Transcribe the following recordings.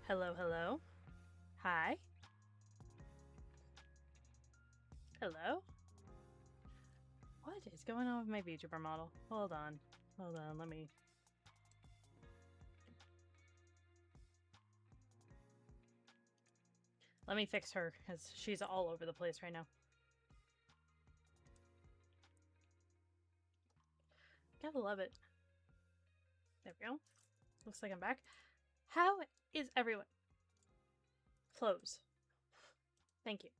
Hello, hello. Hi. Hello. What is going on with my VTuber model? Hold on. Let me fix her, because she's all over the place right now. Gotta love it. There we go. Looks like I'm back. How is everyone? Close. Thank you.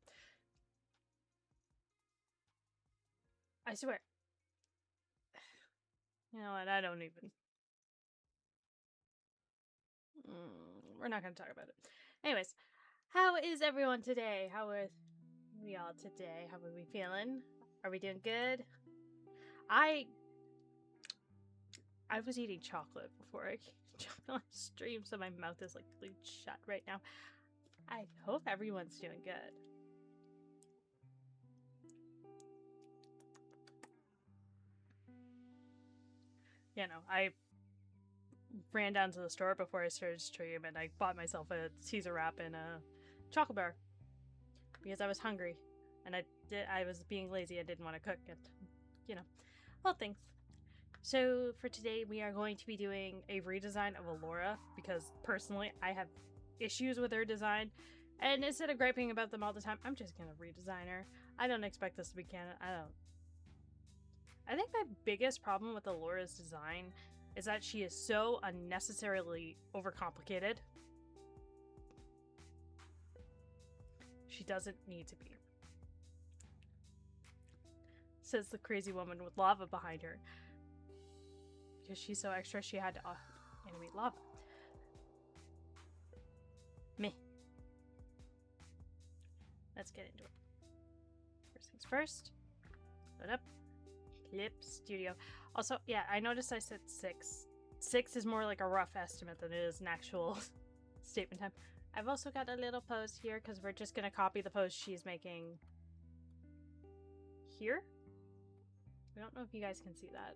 I swear. You know what? I don't even. We're not going to talk about it. Anyways, how is everyone today? How are we all today? How are we feeling? Are we doing good? I was eating chocolate before I jumped on stream, so my mouth is like glued shut right now. I hope everyone's doing good. You know, I ran down to the store before I started stream and I bought myself a Caesar wrap and a chocolate bar because I was hungry and I was being lazy. I didn't want to cook it, you know, all things. So for today we are going to be doing a redesign of Elora because personally I have issues with her design, and instead of griping about them all the time, I'm just gonna redesign her. I don't expect this to be canon. I think my biggest problem with Elora's design is that she is so unnecessarily overcomplicated. She doesn't need to be. Says the crazy woman with lava behind her. Because she's so extra, she had to animate lava. Meh. Let's get into it. First things first. Load up. Clip Studio. Also, yeah, I noticed I said 6. 6 is more like a rough estimate than it is an actual statement time. I've also got a little pose here because we're just going to copy the pose she's making here. I don't know if you guys can see that.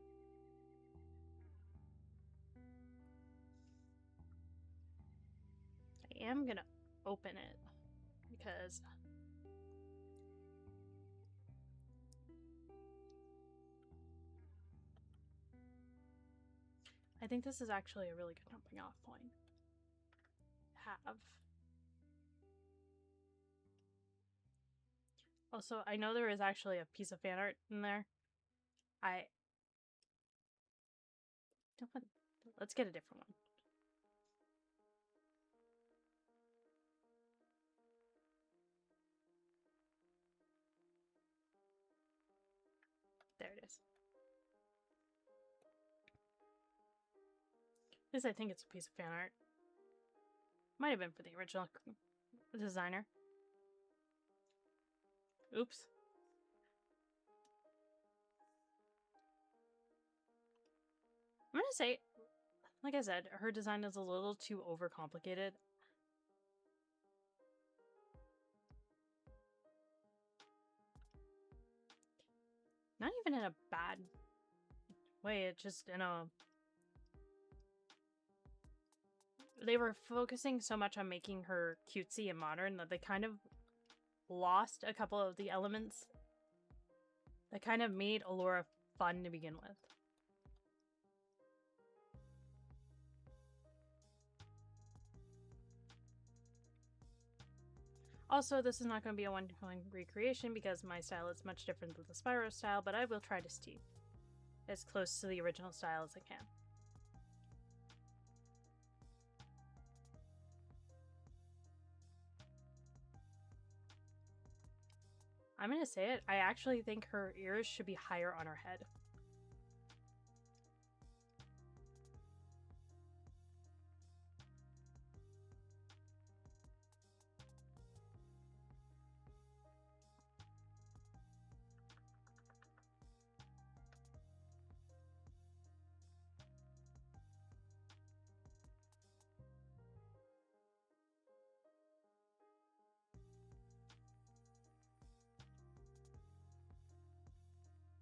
I am going to open it because I think this is actually a really good jumping off point. Also, I know there is actually a piece of fan art in there. Let's get a different one. There it is. At least I think it's a piece of fan art. Might have been for the original designer. Oops. I'm gonna say, like I said, her design is a little too overcomplicated. Not even in a bad way, it's just in a... They were focusing so much on making her cutesy and modern that they kind of lost a couple of the elements that kind of made Elora fun to begin with. Also, this is not going to be a one-to-one recreation because my style is much different than the Spyro style, but I will try to stay as close to the original style as I can. I'm going to say it, I actually think her ears should be higher on her head.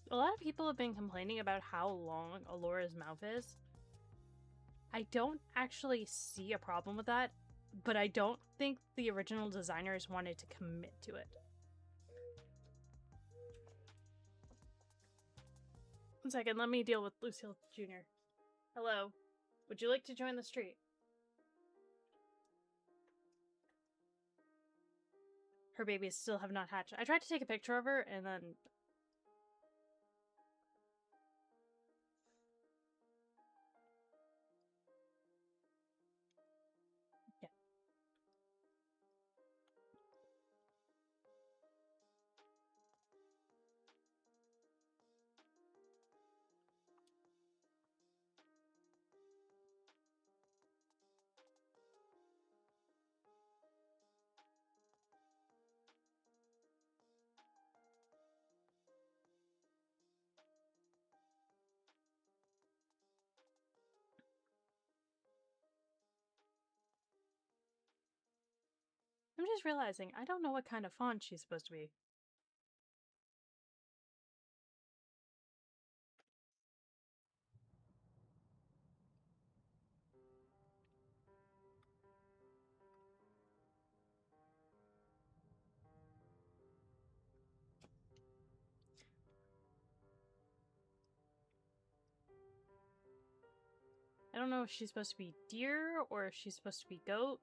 A lot of people have been complaining about how long Elora's mouth is. I don't actually see a problem with that but I don't think the original designers wanted to commit to it. One second, let me deal with Lucille Jr. Hello. Would you like to join the street? Her babies still have not hatched. I tried to take a picture of her and then... Yeah. I'm just realizing, I don't know what kind of fawn she's supposed to be. I don't know if she's supposed to be deer or if she's supposed to be goat.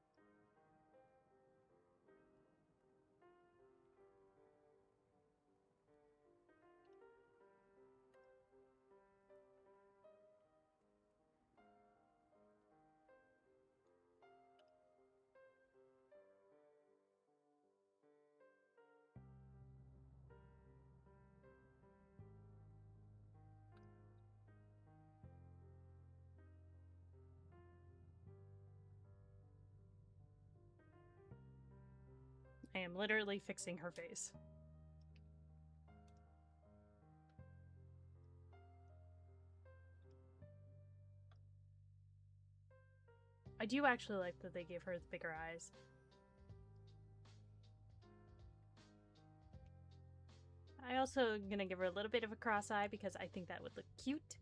I am literally fixing her face. I do actually like that they gave her the bigger eyes. I also am gonna give her a little bit of a cross eye because I think that would look cute.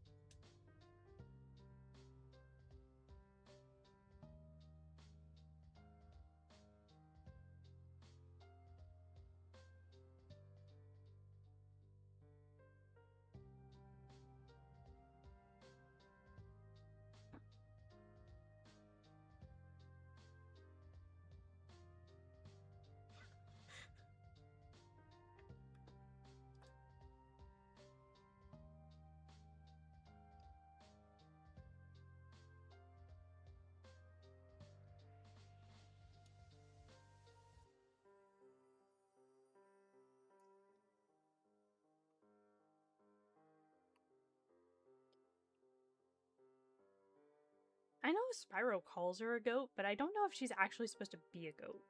I know Spyro calls her a goat, but I don't know if she's actually supposed to be a goat.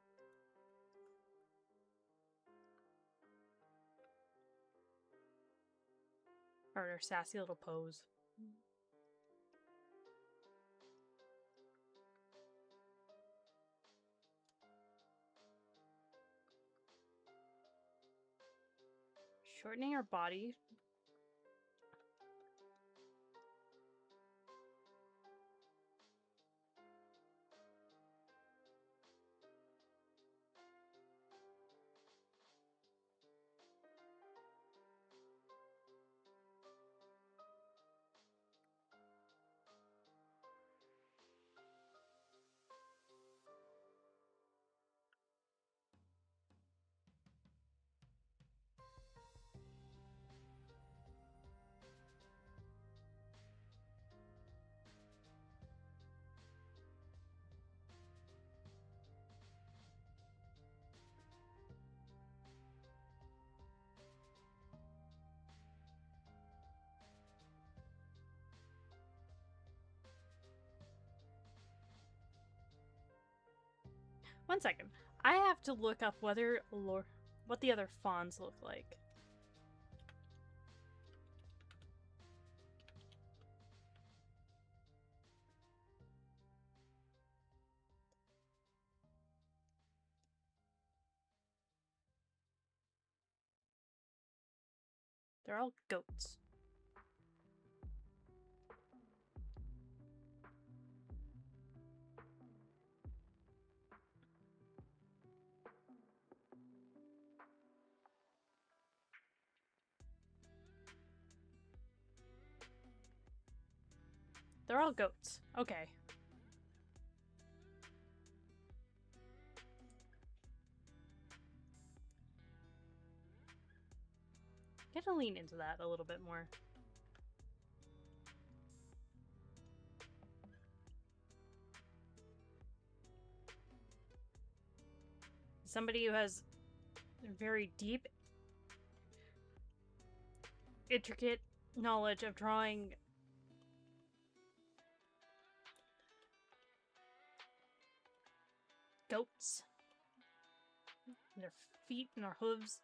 Or her sassy little pose. Shortening her body. One second. I have to look up what the other fawns look like. They're all goats. They're all goats. Okay. Gotta lean into that a little bit more. Somebody who has very deep, intricate knowledge of drawing goats. And their feet and their hooves.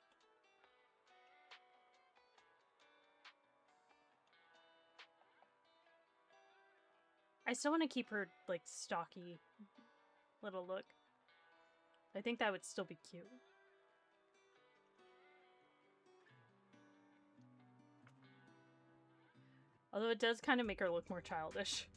I still want to keep her, like, stocky little look. I think that would still be cute. Although it does kind of make her look more childish.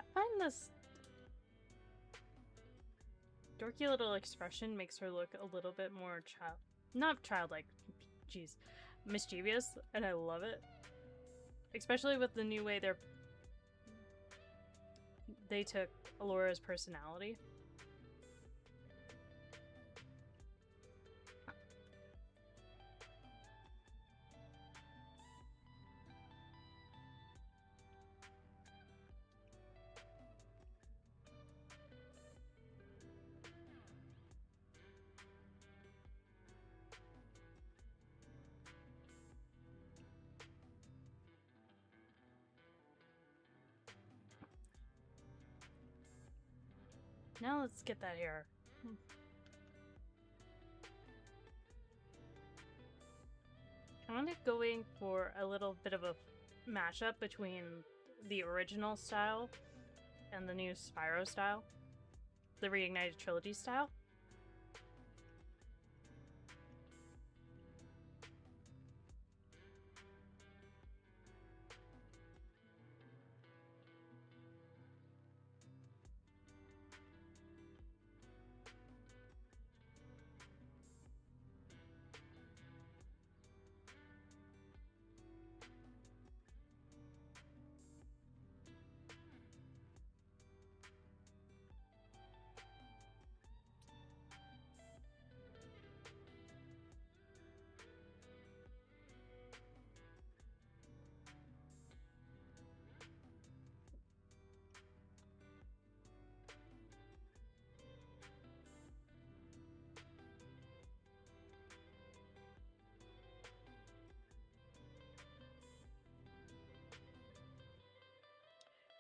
I find this dorky little expression makes her look a little bit more not childlike, jeez, mischievous, and I love it. Especially with the new way they took Elora's personality. Now let's get that hair. I'm going for a little bit of a mashup between the original style and the new Spyro style. The Reignited Trilogy style.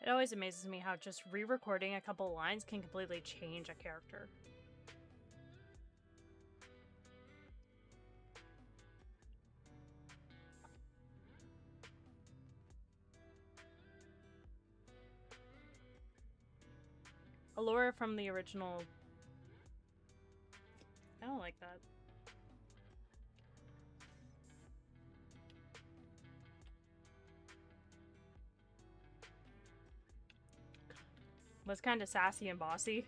It always amazes me how just re-recording a couple lines can completely change a character. Elora from the original... I don't like that. Was kind of sassy and bossy.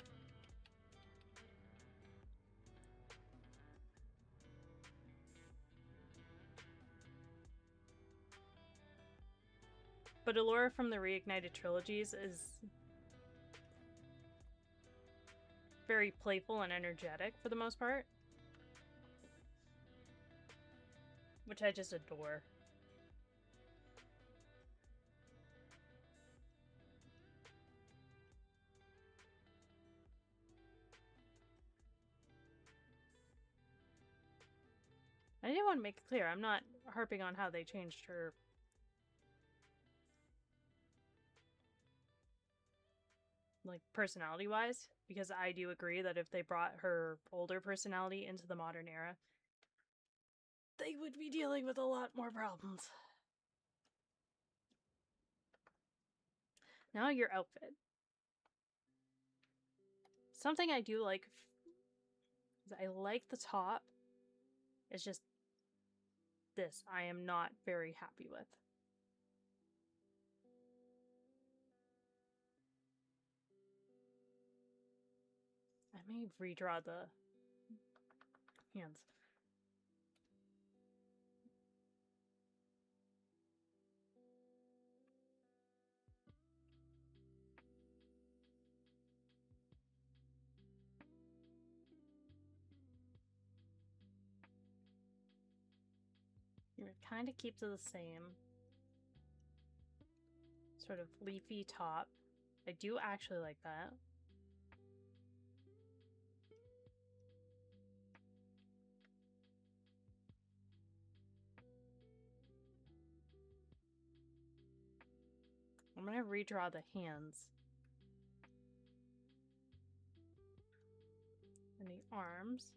But Elora from the Reignited Trilogies is very playful and energetic for the most part, which I just adore. I do want to make it clear, I'm not harping on how they changed her. Like, personality-wise, because I do agree that if they brought her older personality into the modern era, they would be dealing with a lot more problems. Now your outfit. Something I do like is I like the top. It's just this I am not very happy with. I may redraw the hands. It kind of keeps it the same. Sort of leafy top. I do actually like that. I'm gonna redraw the hands. And the arms.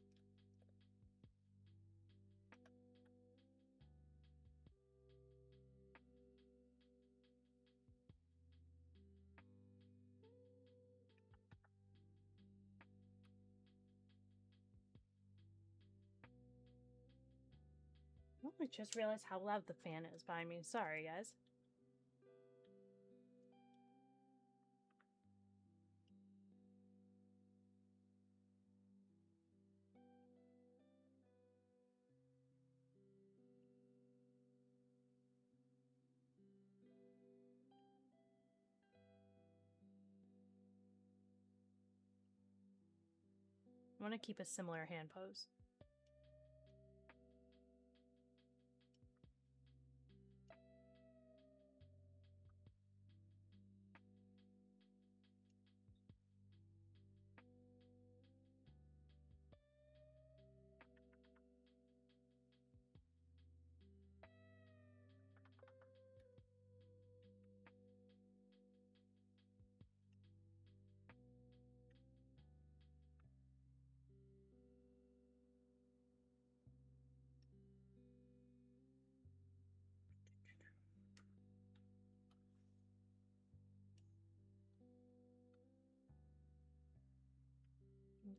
Oh, I just realized how loud the fan is behind me. Sorry, guys. I want to keep a similar hand pose.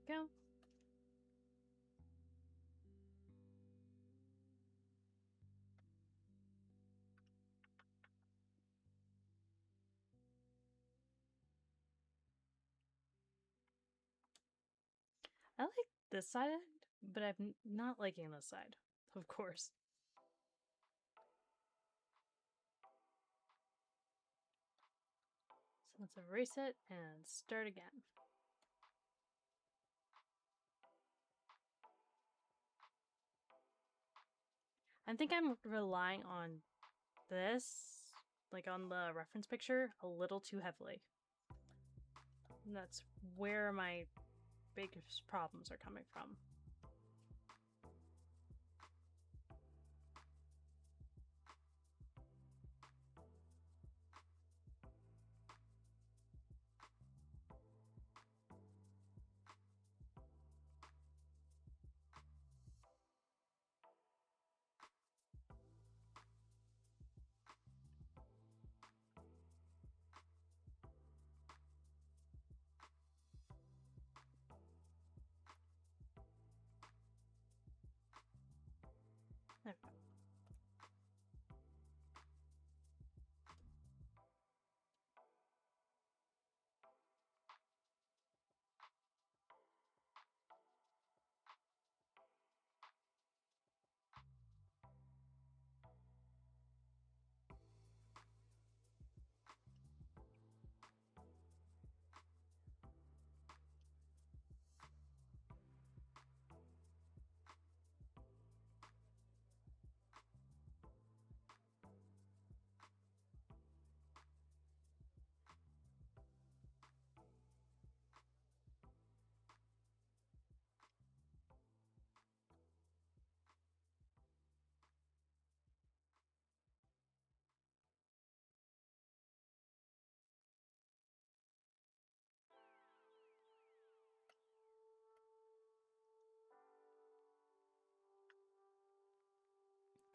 There we go. I like this side, but I'm not liking this side, of course. So let's erase it and start again. I think I'm relying on this, like on the reference picture, a little too heavily. And that's where my biggest problems are coming from.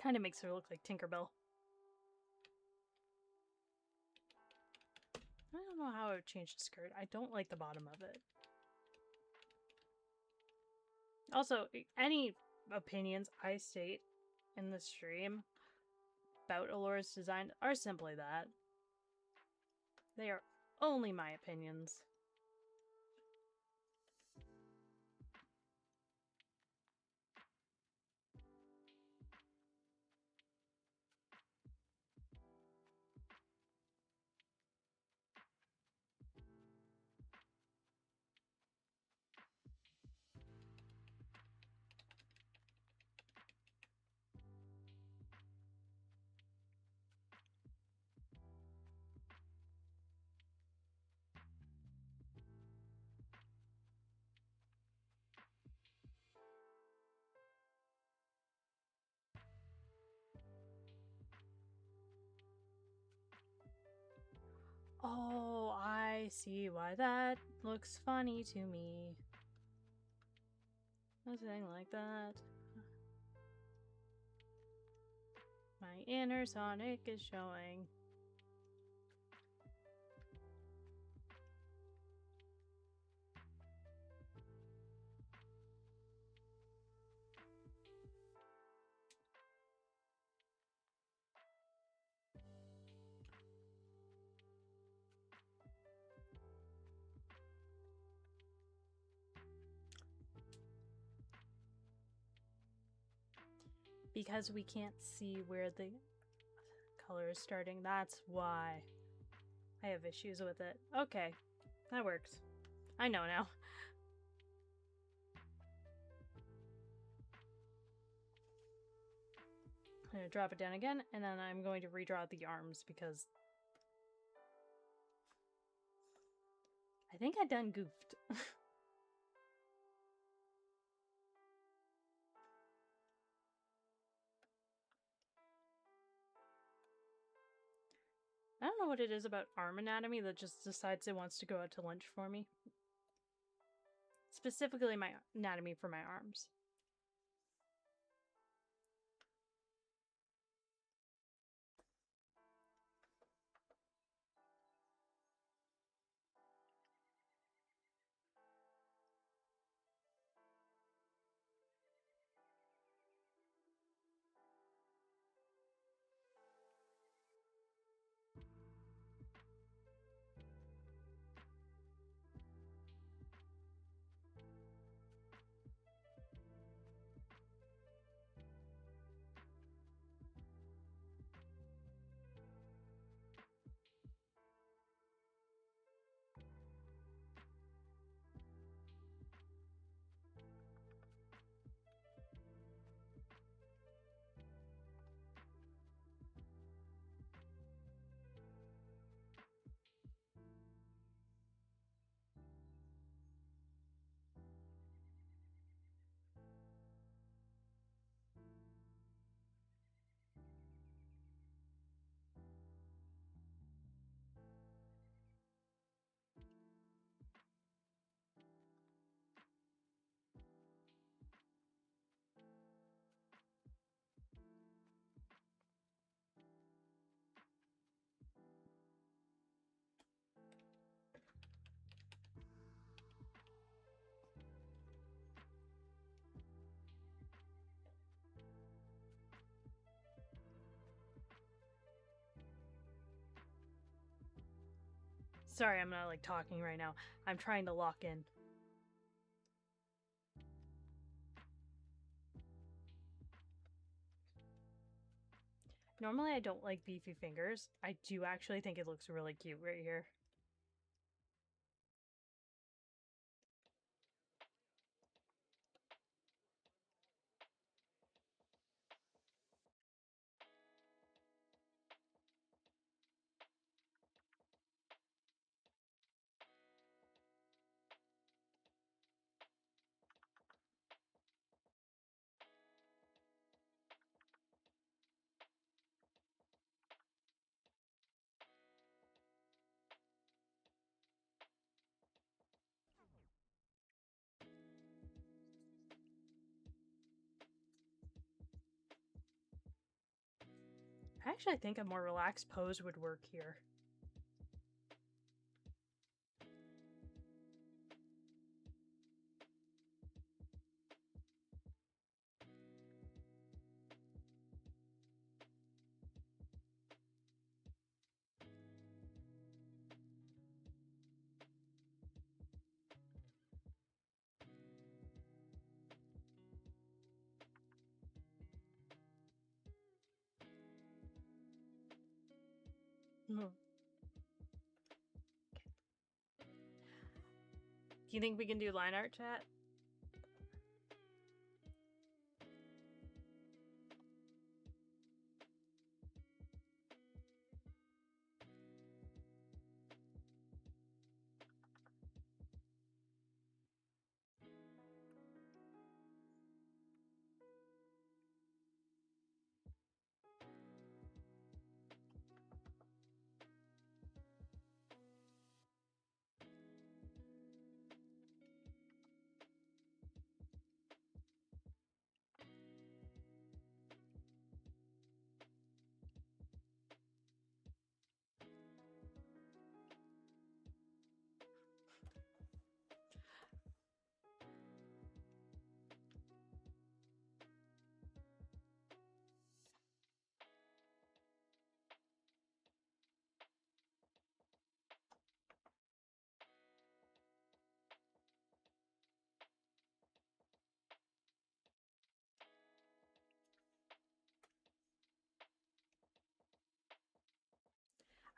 Kind of makes her look like Tinkerbell. I don't know how I would change the skirt. I don't like the bottom of it. Also, any opinions I state in the stream about Elora's design are simply that. They are only my opinions. Oh, I see why that looks funny to me. Nothing like that. My inner Sonic is showing. Because we can't see where the color is starting, that's why I have issues with it. Okay, that works. I know now. I'm going to drop it down again, and then I'm going to redraw the arms because I think I done goofed. I don't know what it is about arm anatomy that just decides it wants to go out to lunch for me. Specifically my anatomy for my arms. Sorry, I'm not like talking right now. I'm trying to lock in. Normally I don't like beefy fingers. I do actually think it looks really cute right here. I actually think a more relaxed pose would work here. Hmm. Do you think we can do line art chat?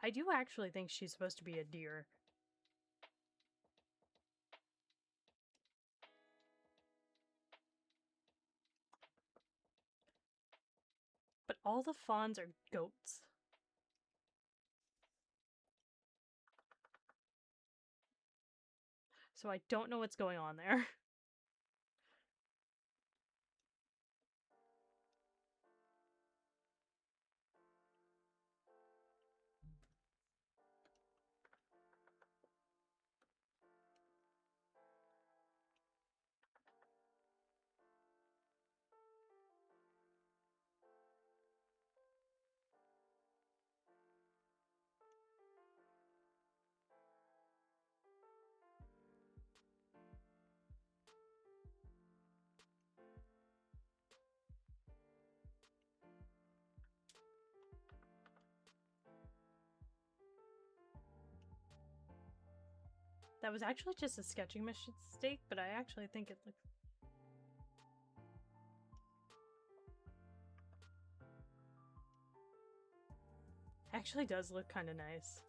I do actually think she's supposed to be a deer. But all the fawns are goats. So I don't know what's going on there. That was actually just a sketching mistake, but I actually think it looks... actually does look kind of nice.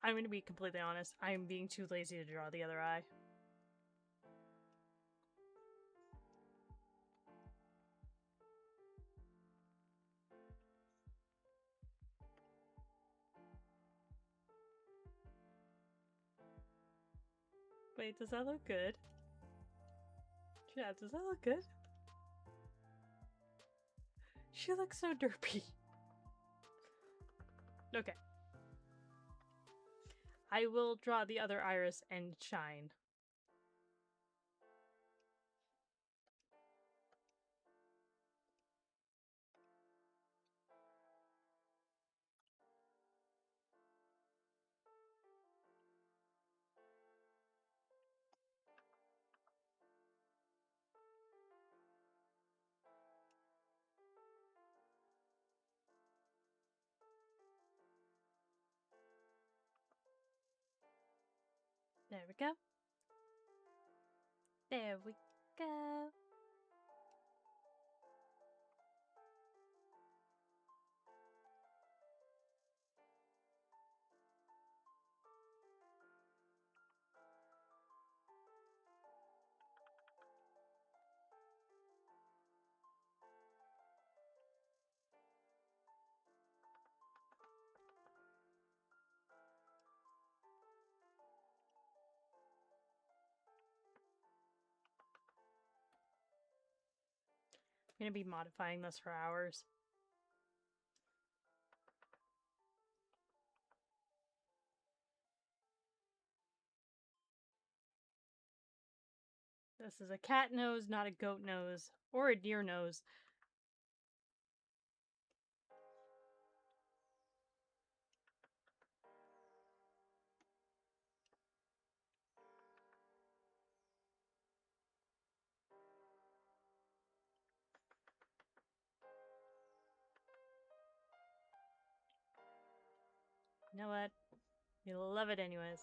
I'm going to be completely honest. I'm being too lazy to draw the other eye. Wait, does that look good? Yeah, does that look good? She looks so derpy. Okay. I will draw the other iris and shine. There we go. There we go. I'm gonna be modifying this for hours. This is a cat nose, not a goat nose, or a deer nose. You know what? You'll love it anyways.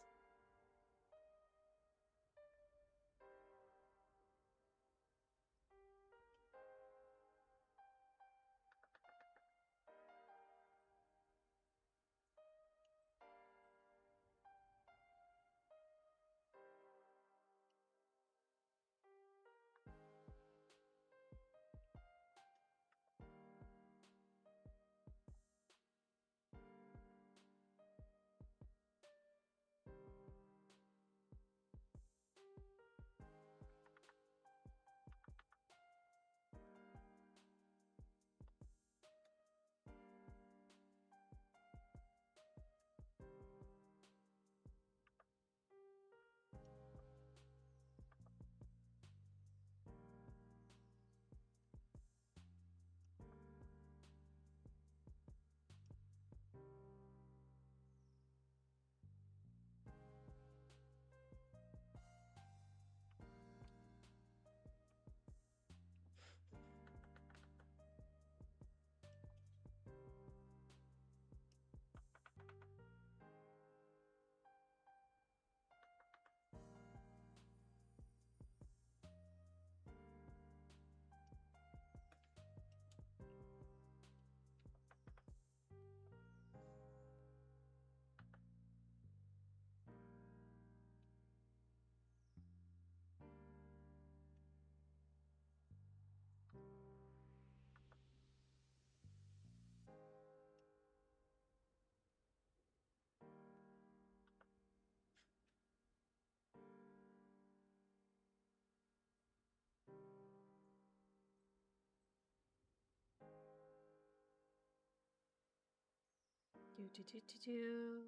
Do do do do do.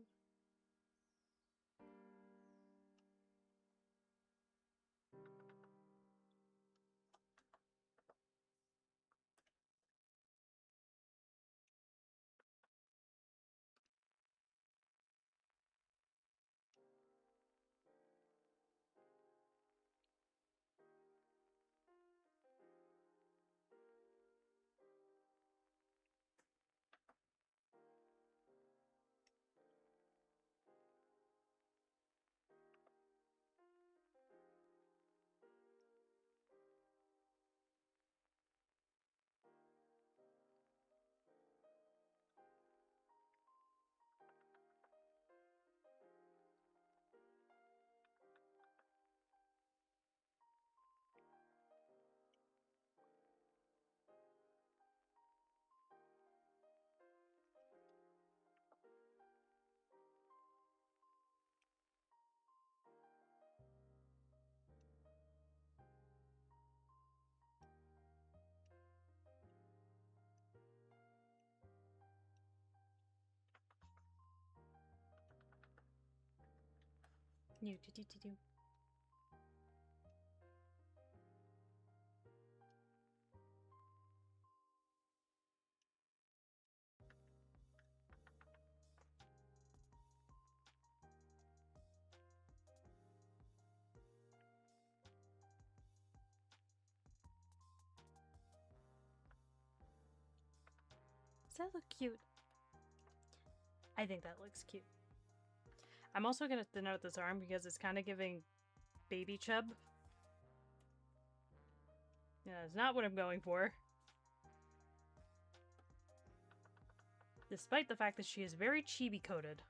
Do do do do do. Does that look cute? I think that looks cute. I'm also going to denote this arm because it's kind of giving baby chub. Yeah, it's not what I'm going for. Despite the fact that she is very chibi-coated.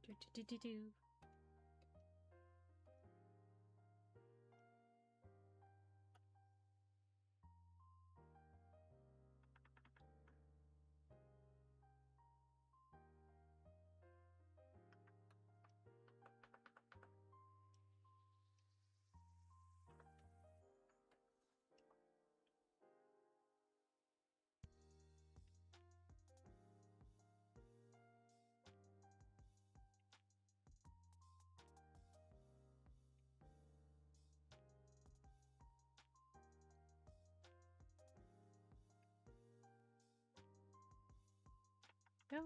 Do, do, do, do, do. Go.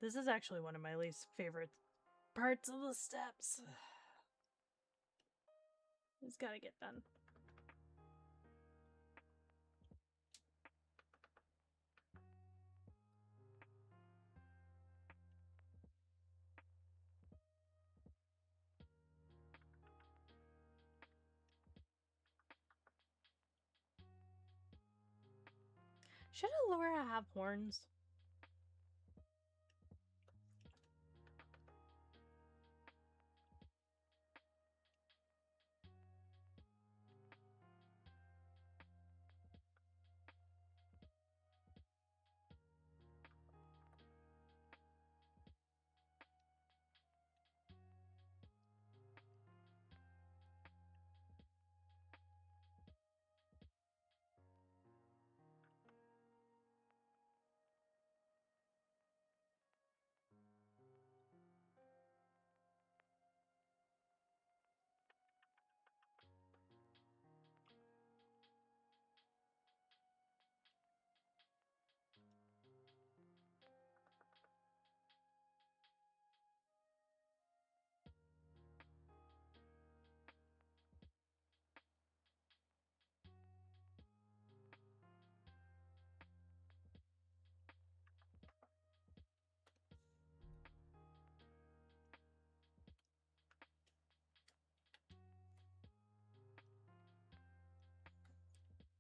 This is actually one of my least favorite parts of the steps. It's gotta get done. Should Elora have horns?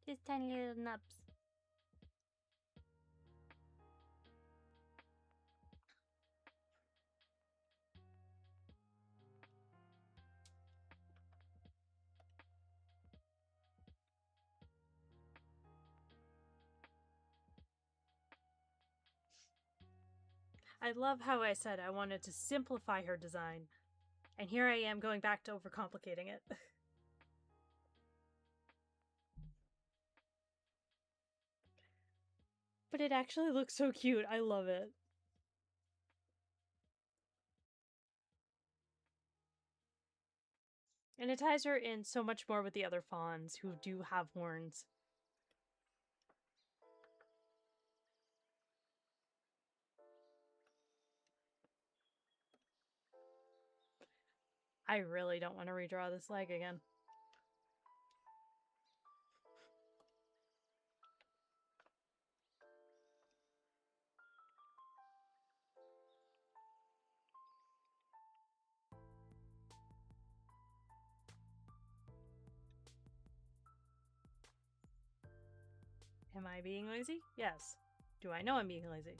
Just tiny little nubs. I love how I said I wanted to simplify her design. And here I am going back to overcomplicating it. But it actually looks so cute. I love it. And it ties her in so much more with the other fawns who do have horns. I really don't want to redraw this leg again. Am I being lazy? Yes. Do I know I'm being lazy?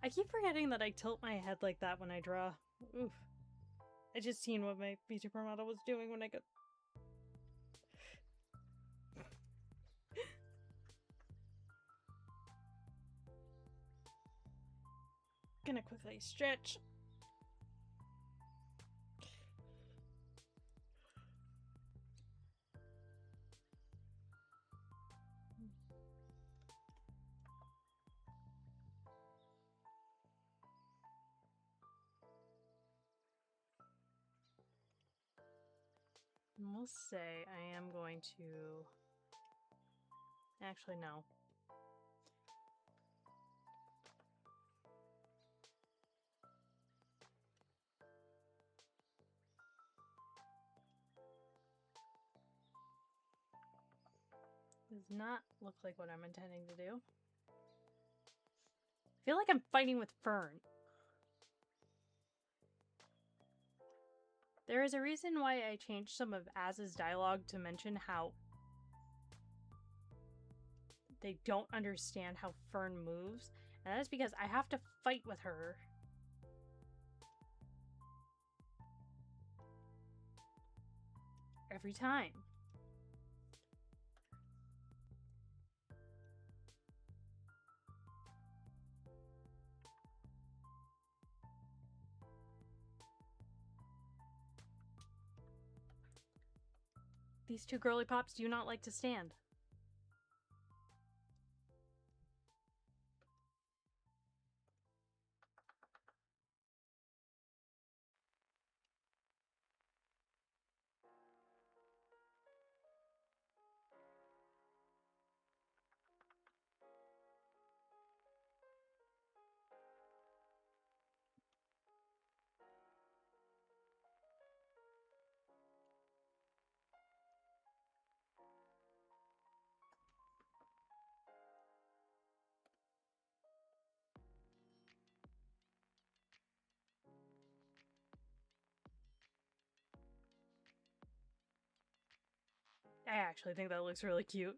I keep forgetting that I tilt my head like that when I draw. Oof. I just seen what my VTuber model was doing when I got... Gonna quickly stretch. We'll say I am going to... Actually, no. Does not look like what I'm intending to do. I feel like I'm fighting with Fern. There is a reason why I changed some of Az's dialogue to mention how they don't understand how Fern moves, and that is because I have to fight with her. Every time. These two girly pops do not like to stand. I actually think that looks really cute.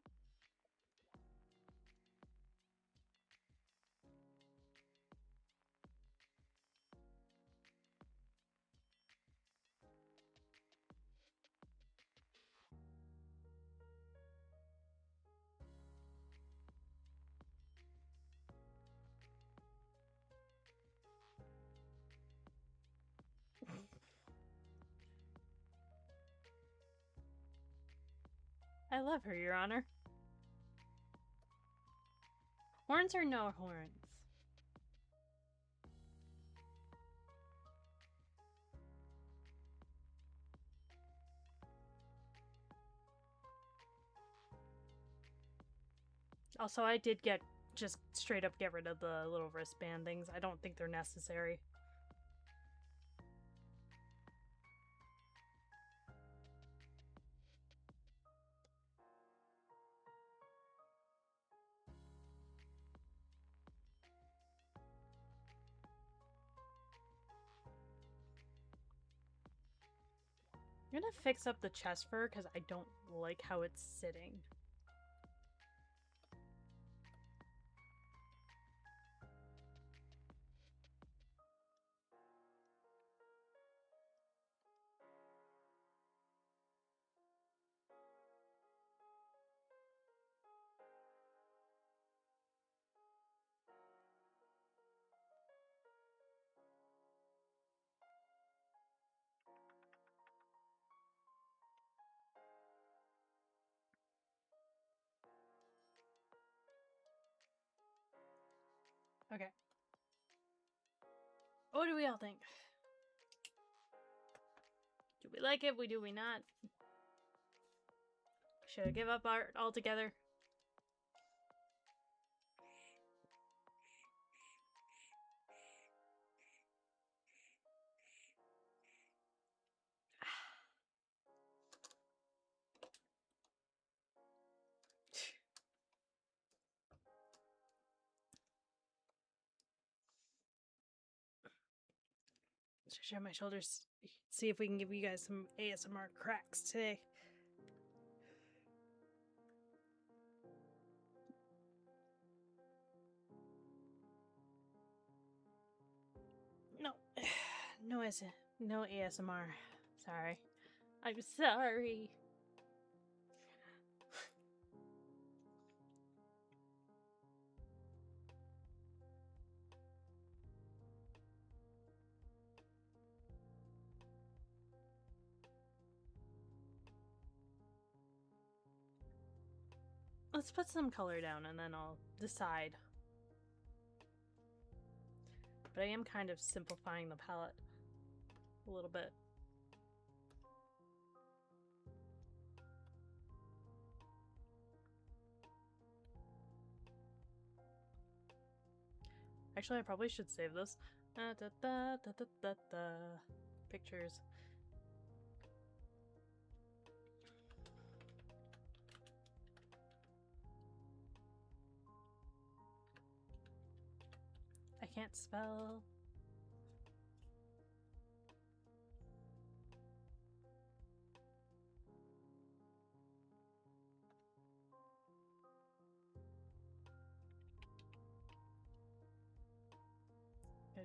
I love her, Your Honor. Horns or no horns? Also, I did just straight up get rid of the little wristband things. I don't think they're necessary. I'm gonna fix up the chest fur because I don't like how it's sitting. Okay. What do we all think? Do we like it? Do we not? Should I give up art altogether? Stretch out my shoulders. See if we can give you guys some ASMR cracks today. No ASMR. Sorry. I'm sorry. Let's put some color down and then I'll decide. But I am kind of simplifying the palette a little bit. Actually, I probably should save this. Pictures. I can't spell.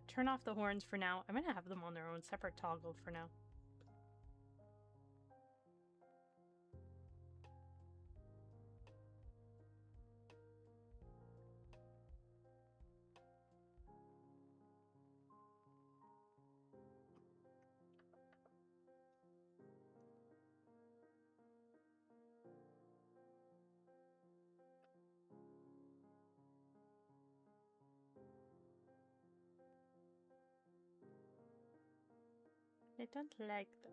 Turn off the horns for now. I'm gonna have them on their own separate toggle for now. I don't like them.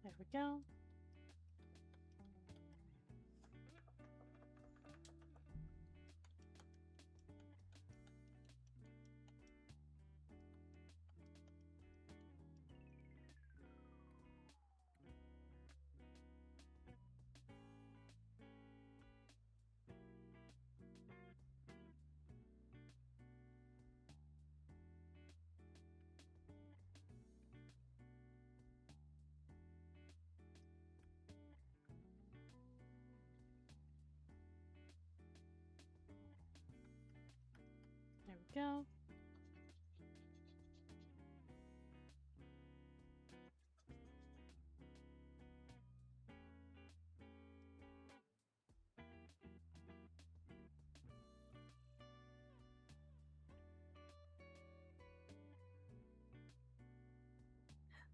There we go. There we go.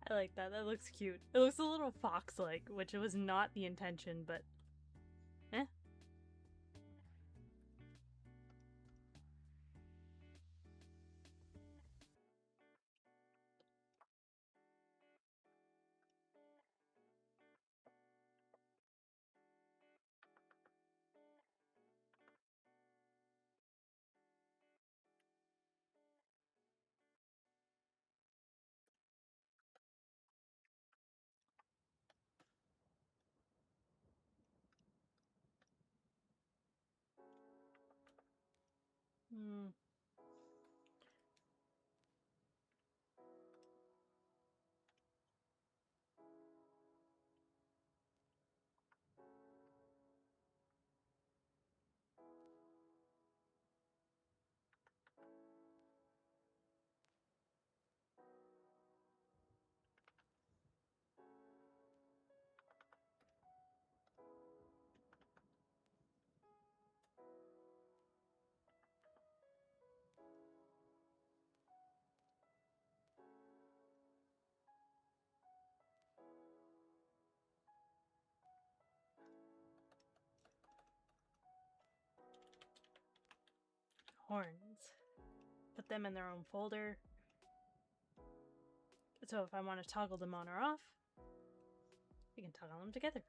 I like that. That looks cute. It looks a little fox-like, which was not the intention, but eh. Hmm. Horns. Put them in their own folder. So if I want to toggle them on or off, we can toggle them together.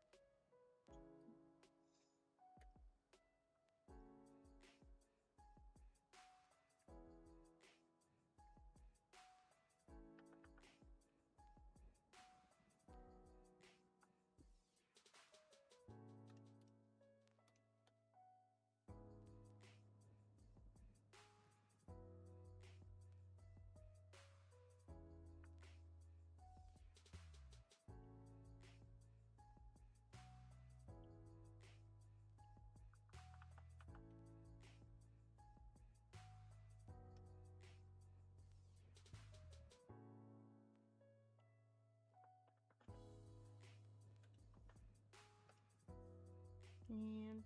And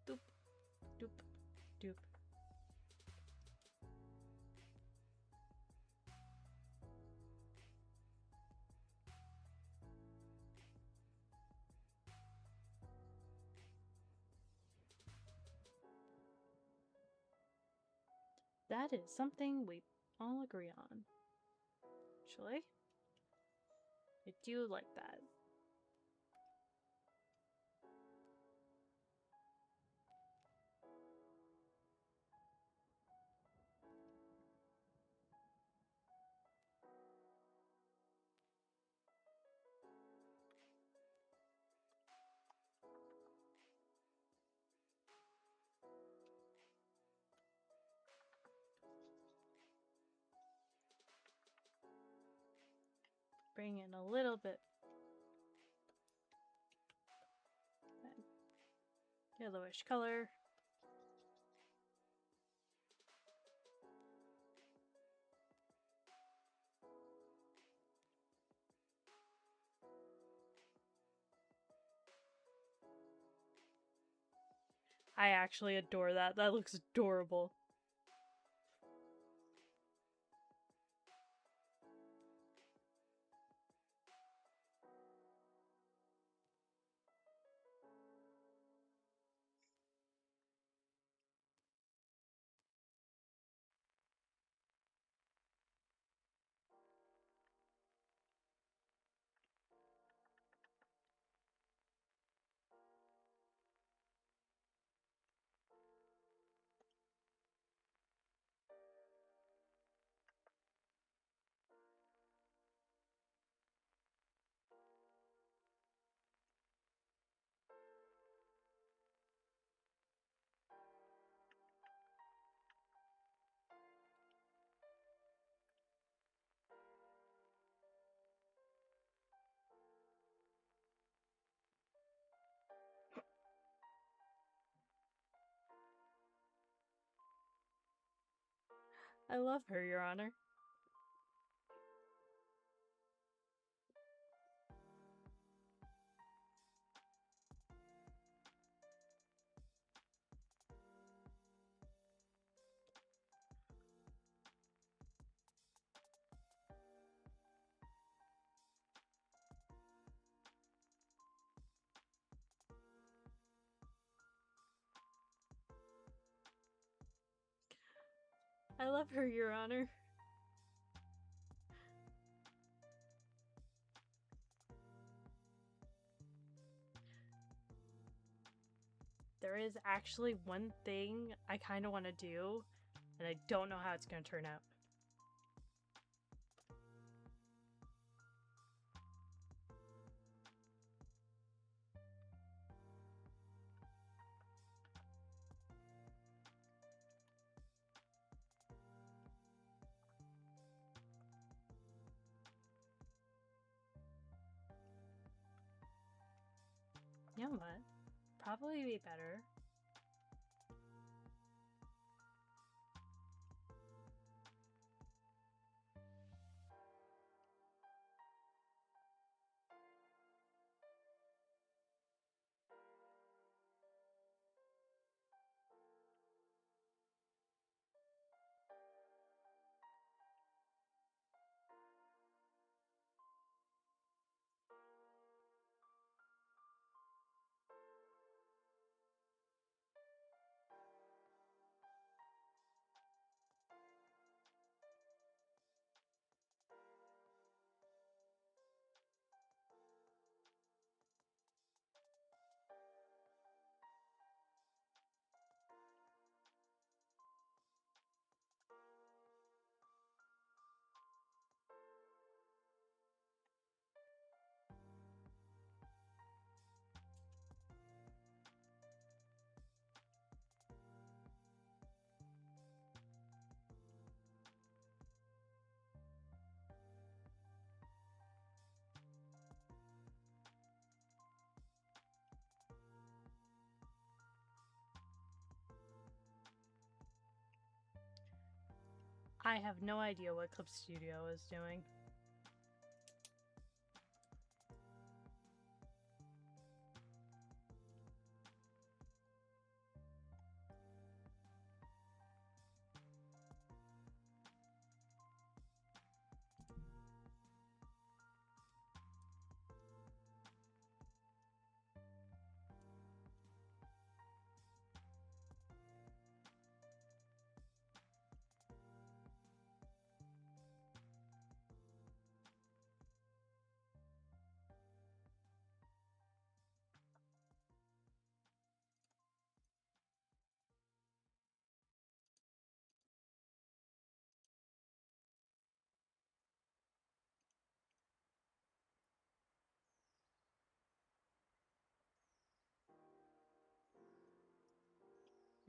doop, doop, doop. That is something we all agree on. Actually, I do like that. Bring in a little bit yellowish color. I actually adore that. That looks adorable. I love her, Your Honor. I love her, Your Honor. There is actually one thing I kind of want to do, and I don't know how it's going to turn out. You know what? Probably be better. I have no idea what Clip Studio is doing.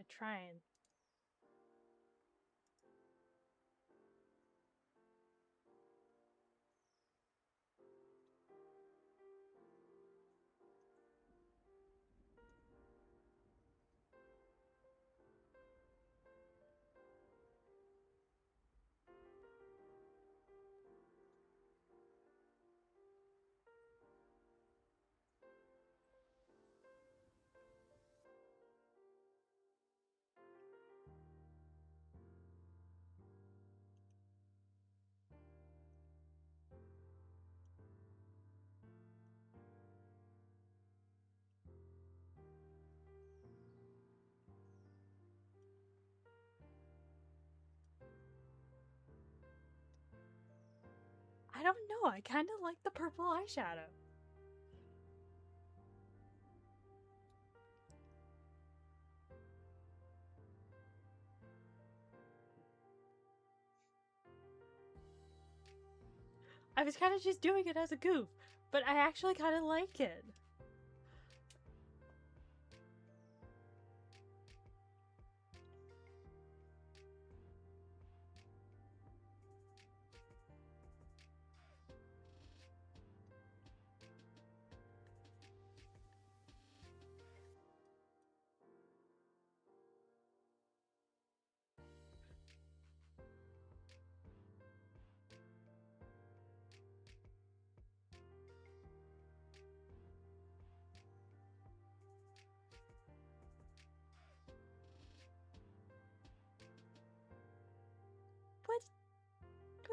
You're trying. I don't know. I kind of like the purple eyeshadow. I was kind of just doing it as a goof, but I actually kind of like it.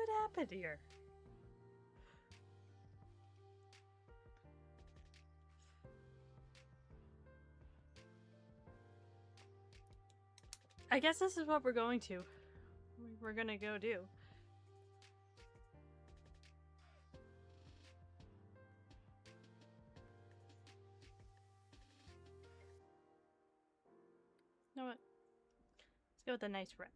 What happened here? I guess this is what we're going to. We're gonna go do. You know what? Let's go with a nice red.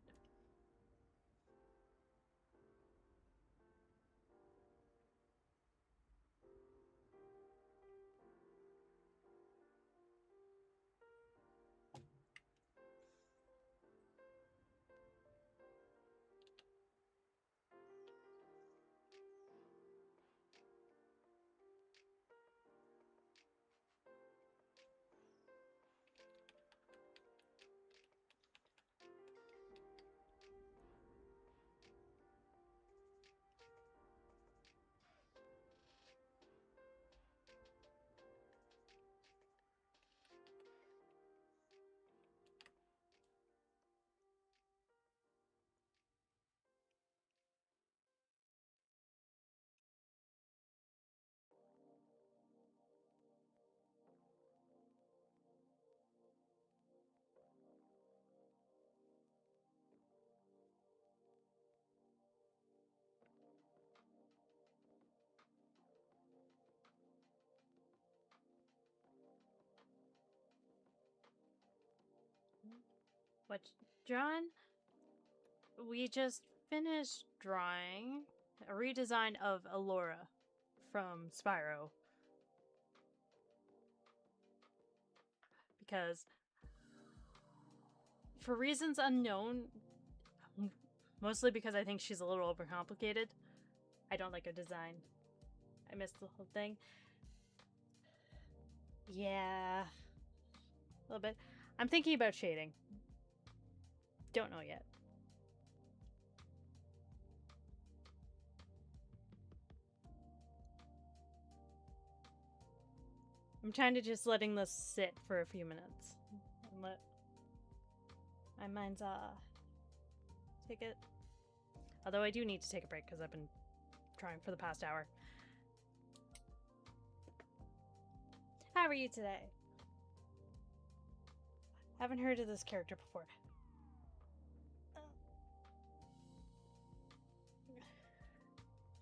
What, John? We just finished drawing a redesign of Elora from Spyro. Because, for reasons unknown, mostly because I think she's a little overcomplicated, I don't like her design. I missed the whole thing. Yeah. A little bit. I'm thinking about shading. Don't know yet. I'm trying to just letting this sit for a few minutes. And let my mind's take it. Although I do need to take a break because I've been trying for the past hour. How are you today? Haven't heard of this character before.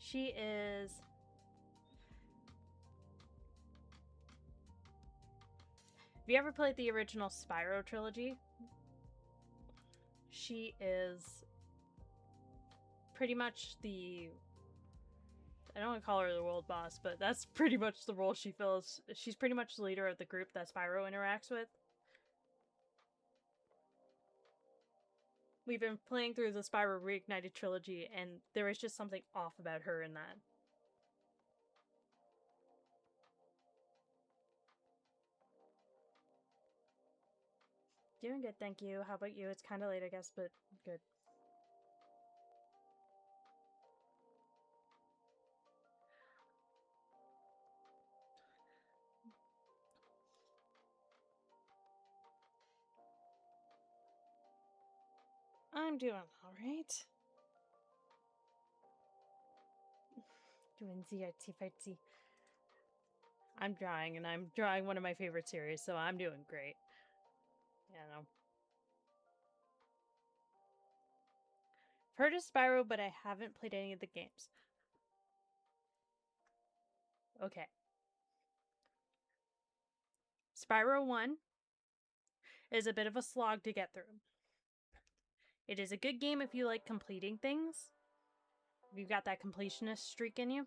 She is... Have you ever played the original Spyro trilogy? She is pretty much the... I don't want to call her the world boss, but that's pretty much the role she fills. She's pretty much the leader of the group that Spyro interacts with. We've been playing through the Spyro Reignited trilogy, and there is just something off about her in that. Doing good, thank you. How about you? It's kind of late, I guess, but good. I'm doing alright. Doing ZRT fartsy. I'm drawing, and I'm drawing one of my favorite series, so I'm doing great. You know. I've heard of Spyro, but I haven't played any of the games. Okay. Spyro 1 is a bit of a slog to get through. It is a good game if you like completing things. If you've got that completionist streak in you.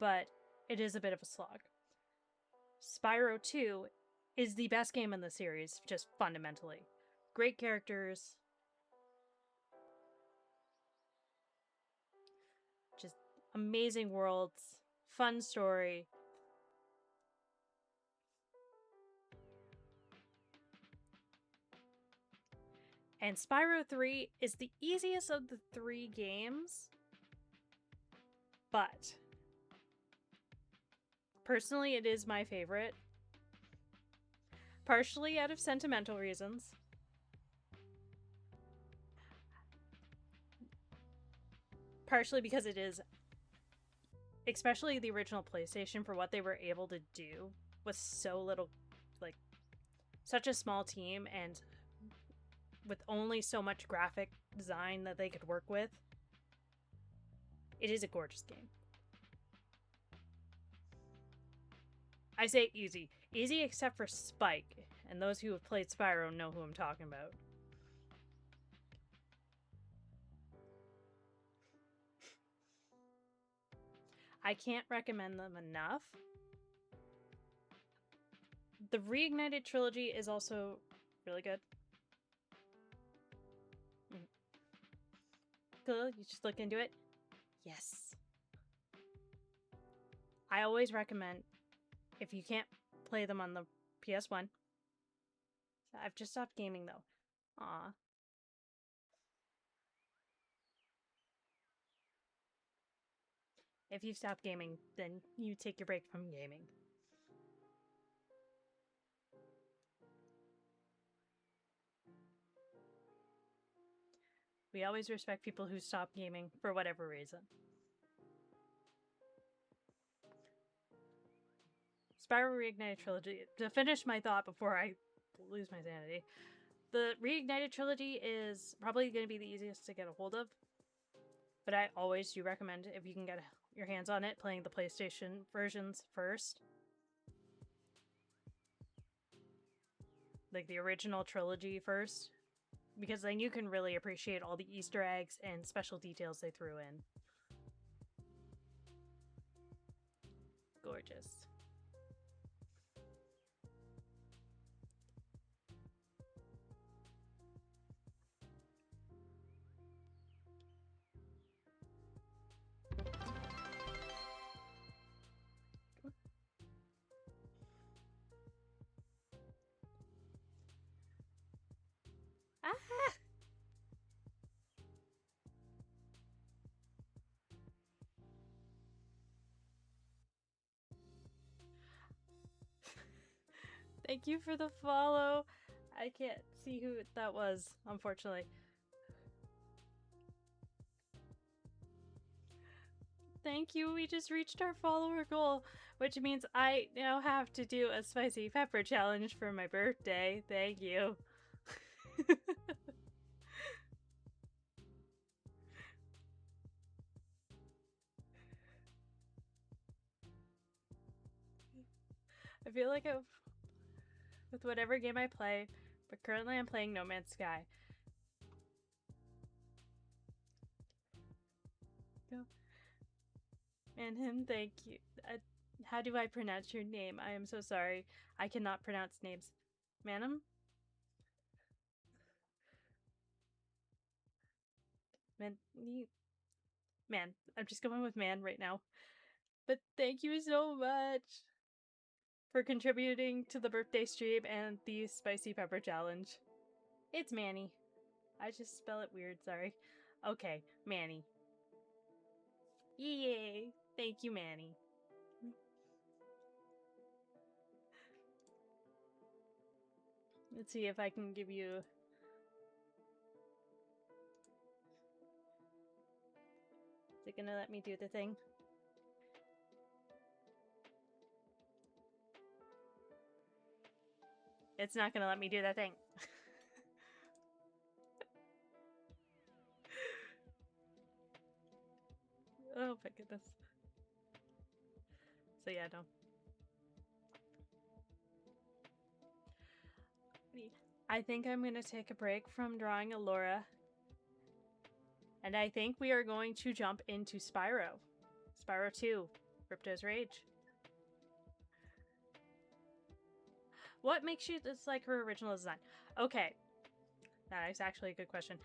But it is a bit of a slog. Spyro 2 is the best game in the series, just fundamentally. Great characters. Just amazing worlds. Fun story. And Spyro 3 is the easiest of the 3 games, but personally it is my favorite. Partially out of sentimental reasons. Partially because it is, especially the original PlayStation, for what they were able to do with so little, like, such a small team and with only so much graphic design that they could work with. It is a gorgeous game. I say easy. Easy except for Spike, and those who have played Spyro know who I'm talking about. I can't recommend them enough. The Reignited trilogy is also really good. Cool, you should look into it. Yes. I always recommend, if you can't play them on the PS1. I've just stopped gaming though. Aw. If you've stopped gaming, then you take your break from gaming. We always respect people who stop gaming for whatever reason. Spyro Reignited Trilogy. To finish my thought before I lose my sanity. The Reignited Trilogy is probably going to be the easiest to get a hold of. But I always do recommend, if you can get your hands on it, playing the PlayStation versions first. like the original trilogy first, because then you can really appreciate all the Easter eggs and special details they threw in. Gorgeous. Ah! Thank you for the follow. I can't see who that was, unfortunately. Thank you, we just reached our follower goal, which means I now have to do a spicy pepper challenge for my birthday. Thank you. I feel like with whatever game I play, but currently I'm playing No Man's Sky. And him, thank you. How do I pronounce your name? I am so sorry. I cannot pronounce names. Manum? Man. I'm just going with man right now. But thank you so much for contributing to the birthday stream and the spicy pepper challenge. It's Manny. I just spell it weird, sorry. Okay, Manny. Yay! Thank you, Manny. Let's see if I can give you... Is it gonna let me do the thing? It's not gonna let me do that thing. Oh my goodness. So yeah, no. I think I'm gonna take a break from drawing Elora. And I think we are going to jump into Spyro. Spyro 2, Ripto's Rage. What makes you dislike her original design? Okay, that is actually a good question.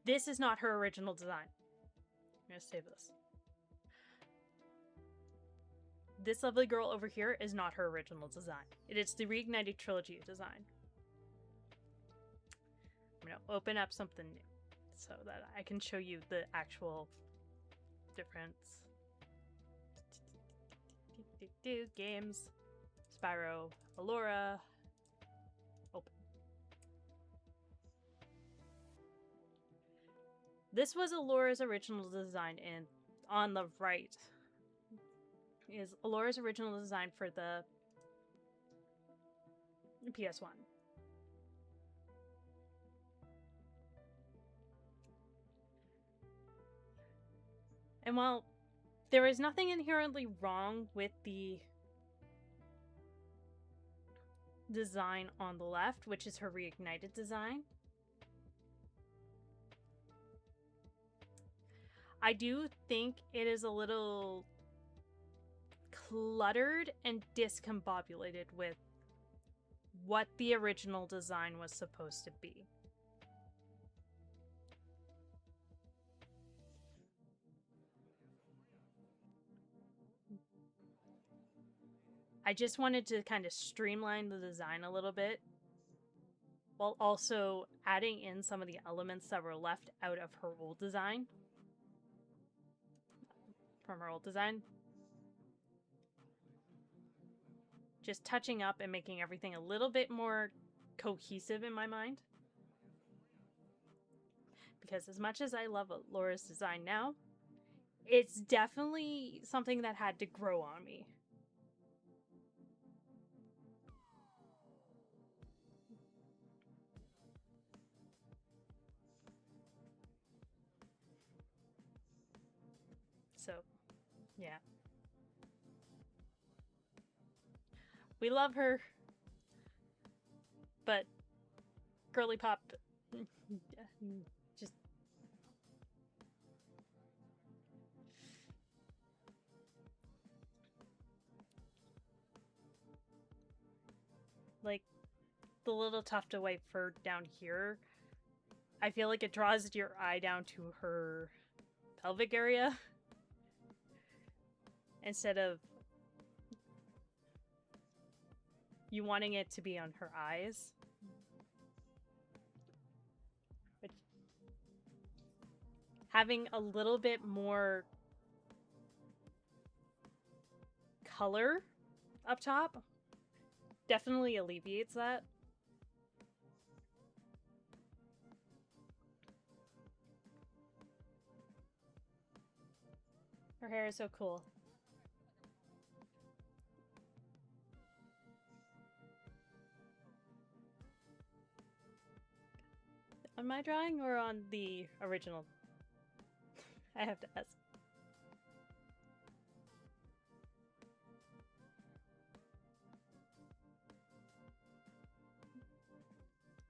This is not her original design. I'm gonna save this. This lovely girl over here is not her original design. It is the Reignited Trilogy design. I'm gonna open up something new so that I can show you the actual difference. Games. Spyro. Elora. Open. This was Elora's original design, and on the right is Elora's original design for the PS1. And while there is nothing inherently wrong with the design on the left, which is her reignited design, I do think it is a little cluttered and discombobulated with what the original design was supposed to be. I just wanted to kind of streamline the design a little bit, while also adding in some of the elements that were left out of her old design. From her old design. Just touching up and making everything a little bit more cohesive in my mind. Because as much as I love Laura's design now, it's definitely something that had to grow on me. So, yeah. We love her. but girly pop just like the little tuft of white fur down here. I feel like it draws your eye down to her pelvic area instead of you wanting it to be on her eyes. Which, having a little bit more color up top definitely alleviates that. Her hair is so cool. On my drawing or on the original? I have to ask.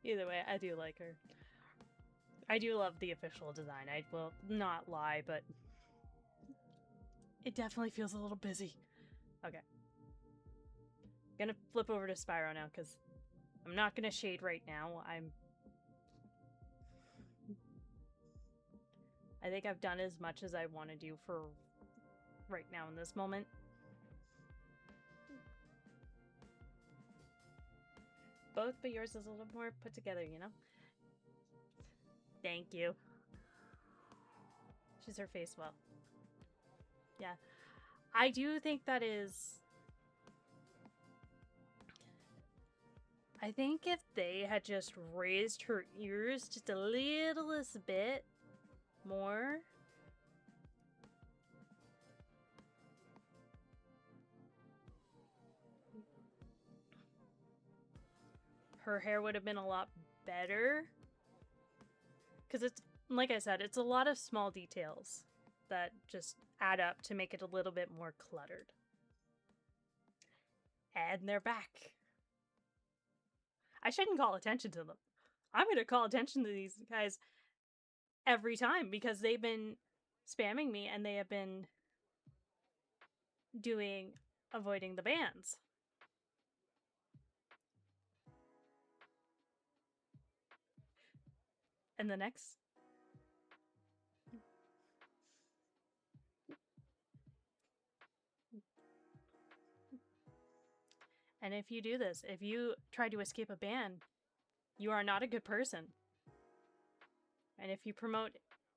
Either way, I do like her. I do love the official design. I will not lie, but it definitely feels a little busy. Okay. Gonna flip over to Spyro now, because I'm not gonna shade right now. I think I've done as much as I want to do for right now in this moment. Both, but yours is a little more put together, you know? Thank you. She's her face well. Yeah. I do think that is... I think if they had just raised her ears just a little bit more... her hair would have been a lot better. Because it's, like I said, it's a lot of small details that just add up to make it a little bit more cluttered. And they're back. I shouldn't call attention to them. I'm going to call attention to these guys every time because they've been spamming me and they have been doing avoiding the bans. And the next... And if you do this, if you try to escape a ban, you are not a good person. And if you promote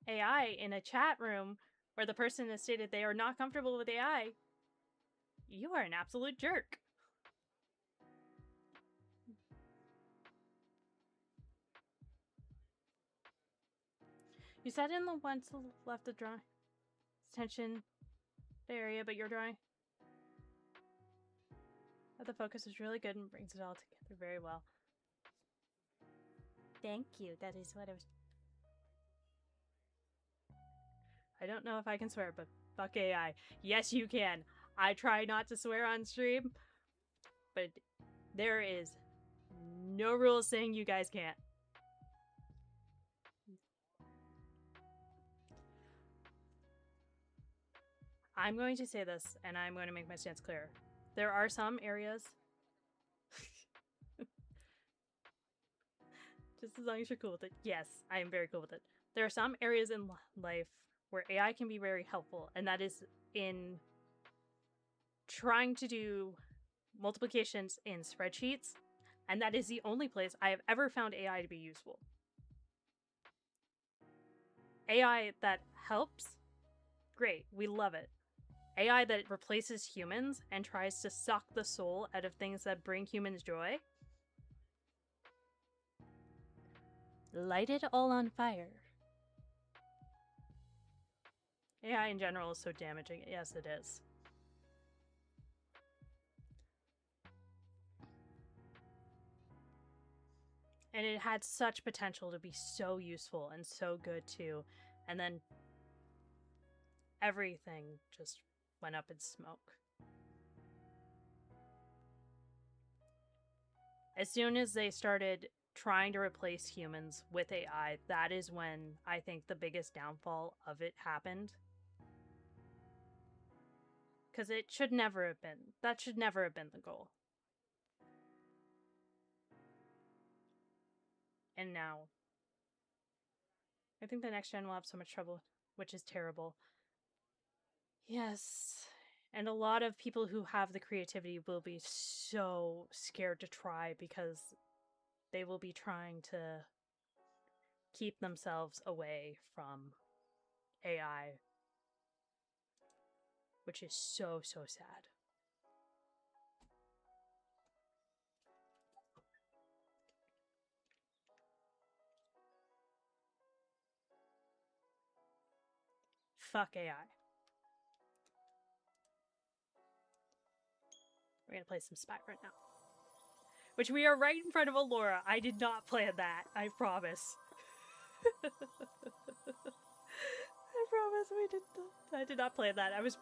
AI in a chat room where the person has stated they are not comfortable with AI, you are an absolute jerk. You said in the one to the left of drawing tension area, but you're drawing. But the focus is really good and brings it all together very well. Thank you. That is what I was... I don't know if I can swear, but fuck AI. Yes, you can. I try not to swear on stream, but there is no rules saying you guys can't. I'm going to say this, and I'm going to make my stance clear. There are some areas... Just as long as you're cool with it. Yes, I am very cool with it. There are some areas in life where AI can be very helpful, and that is in trying to do multiplications in spreadsheets, and that is the only place I have ever found AI to be useful. AI that helps, great, we love it. AI that replaces humans and tries to suck the soul out of things that bring humans joy, light it all on fire. AI in general is so damaging. Yes, it is. And it had such potential to be so useful and so good too. And then everything just went up in smoke. As soon as they started trying to replace humans with AI, that is when I think the biggest downfall of it happened. Because it should never have been. That should never have been the goal. And now, I think the next gen will have so much trouble, which is terrible. Yes. And a lot of people who have the creativity will be so scared to try because they will be trying to keep themselves away from AI, which is so, so sad. Fuck AI. We're gonna play some Spyro now. Which we are right in front of Elora. I did not plan that, I promise. I promise we did not. I did not plan that. I was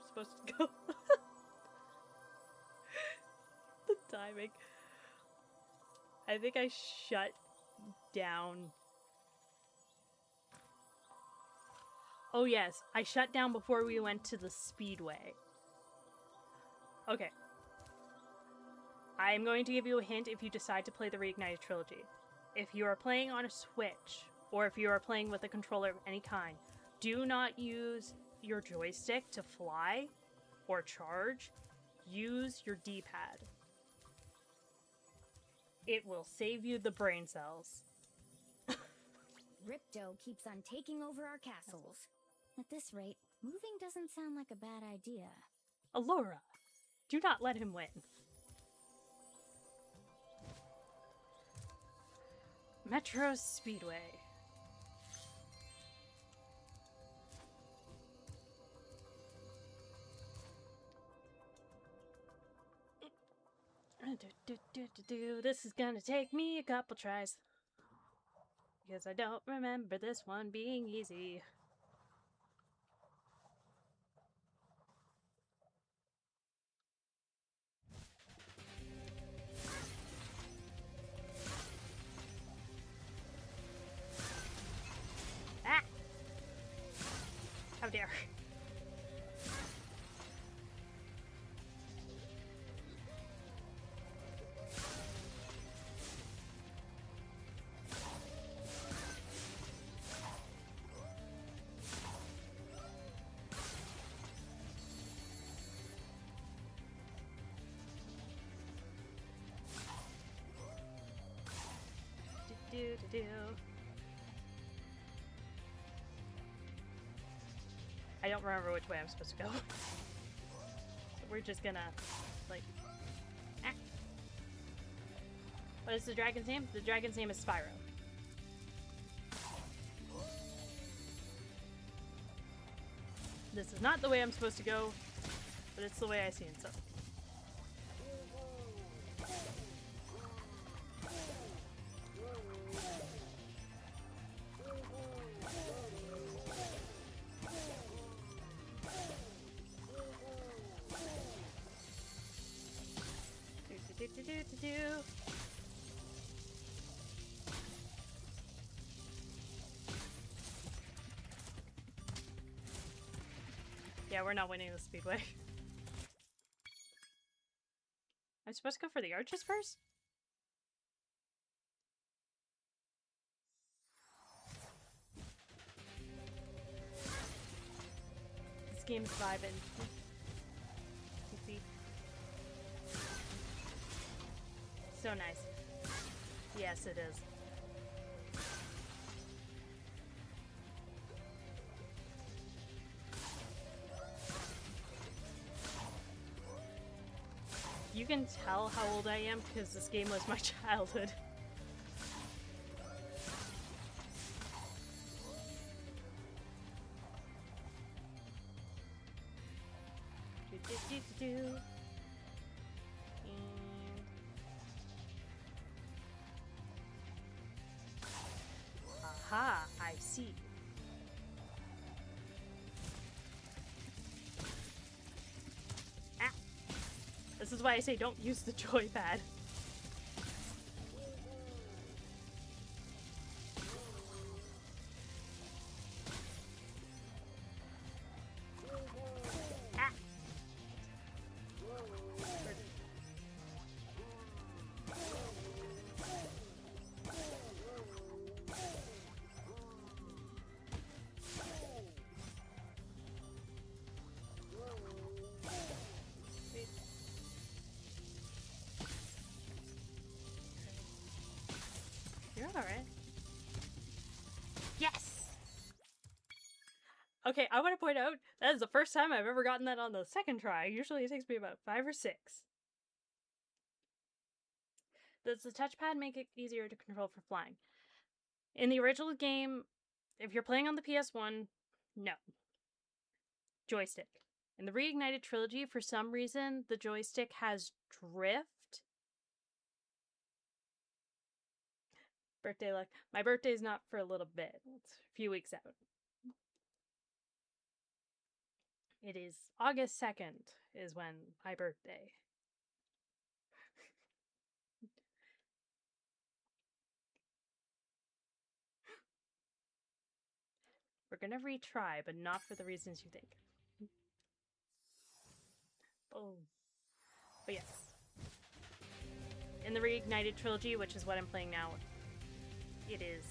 supposed to go. The timing. I think I shut down. Oh yes, I shut down before we went to the Speedway. Okay. I am going to give you a hint if you decide to play the Reignited Trilogy. If you are playing on a Switch, or if you are playing with a controller of any kind, do not use your joystick to fly or charge. Use your D-pad. It will save you the brain cells. Ripto keeps on taking over our castles. At this rate, moving doesn't sound like a bad idea. Elora, do not let him win. Metro Speedway. This is gonna take me a couple tries. Because I don't remember this one being easy. Ah! How dare. Do. I don't remember which way I'm supposed to go. So we're just gonna, like... Ah. What is the dragon's name? The dragon's name is Spyro. This is not the way I'm supposed to go, but it's the way I see it, so... Yeah, we're not winning the Speedway. I'm supposed to go for the arches first? This game's vibing. See? So nice. Yes, it is. You can tell how old I am because this game was my childhood. And... Aha, I see. Ah. This is why I say don't use the joypad. You're alright. Yes! Okay, I want to point out, that is the first time I've ever gotten that on the second try. Usually it takes me about 5 or 6. Does the touchpad make it easier to control for flying? In the original game, if you're playing on the PS1, no. Joystick. In the Reignited trilogy, for some reason, the joystick has drift. Birthday luck. My birthday's not for a little bit. It's a few weeks out. It is August 2nd is when my birthday. We're gonna retry, but not for the reasons you think. Oh. But yes. In the Reignited trilogy, which is what I'm playing now, it is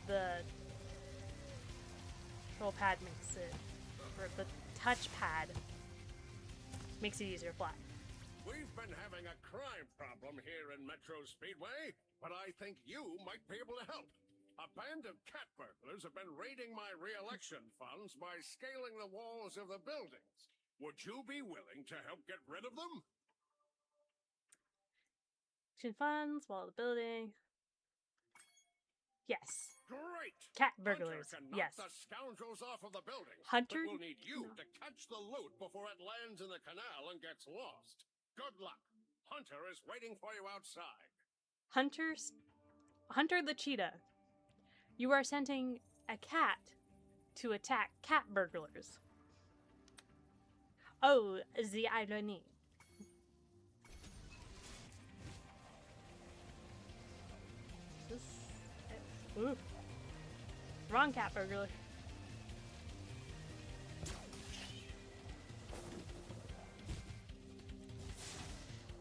the control pad makes it, or the touchpad makes it easier to fly. We've been having a crime problem here in Metro Speedway, but I think you might be able to help. A band of cat burglars have been raiding my re-election funds by scaling the walls of the buildings. Would you be willing to help get rid of them? Funds, wall of the building. Yes. Great! Cat burglars. Hunter can knock Yes. the scoundrels off of the buildings. Hunter? But we'll need you No. to catch the loot before it lands in the canal and gets lost. Good luck. Hunter is waiting for you outside. Hunter the cheetah. You are sending a cat to attack cat burglars. Oh, the irony. Ooh. Wrong cat burglar.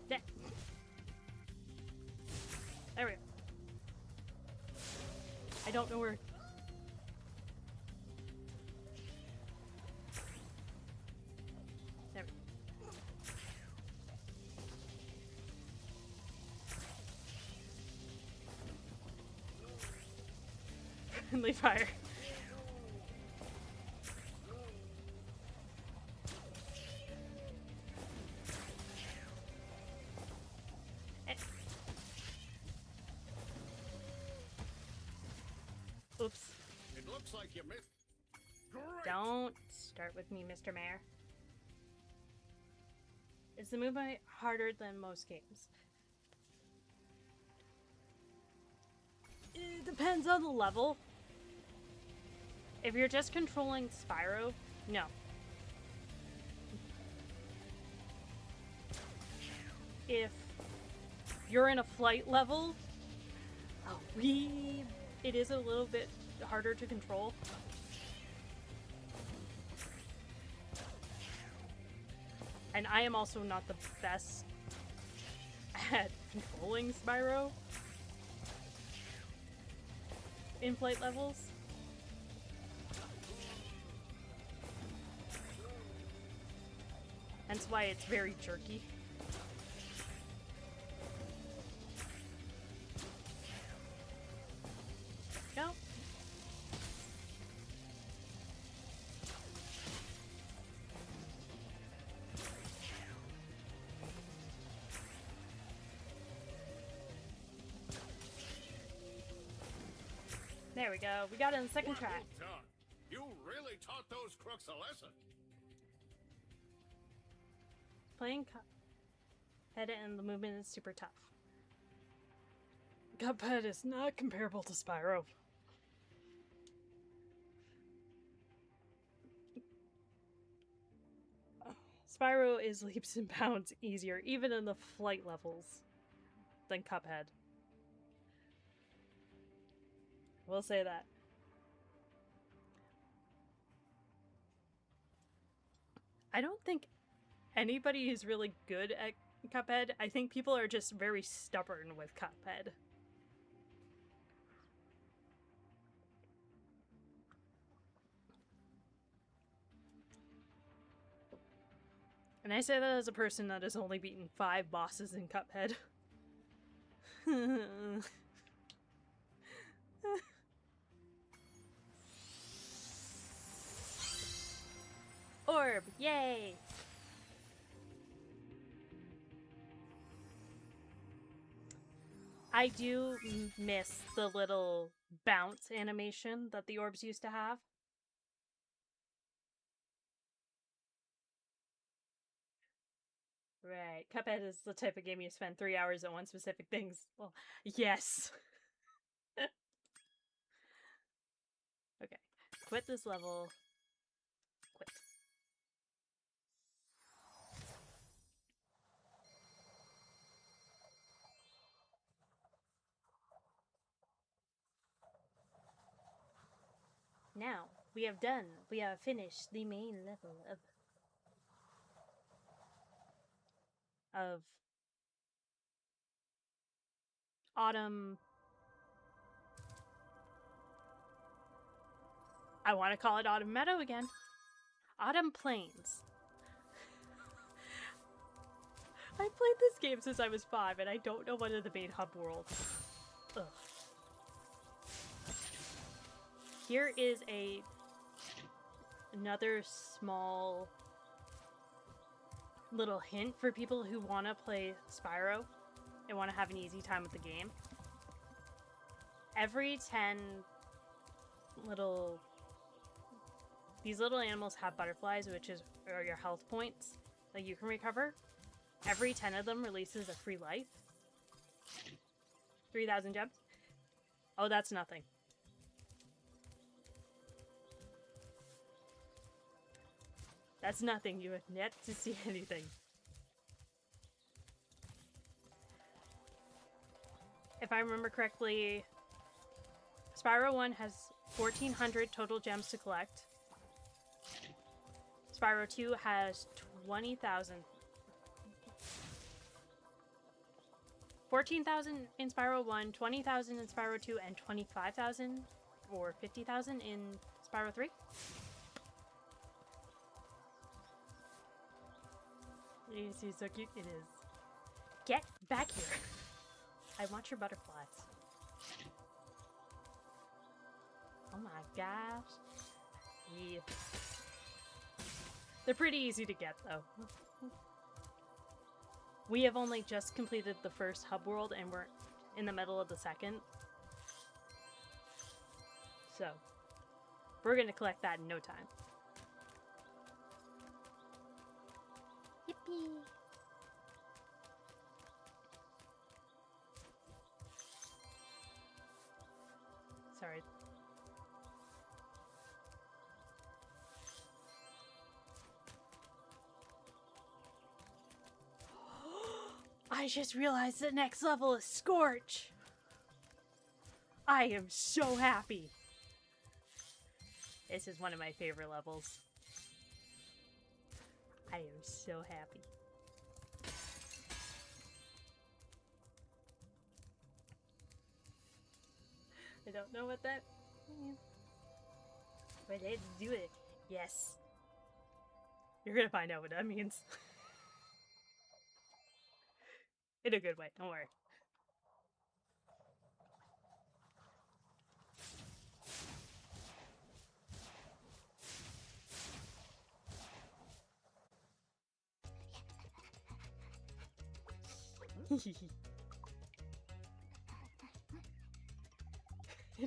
There. There we go. I don't know where. There we go. Friendly fire. Oops. It looks like you missed. Great! Don't start with me, Mr. Mayor. Is the movement harder than most games? It depends on the level. If you're just controlling Spyro, no. If you're in a flight level, it is a little bit harder to control. And I am also not the best at controlling Spyro in flight levels. That's why it's very jerky. Go. There we go. We got it in the second Well try. done. You really taught those crooks a lesson. Playing Cuphead and the movement is super tough. Cuphead is not comparable to Spyro. Spyro is leaps and bounds easier, even in the flight levels, than Cuphead. We'll say that. I don't think anybody is really good at Cuphead. I think people are just very stubborn with Cuphead. And I say that as a person that has only beaten 5 bosses in Cuphead. Orb, yay! I do miss the little bounce animation that the orbs used to have. Right. Cuphead is the type of game you spend 3 hours on specific things. Well, yes. Okay. Quit this level. Quit. Now, we have finished the main level of Autumn. I want to call it Autumn Meadow again. Autumn Plains. I played this game since I was 5, and I don't know one of the main hub worlds. Ugh. Here is another small little hint for people who want to play Spyro and want to have an easy time with the game. Every 10 these little animals have butterflies, which are your health points that you can recover. Every 10 of them releases a free life. 3,000 gems. Oh, that's nothing. That's nothing. You have yet to see anything. If I remember correctly, Spyro 1 has 1,400 total gems to collect. Spyro 2 has 20,000. 14,000 in Spyro 1, 20,000 in Spyro 2, and 25,000 or 50,000 in Spyro 3. You see, so cute it is. Get back here. I want your butterflies. Oh my gosh. Yeah. They're pretty easy to get, though. We have only just completed the first hub world, and we're in the middle of the second. So, we're gonna collect that in no time. Yippee! Sorry. I just realized the next level is Scorch! I am so happy! This is one of my favorite levels. I am so happy. I don't know what that means. But I had to do it. Yes. You're gonna find out what that means. In a good way, don't worry.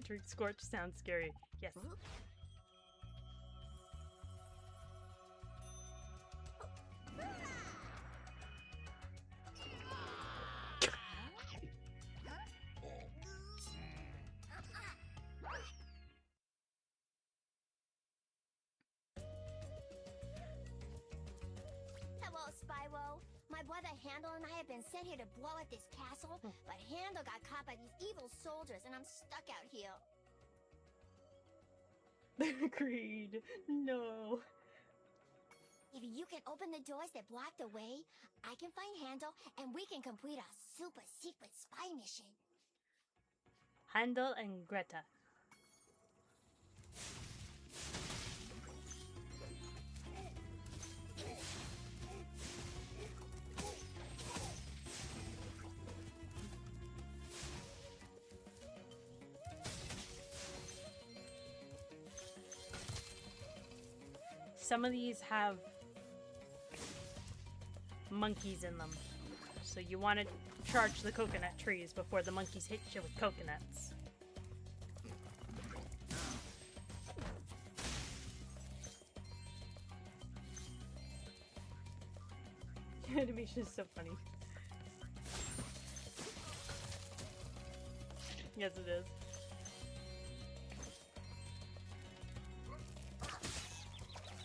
Drink Scorch sounds scary. Yes. Hello, Spyro. My brother Handel and I have been sent here to blow at this castle, but Handel got caught by these evil soldiers, and I'm stuck out here. Agreed. No. If you can open the doors that block the way, I can find Handel, and we can complete our super secret spy mission. Handel and Greta. some of these have monkeys in them. So you want to charge the coconut trees before the monkeys hit you with coconuts. The animation is so funny. Yes, it is.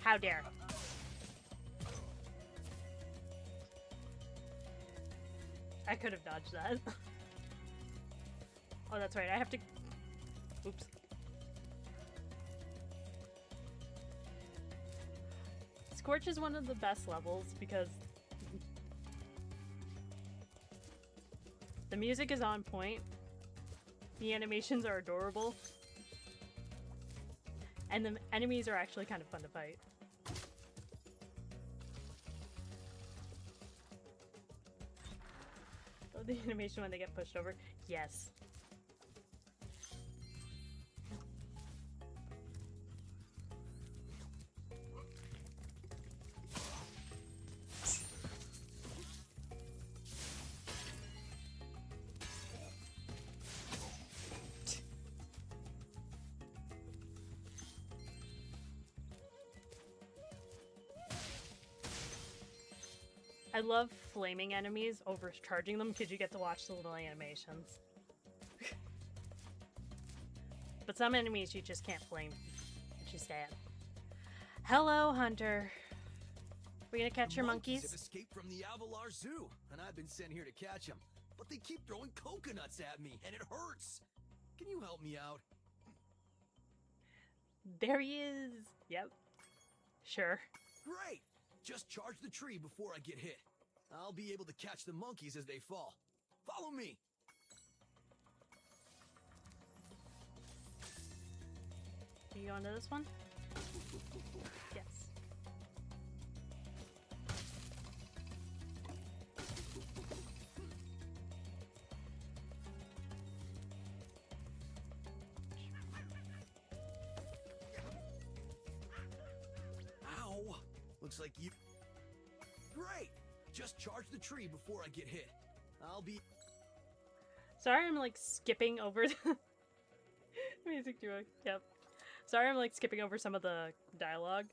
How dare. I could have dodged that. Oh, that's right. I have to... Oops. Scorch is one of the best levels because the music is on point, the animations are adorable, and the enemies are actually kind of fun to fight. Oh, the animation when they get pushed over. Yes. I love flaming enemies overcharging them because you get to watch the little animations. But some enemies you just can't flame. It's just sad. Hello, Hunter. We gonna catch your monkeys? Have escaped from the Avalar Zoo, and I've been sent here to catch them. But they keep throwing coconuts at me, and it hurts. Can you help me out? There he is. Yep. Sure. Great! Just charge the tree before I get hit. I'll be able to catch the monkeys as they fall. Follow me! Are you going to this one? Yes. Ow! Looks like you... Great! Just charge the tree before I get hit. I'll be... Sorry, I'm like skipping over the music duo. Yep. Sorry, I'm like skipping over some of the dialogue.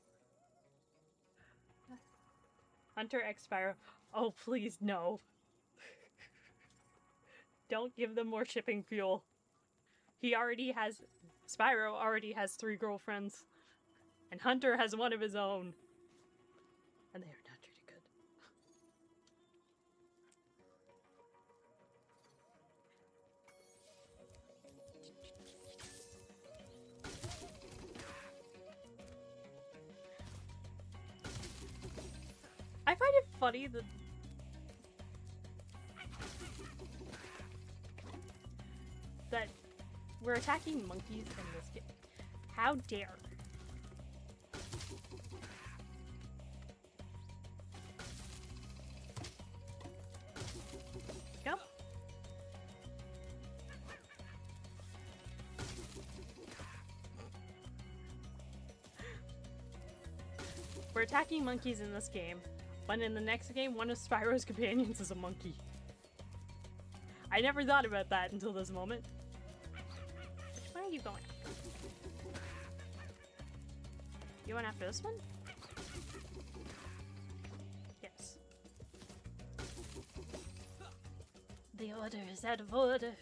Hunter X Spyro. Oh, please, no. Don't give them more shipping fuel. He already has... Spyro already has 3 girlfriends. And Hunter has one of his own. And they are not treated good. I find it funny that we're attacking monkeys in this game. How dare. Go. We're attacking monkeys in this game, but in the next game, one of Spyro's companions is a monkey. I never thought about that until this moment. Which way are you going? You went after this one? Yes. The order is out of order.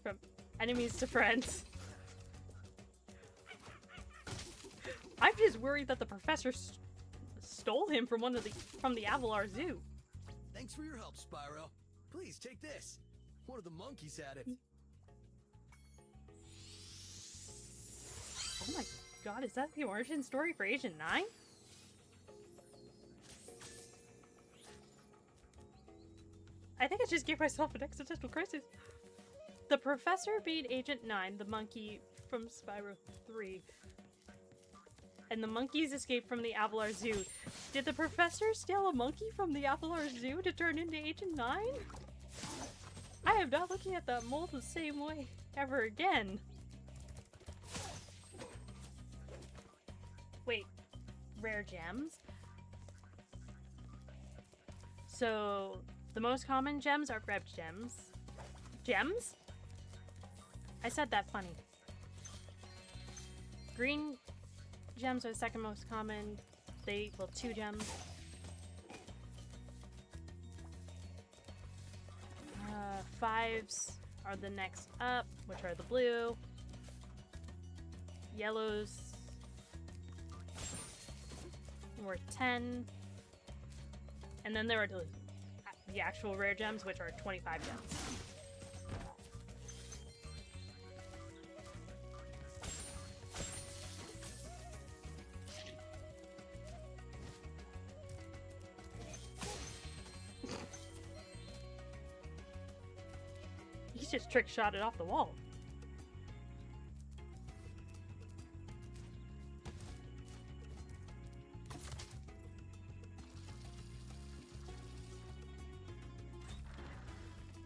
From enemies to friends. I'm just worried that the professor stole him from from the Avalar Zoo. Thanks for your help, Spyro. Please take this. One of the monkeys had it. Oh my god, is that the origin story for Agent 9? I think I just gave myself an existential crisis. The professor made Agent 9 the monkey from Spyro 3. And the monkeys escaped from the Avalar Zoo. Did the professor steal a monkey from the Avalar Zoo to turn into Agent 9? I am not looking at that mold the same way ever again. Wait, rare gems? So, the most common gems are red gems. Gems? I said that funny. Green gems are the second most common. They equal 2 gems. Fives are the next up, which are the blue. Yellows were 10. And then there are the actual rare gems, which are 25 gems. He's just trick shot it off the wall.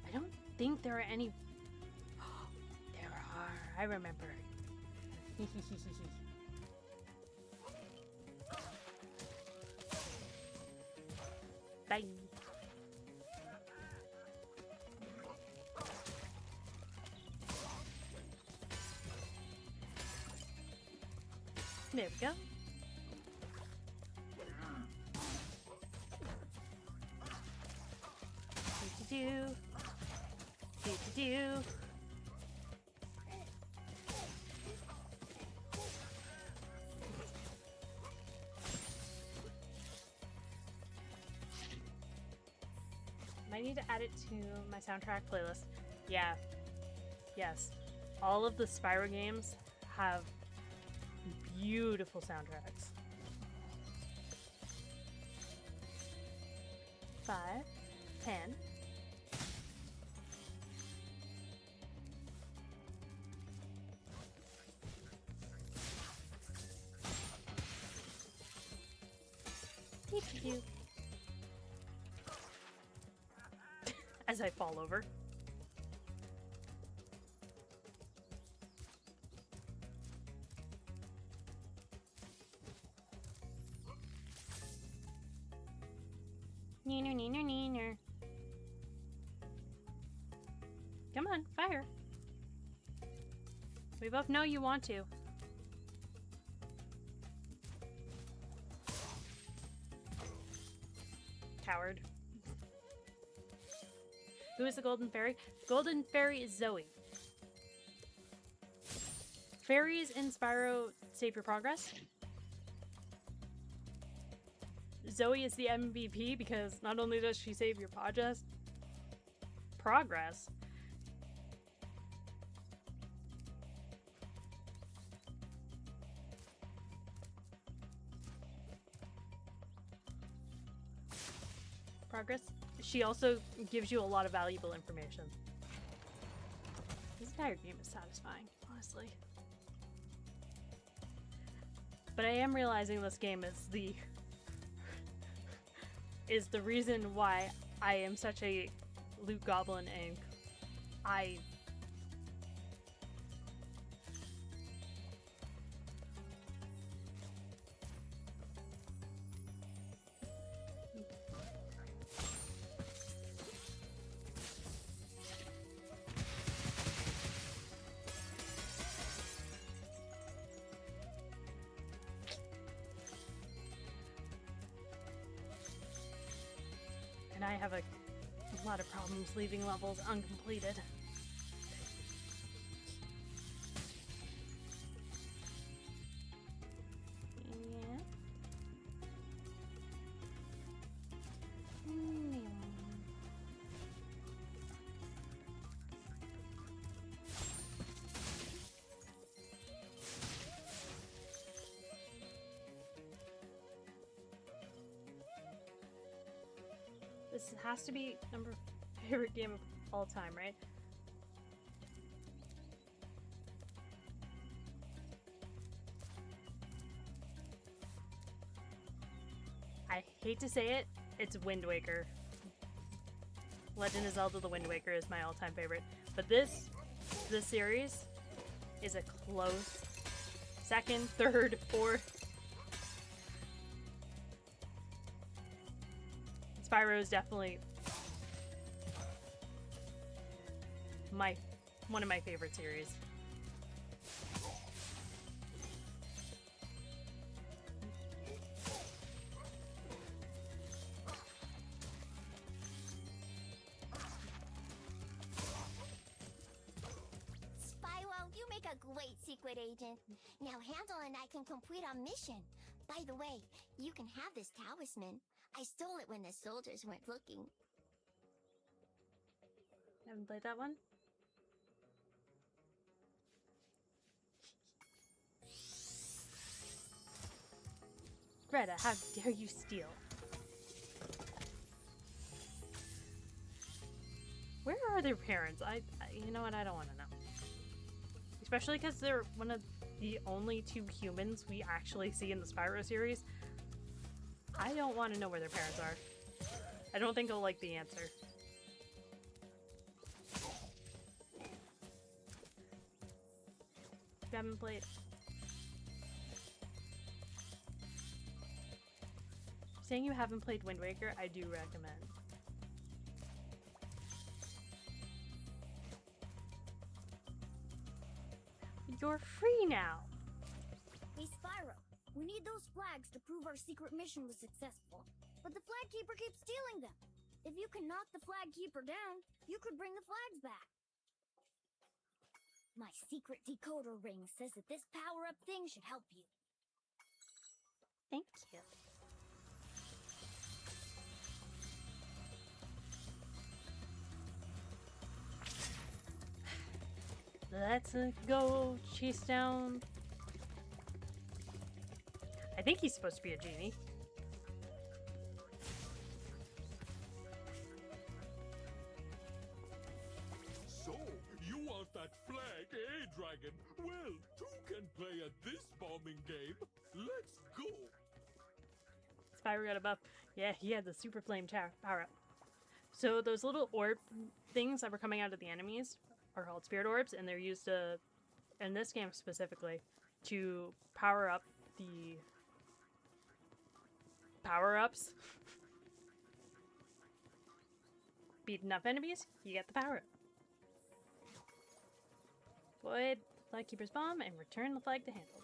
I don't think there are any. There are. I remember. Bye. There we go. Do-do-do. Do-do-do. Might need to add it to my soundtrack playlist. Yeah. Yes. All of the Spyro games have beautiful soundtracks. 5, 10. You. As I fall over. Neener, neener, neener. Come on, fire. We both know you want to. Coward. Who is the Golden Fairy? Golden Fairy is Zoe. Fairies in Spyro save your progress. Zoe is the MVP because not only does she save your progress, she also gives you a lot of valuable information. This entire game is satisfying, honestly. But I am realizing this game is the reason why I am such a loot goblin and I have a lot of problems leaving levels uncompleted. Yeah. This has to be number favorite game of all time, right? I hate to say it, it's Wind Waker. Legend of Zelda: The Wind Waker is my all-time favorite. But this series is a close second, third, fourth. Spyro is definitely one of my favorite series. Spyro, you make a great secret agent. Now Handle and I can complete our mission. By the way, you can have this talisman. I stole it when the soldiers weren't looking. Haven't played that one? Greta, how dare you steal? Where are their parents? You know what? I don't want to know. Especially because they're one of the only two humans we actually see in the Spyro series. I don't want to know where their parents are. I don't think I'll like the answer. If you haven't played... Saying you haven't played Wind Waker, I do recommend. You're free now! Hey Spyro, we need those flags to prove our secret mission was successful. But the flag keeper keeps stealing them. If you can knock the flag keeper down, you could bring the flags back. My secret decoder ring says that this power-up thing should help you. Thank you. Let's go chase down... I think he's supposed to be a genie. So, you want that flag, eh, Dragon? Well, two can play at this bombing game. Let's go! Spyro got a buff. Yeah, he had the super flame power up. So those little orb things that were coming out of the enemies are called spirit orbs, and they're used to, in this game specifically, to power up the power-ups. Beat enough enemies, you get the power-up. Avoid the flag keeper's bomb and return the flag to Handle.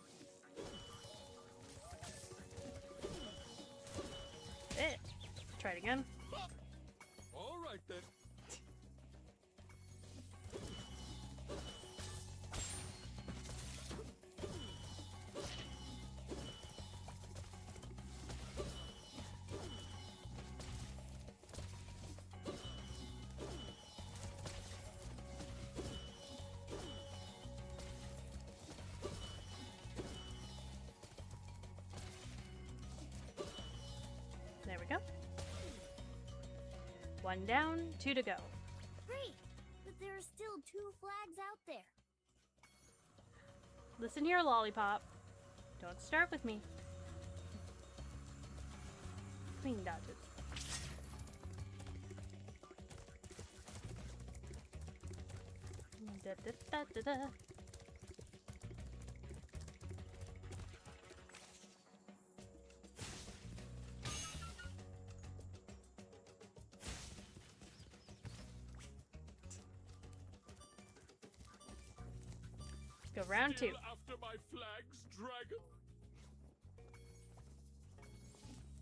Try it again. All right then. There we go. One down, two to go. Great! But there are still 2 flags out there. Listen here, Lollipop. Don't start with me. Clean dodges. Da, da, da, da, da. Go round 2. Still after my flags, Dragon?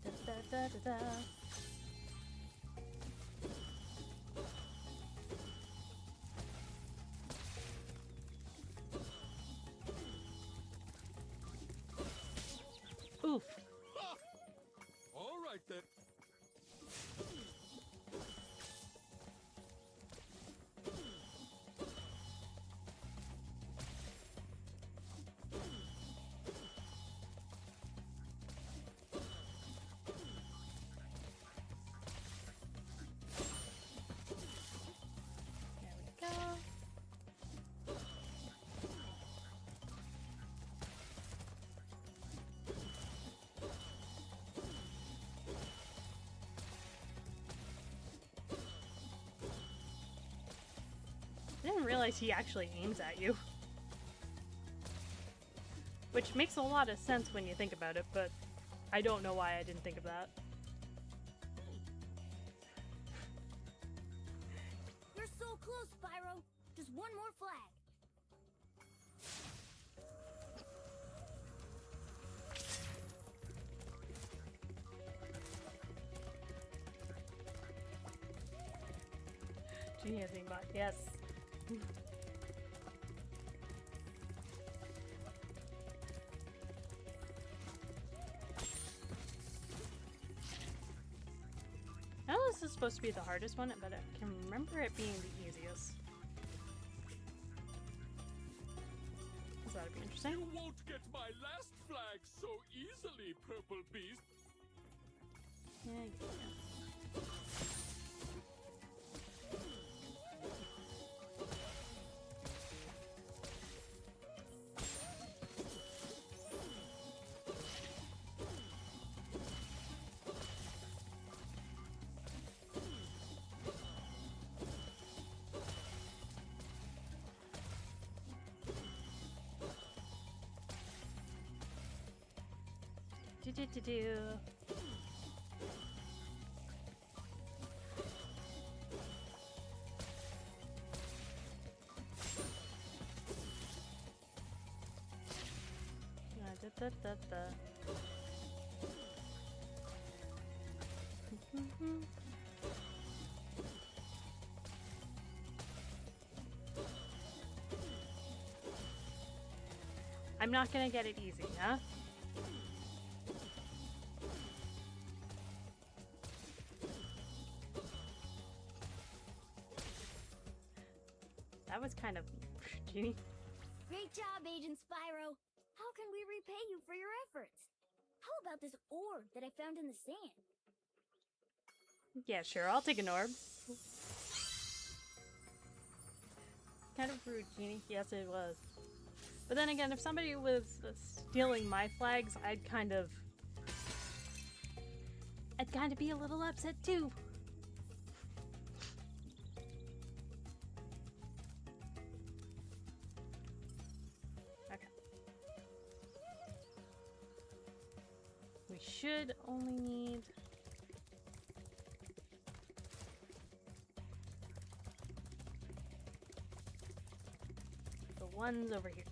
Da, da, da, da, da. Oof. All right then. There we go. I didn't realize he actually aims at you. Which makes a lot of sense when you think about it, but I don't know why I didn't think of that. one more flag. Genius aimbot, yes. I know this is supposed to be the hardest one, but I can remember it being the easiest. So that'd be interesting. You won't get my last flag so easily, Purple Beast. Yeah. Do. I'm not gonna get it easy, huh? That was kind of Genie. Great job, Agent Spyro. How can we repay you for your efforts? How about this orb that I found in the sand? Yeah, sure, I'll take an orb. Kind of rude, Genie. Yes, it was. But then again, if somebody was stealing my flags, I'd kind of be a little upset too. Okay. We should only need the ones over here.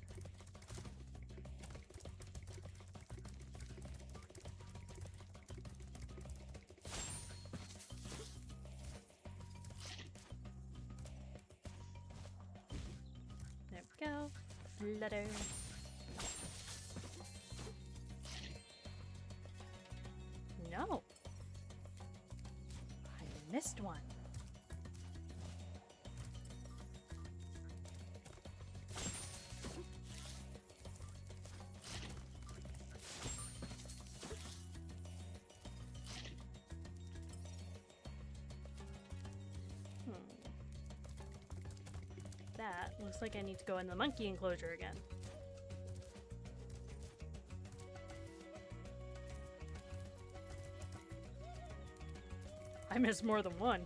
There we go. Flutter. No. I missed one. That looks like I need to go in the monkey enclosure again. I missed more than one.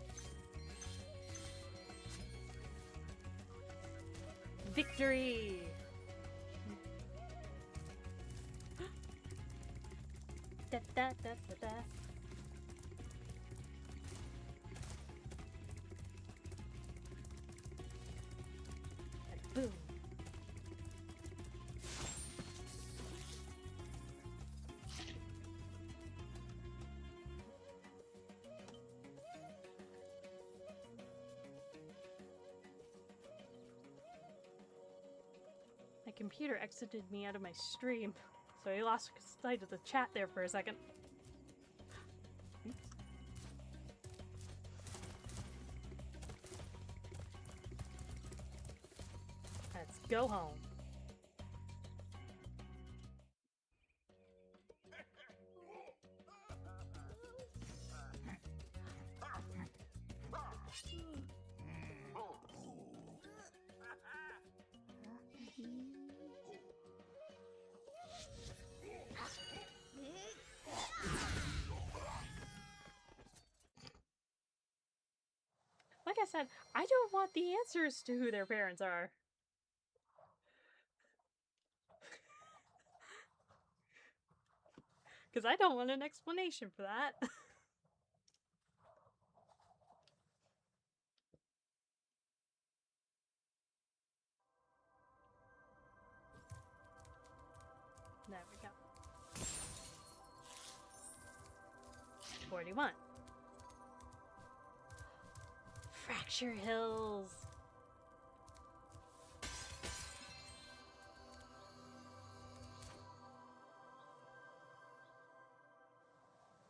Victory! Da, da, da, da, da. Boom. My computer exited me out of my stream, so I lost sight of the chat there for a second. Oops. Let's go home. Like I said, I don't want the answers to who their parents are. Because I don't want an explanation for that. 41. Fracture Hills.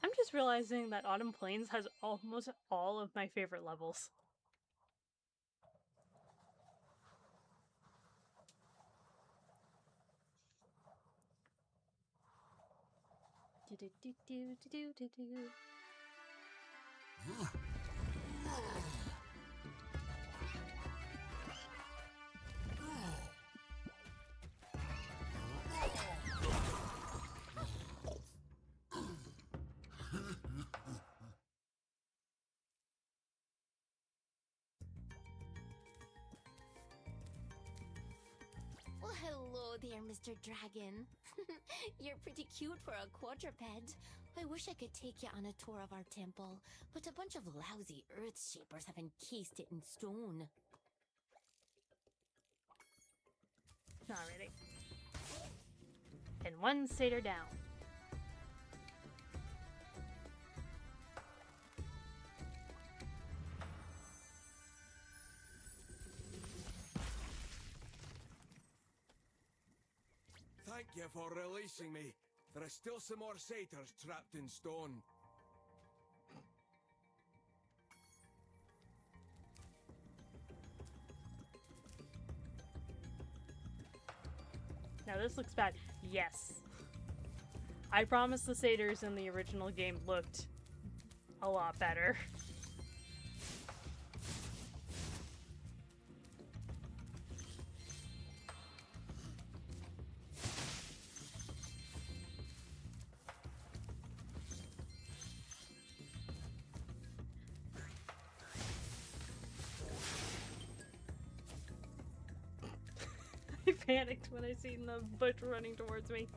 I'm just realizing that Autumn Plains has almost all of my favorite levels. Well, hello there, Mr. Dragon. You're pretty cute for a quadruped. I wish I could take you on a tour of our temple, but a bunch of lousy earth shapers have encased it in stone. Alrighty. And one satyr down. Thank you for releasing me. There are still some more satyrs trapped in stone. Now this looks bad. Yes. I promise the satyrs in the original game looked a lot better. I panicked when I seen the butch running towards me.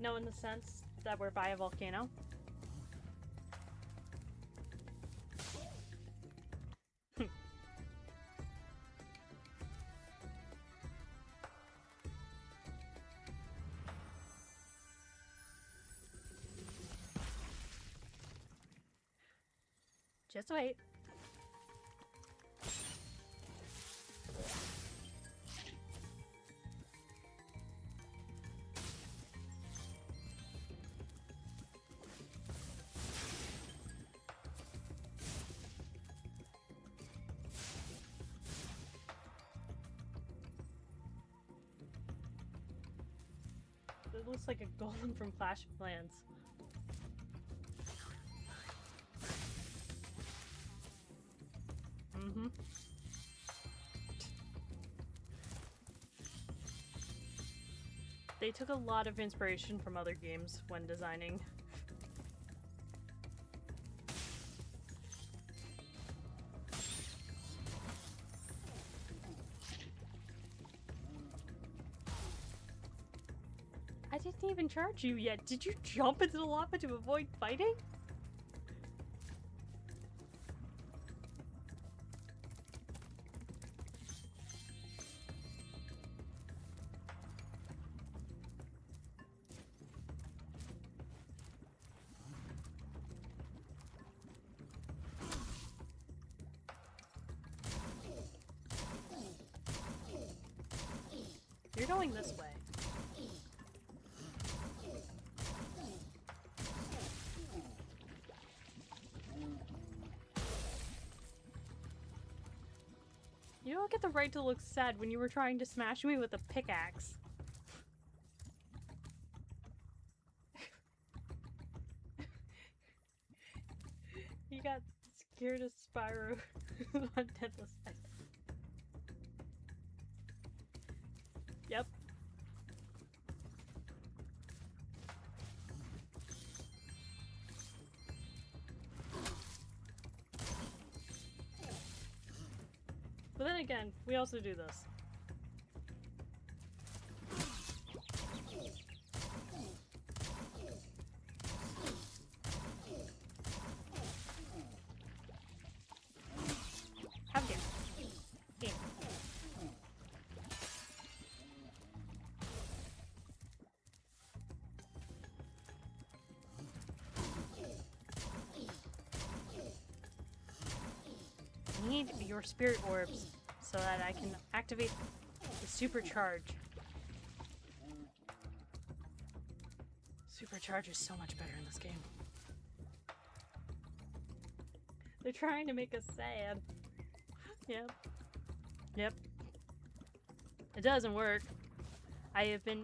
No, in the sense that we're by a volcano. Just wait. It looks like a golem from Clash of Clans. Mm-hmm. They took a lot of inspiration from other games when designing. I didn't even charge you yet. Did you jump into the lava to avoid fighting? You're going this way. You don't get the right to look sad when you were trying to smash me with a pickaxe. You got scared of Spyro on Deathless Night. Yep. But then again, we also do this. How dare you? Game. need your spirit orbs so that I can activate the supercharge. Supercharge is so much better in this game. They're trying to make us sad. Yep. Yep. It doesn't work. I have been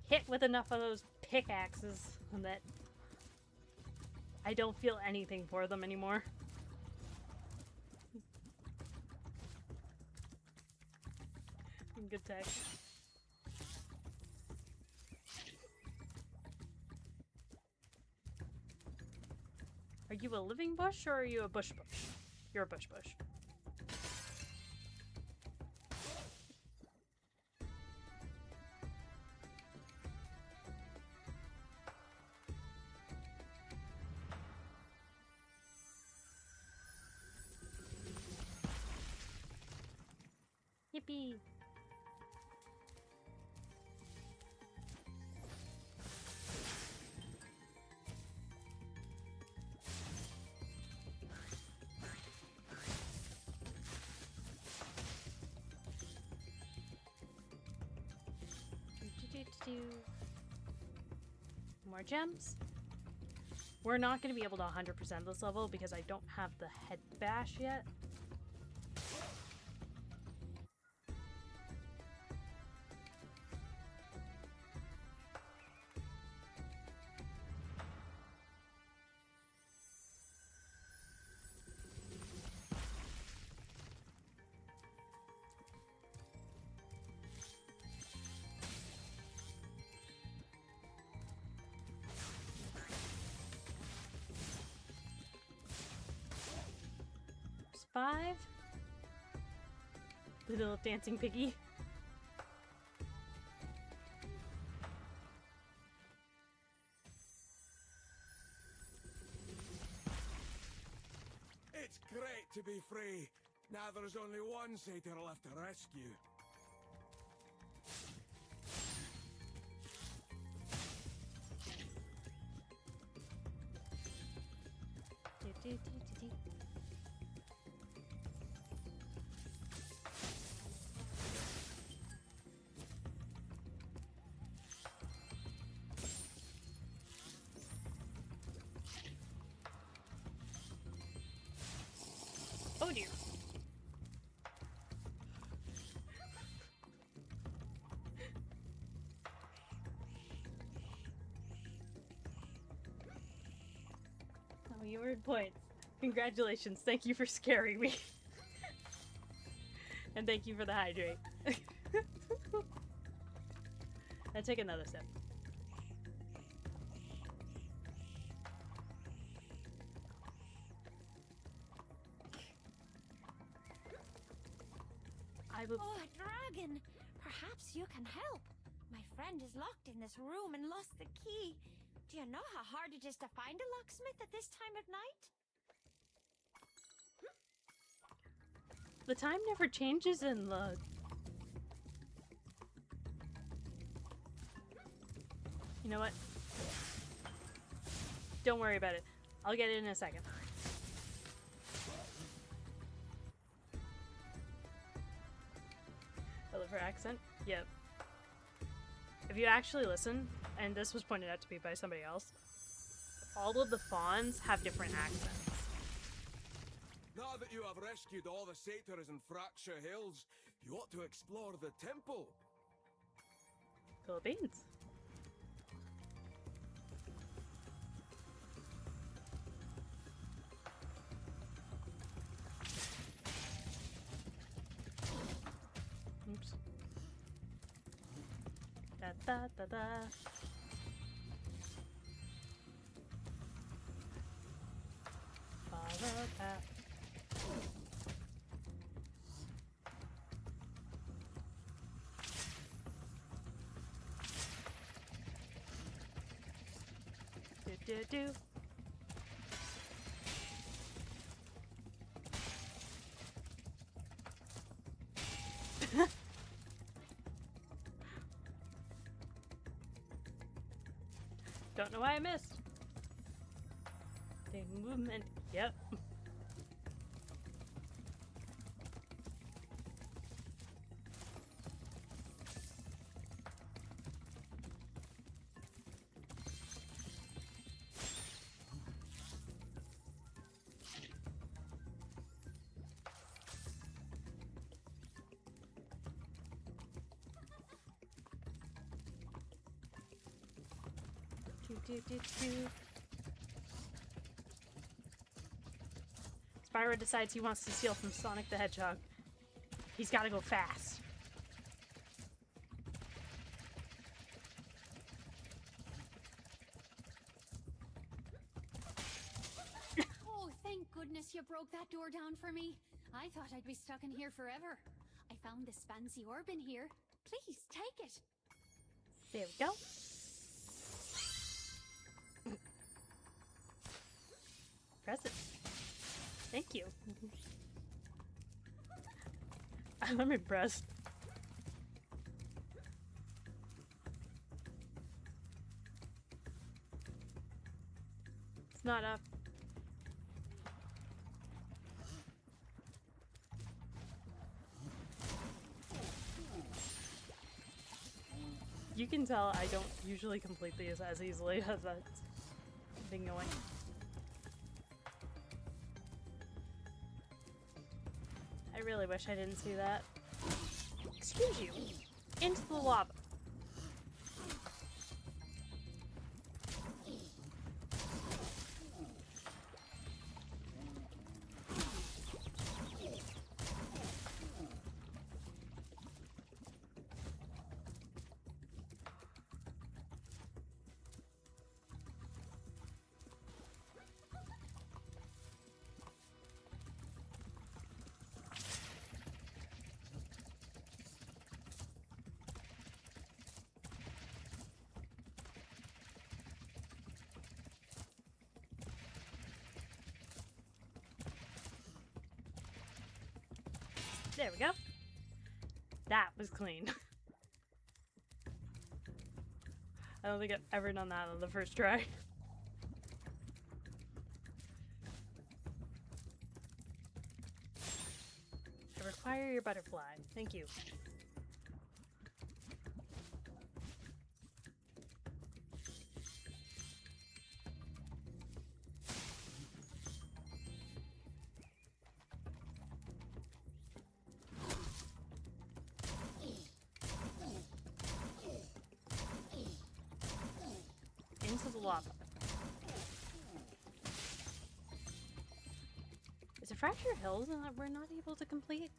hit with enough of those pickaxes that I don't feel anything for them anymore. Good tech. Are you a living bush or are you a bush bush? You're a bush bush. Yippee! More gems. We're not going to be able to 100% this level because I don't have the head bash yet. Five. Little dancing piggy. It's great to be free. Now there's only one satyr left to rescue. Oh dear. Oh, you earned points. Congratulations. Thank you for scaring me. And thank you for the hydrate. Let's take another step. Oh, a dragon! Perhaps you can help. My friend is locked in this room and lost the key. Do you know how hard it is to find a locksmith at this time of night? The time never changes in the... You know what? Don't worry about it. I'll get it in a second. I love her accent. Yep. If you actually listen, and this was pointed out to me by somebody else, all of the fawns have different accents. Now that you have rescued all the satyrs in Fracture Hills, you ought to explore the temple. Philippines. Oops. Da da da da. Follow that. Do. Don't know why I missed. The movement. Yep. Spyro decides he wants to steal from Sonic the Hedgehog. He's gotta go fast. Oh, thank goodness you broke that door down for me. I thought I'd be stuck in here forever. I found this fancy orb in here. Please, take it. There we go. Press it. Thank you. I'm impressed. It's not up. You can tell I don't usually complete these as easily as that's been going. I really wish I didn't see that. Excuse you. Into the lava. There we go. That was clean. I don't think I've ever done that on the first try. I require your butterfly. Thank you. Into the lava. Is it Fracture Hills and that we're not able to complete?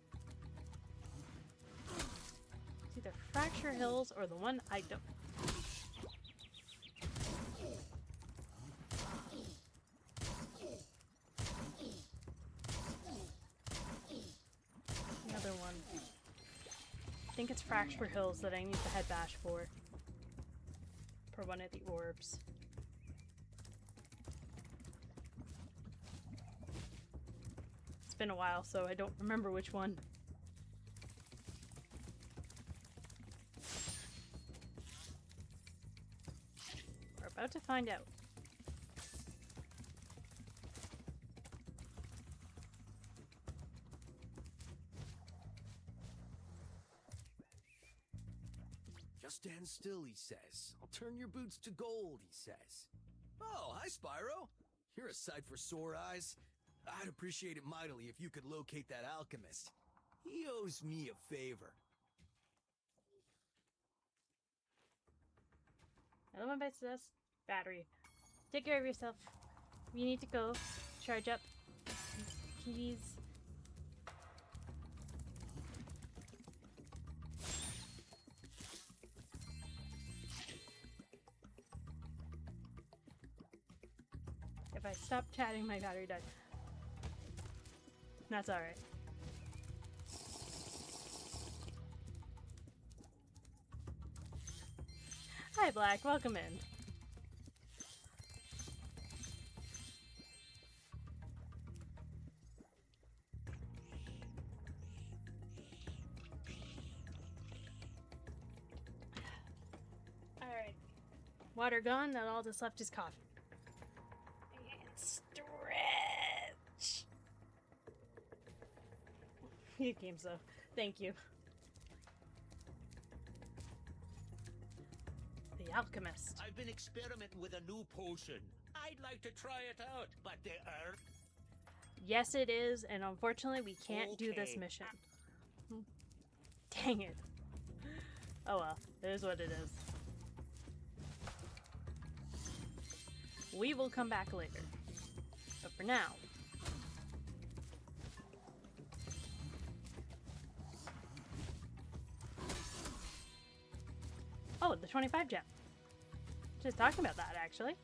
It's either Fracture Hills or the one I don't. The other one. I think it's Fracture Hills that I need to head bash for. For one of the orbs. It's been a while, so I don't remember which one. We're about to find out. Just stand still, he says. I'll turn your boots to gold, he says. Oh, hi, Spyro. You're a sight for sore eyes. I'd appreciate it mightily if you could locate that alchemist. He owes me a favor. Element by this battery. Take care of yourself. You need to go. Charge up. Keys. If I stop chatting, my battery died. That's alright. Hi, Black. Welcome in. Alright. Water gone, now all that's left is coffee. Stretch! Good games though. Thank you. The Alchemist. I've been experimenting with a new potion. I'd like to try it out, but the earth... Yes, it is, and unfortunately we can't do this Okay. mission. Dang it. Oh well, it is what it is. We will come back later. But for now... Oh, the 25 gem. Just talking about that, actually.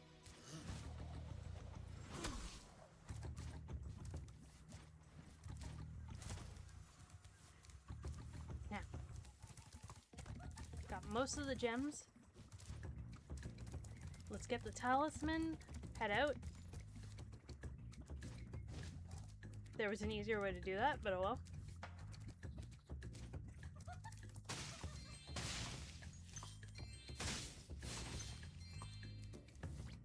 Now. Got most of the gems. Let's get the talisman, head out. There was an easier way to do that, but oh well.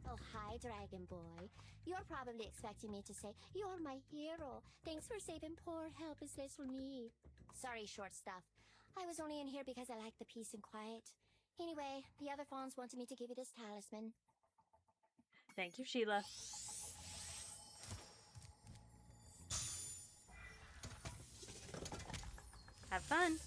Oh, hi, Dragon Boy. You're probably expecting me to say, "You're my hero. Thanks for saving poor, helpless little me." Sorry, short stuff. I was only in here because I like the peace and quiet. Anyway, the other fawns wanted me to give you this talisman. Thank you, Sheila. Have fun.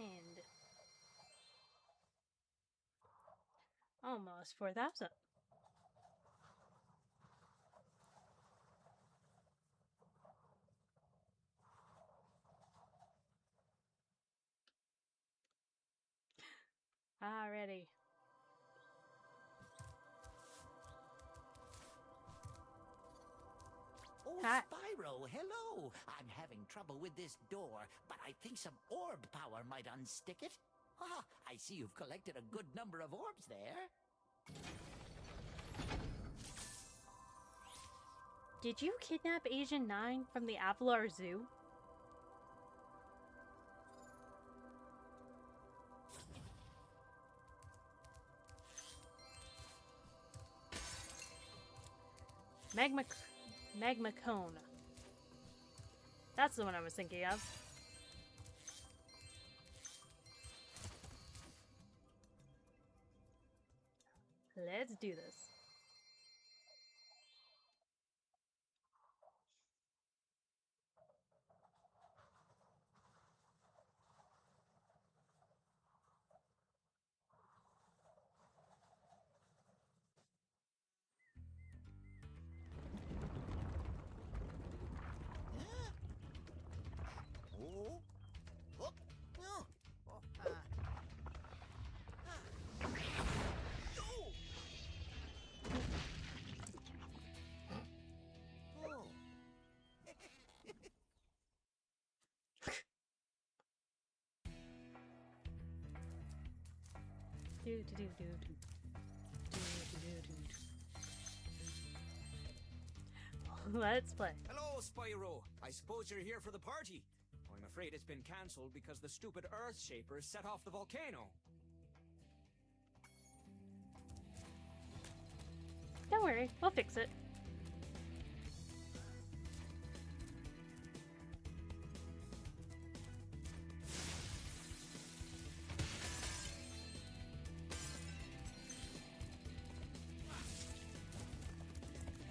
And almost 4,000. Alrighty. Oh, Hi. Spyro, hello! I'm having trouble with this door, but I think some orb power might unstick it. Ah, I see you've collected a good number of orbs there. Did you kidnap Asian 9 from the Avalar Zoo? Magma cone. That's the one I was thinking of. Let's do this. Oh. Oh. Oh. Oh. Let's play. Hello, Spyro. I suppose you're here for the party. I'm afraid it's been cancelled because the stupid Earth Shapers set off the volcano. Don't worry, we'll fix it.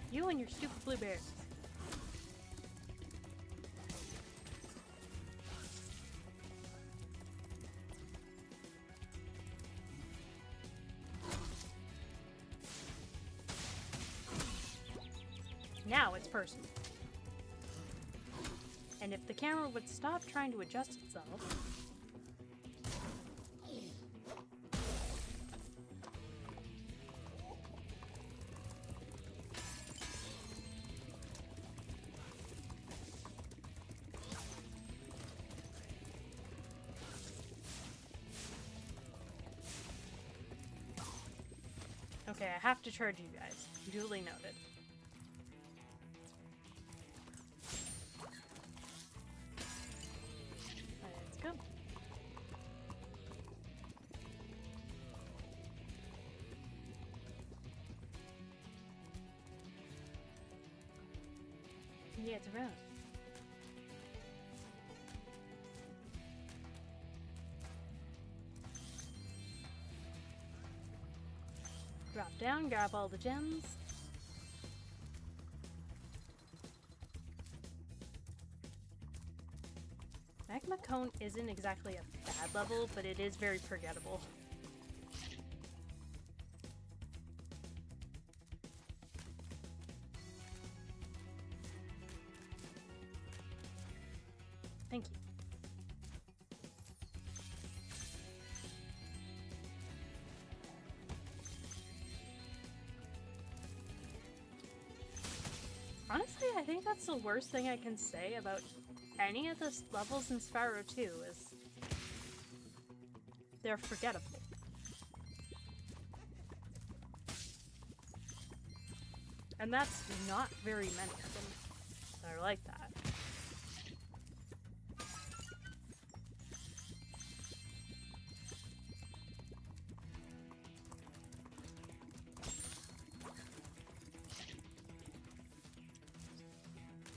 You and your stupid blueberries. Now it's personal. And if the camera would stop trying to adjust itself... Okay, I have to charge you guys. Duly noted. Let's go. Yeah, it's around. Drop down, grab all the gems. Magma Cone isn't exactly a bad level, but it is very forgettable. Thank you. Honestly, I think that's the worst thing I can say about any of the levels in Spyro 2 is they're forgettable. And that's not very many of them that are like that.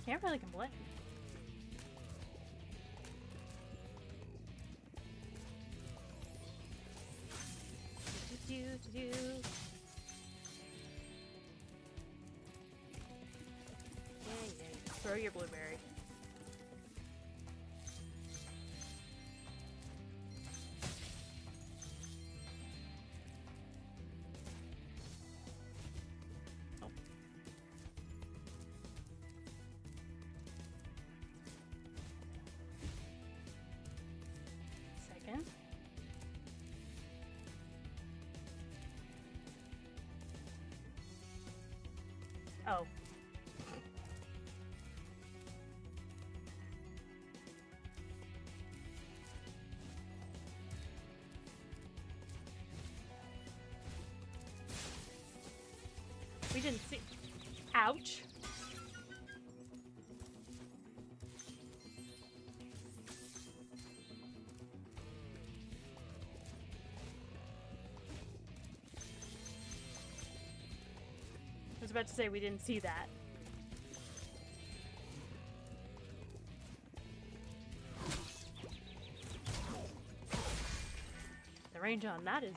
Can't really complain. Yeah, throw your blueberry. Oh. Second. Oh. We didn't see. Ouch. I was about to say we didn't see that. The range on that is...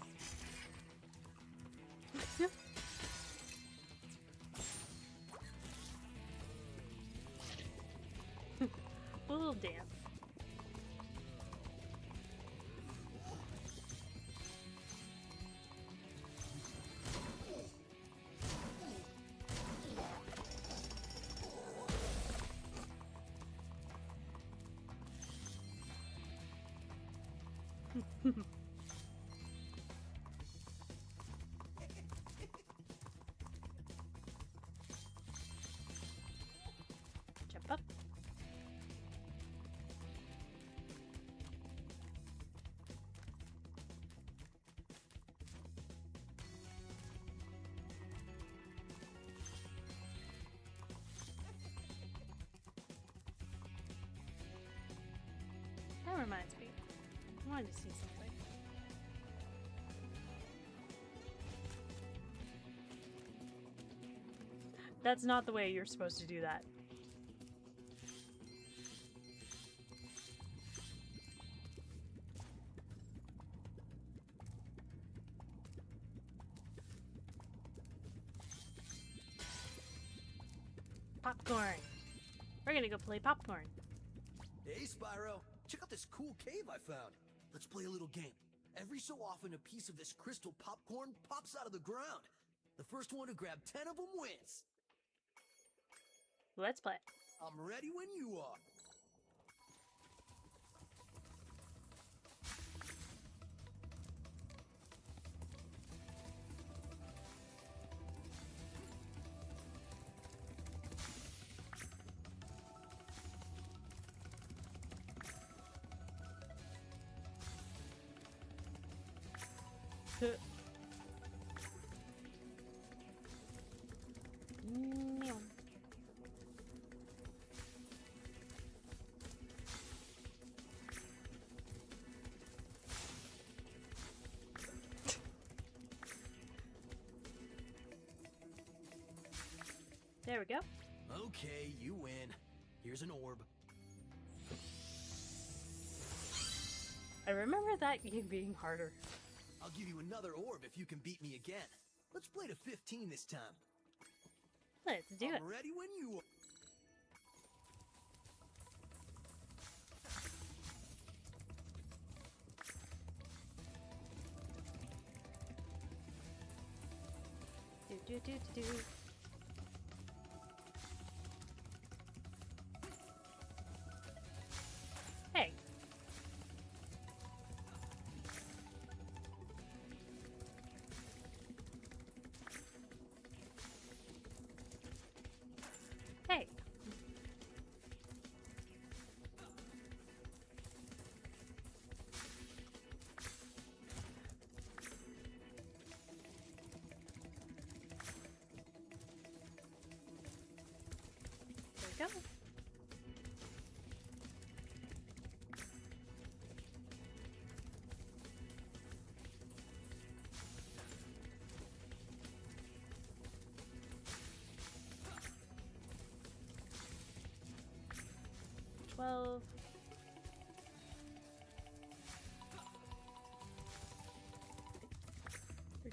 a little dance. Jump up. That reminds me. I wanted to see something. That's not the way you're supposed to do that. Popcorn. We're gonna go play popcorn. Hey, Spyro. Check out this cool cave I found. Let's play a little game. Every so often, a piece of this crystal popcorn pops out of the ground. The first one to grab 10 of them wins. Let's play. I'm ready when you are. There we go. Okay, you win. Here's an orb. I remember that game being harder. I'll give you another orb if you can beat me again. Let's play to 15 this time. Let's do it. I'm ready when you are. Do. Hey. Hey. There we go. $12.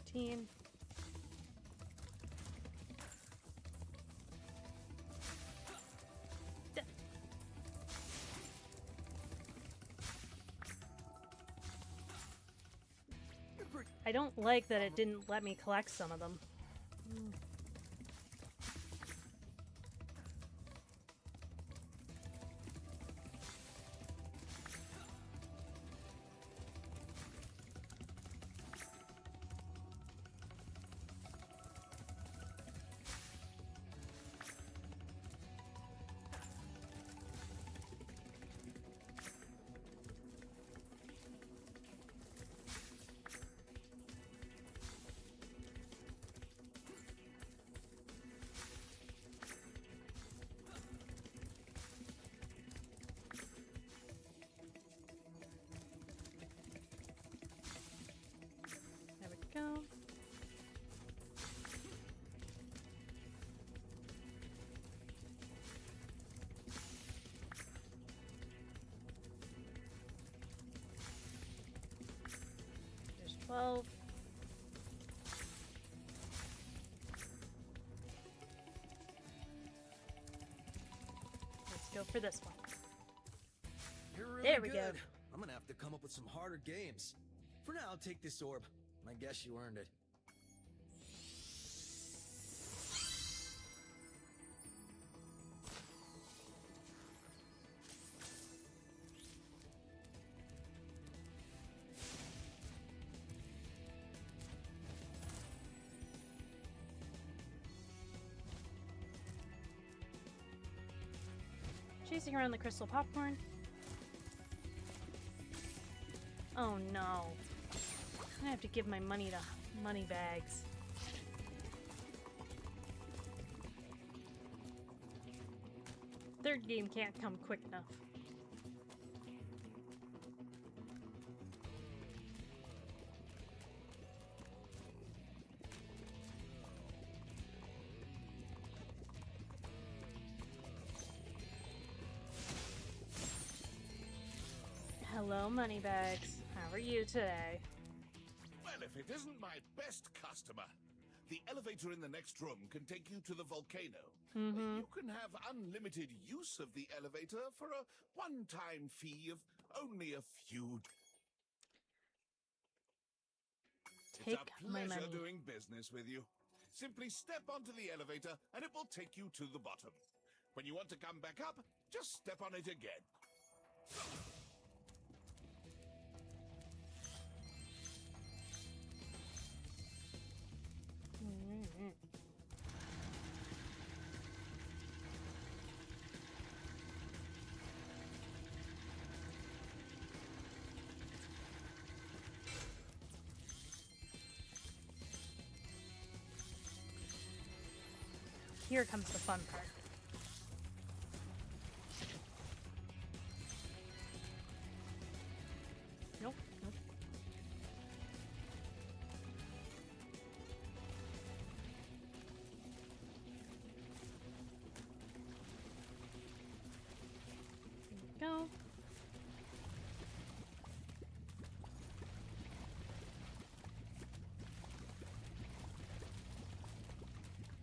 13. I don't like that it didn't let me collect some of them. Go. There's 12. Let's go for this one. You're really There we good. go. I'm gonna have to come up with some harder games. For now, I'll take this orb. I guess you earned it. Chasing around the crystal popcorn. Oh no. I have to give my money to money bags. Third game can't come quick enough. Hello, Moneybags. How are you today? Well, if it isn't my best customer. The elevator in the next room can take you to the volcano. You can have unlimited use of the elevator for a one-time fee of only a few. Take It's a my pleasure money. doing business with you. Simply step onto the elevator and it will take you to the bottom. When you want to come back up, just step on it again. Here comes the fun part. Nope, nope. There we go.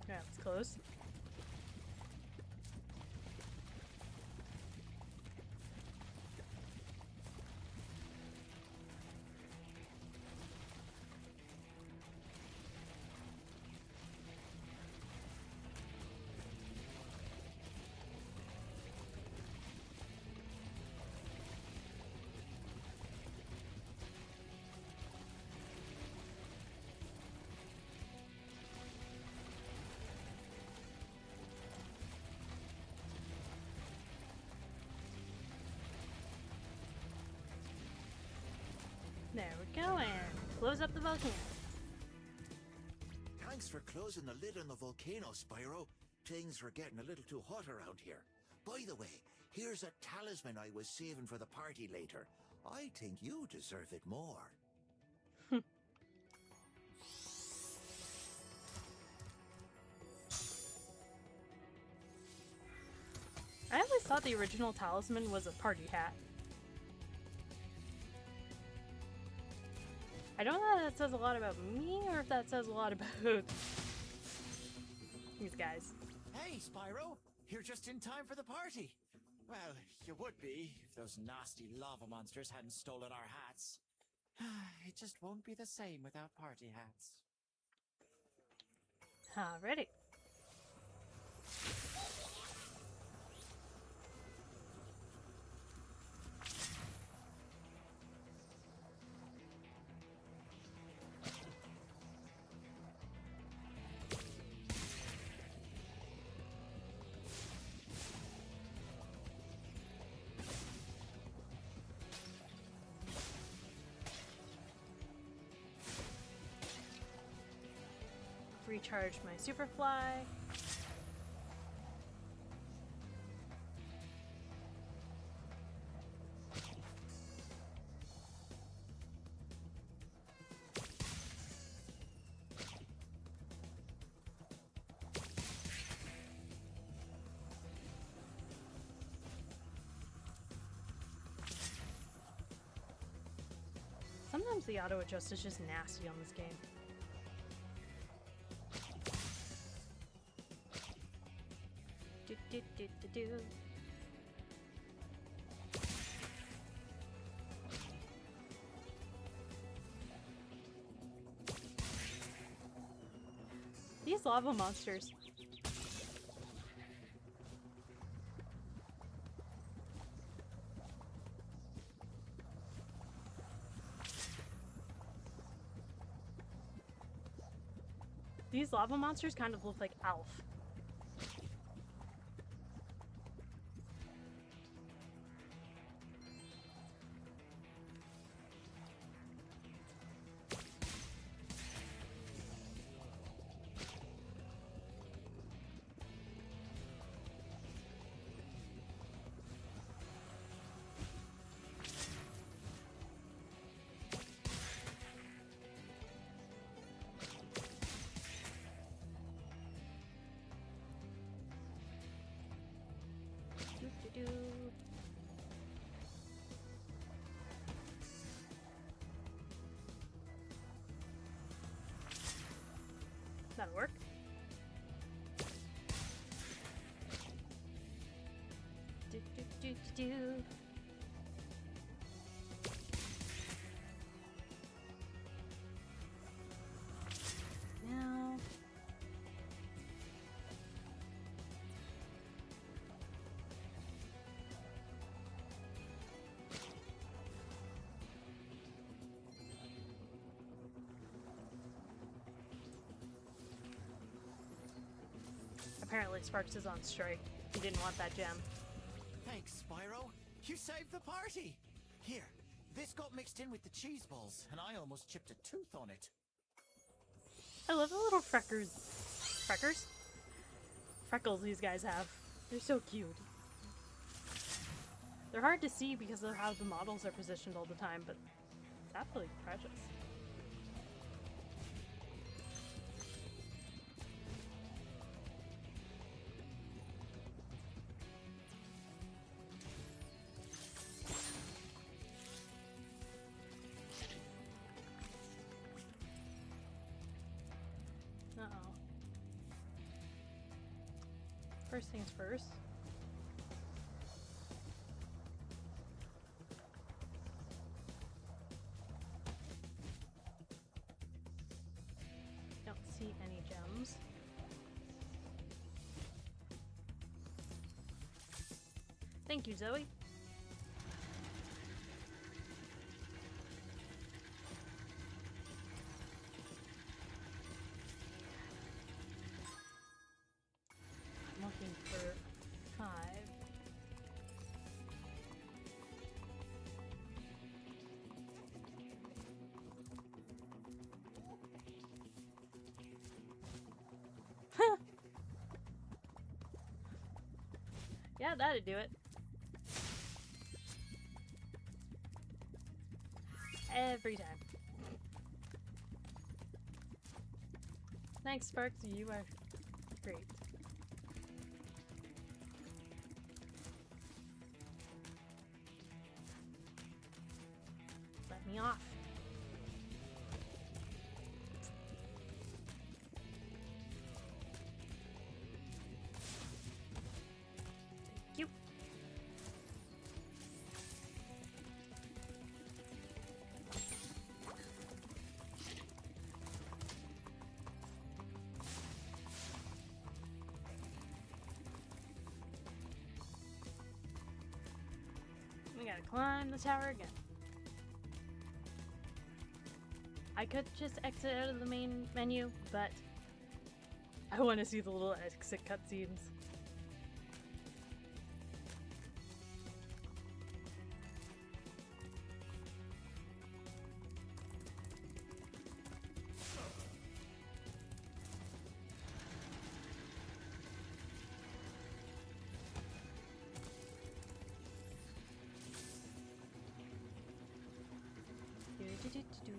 Yeah, it's close. There we go, and close up the volcano. Thanks for closing the lid on the volcano, Spyro. Things were getting a little too hot around here. By the way, here's a talisman I was saving for the party later. I think you deserve it more. I always thought the original talisman was a party hat. I don't know if that says a lot about me or if that says a lot about these guys. Hey, Spyro! You're just in time for the party. Well, you would be if those nasty lava monsters hadn't stolen our hats. It just won't be the same without party hats. Alrighty. Recharge my Superfly. Sometimes the auto adjust is just nasty on this game. Do. These lava monsters. These lava monsters kind of look like Alf. That'll work. Do. Now. Apparently Sparks is on strike. He didn't want that gem. Thanks, Spyro. You saved the party. Here, this got mixed in with the cheese balls, and I almost chipped a tooth on it. I love the little freckers. Freckers? Freckles these guys have. They're so cute. They're hard to see because of how the models are positioned all the time, but it's absolutely precious. Uh-oh. first things first. Don't see any gems. Thank you, Zoe. I'm looking for 5. Yeah, that'd do it. Every time. Thanks, Sparks. You are great. Let me off. Thank you. We gotta climb the tower again. I could just exit out of the main menu, but I want to see the little exit cutscenes. Do-do-do-do-do.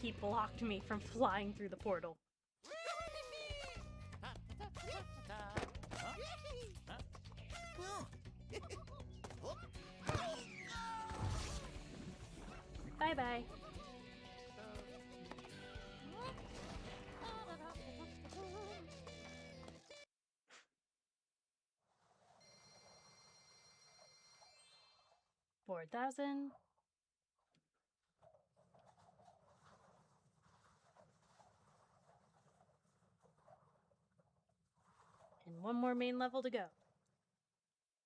He blocked me from flying through the portal. Bye bye. $4,000. And one more main level to go.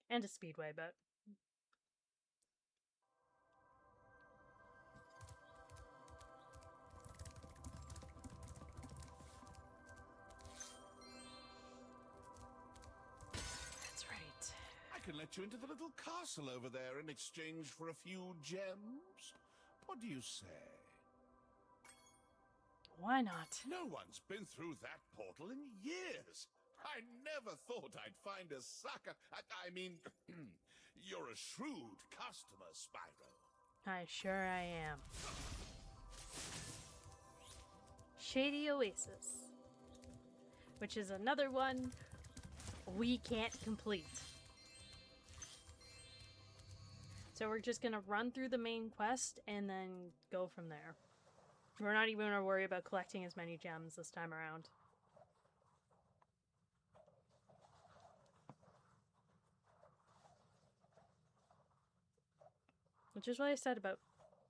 And a speedway, but that's right. I can let you into the little castle over there in exchange for a few gems. What do you say? Why not? No one's been through that portal in years. I never thought I'd find a sucker. I mean, you're a shrewd customer, Spyro. I sure I am. Shady Oasis. Which is another one we can't complete. So we're just gonna run through the main quest and then go from there. We're not even gonna worry about collecting as many gems this time around. Which is what I said about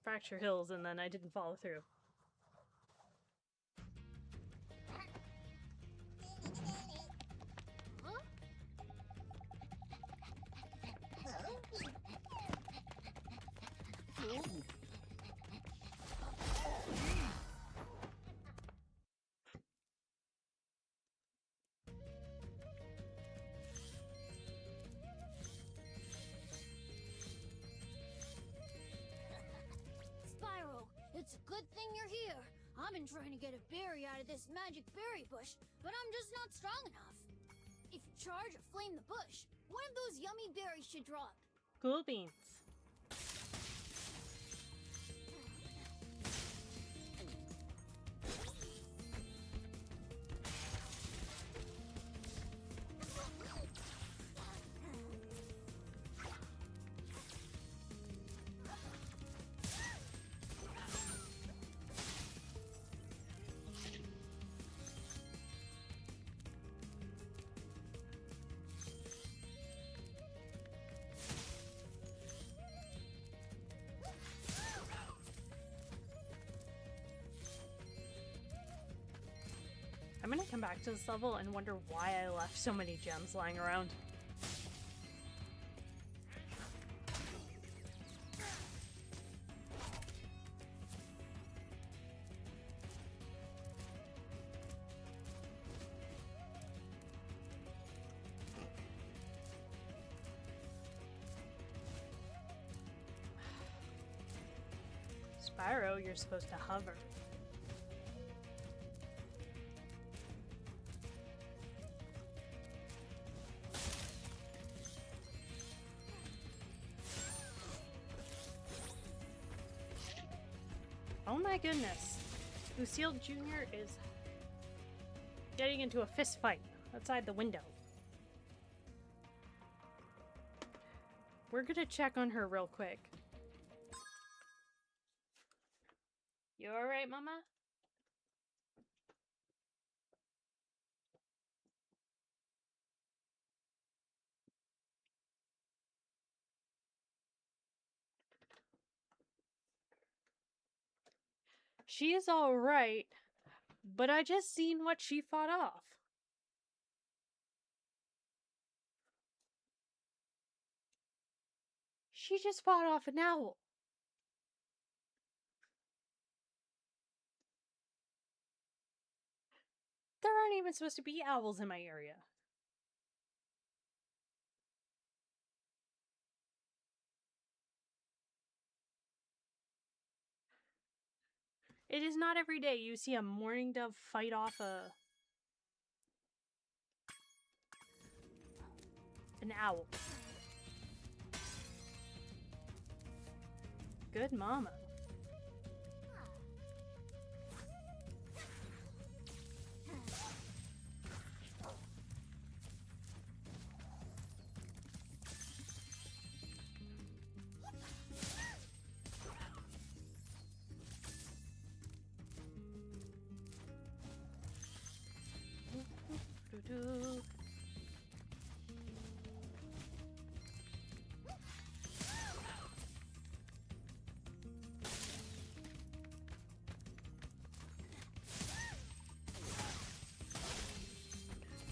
Fracture Hills, and then I didn't follow through. Spyro, it's a good thing you're here. I've been trying to get a berry out of this magic berry bush, but I'm just not strong enough. If you charge or flame the bush, one of those yummy berries should drop. Cool beans. I'm gonna come back to this level and wonder why I left so many gems lying around. Spyro, you're supposed to hover. Oh my goodness. Lucille Jr. is getting into a fist fight outside the window. We're gonna check on her real quick. You alright, Mama? She's alright, but I just seen what she fought off. She just fought off an owl. There aren't even supposed to be owls in my area. It is not every day you see a mourning dove fight off an owl. Good mama.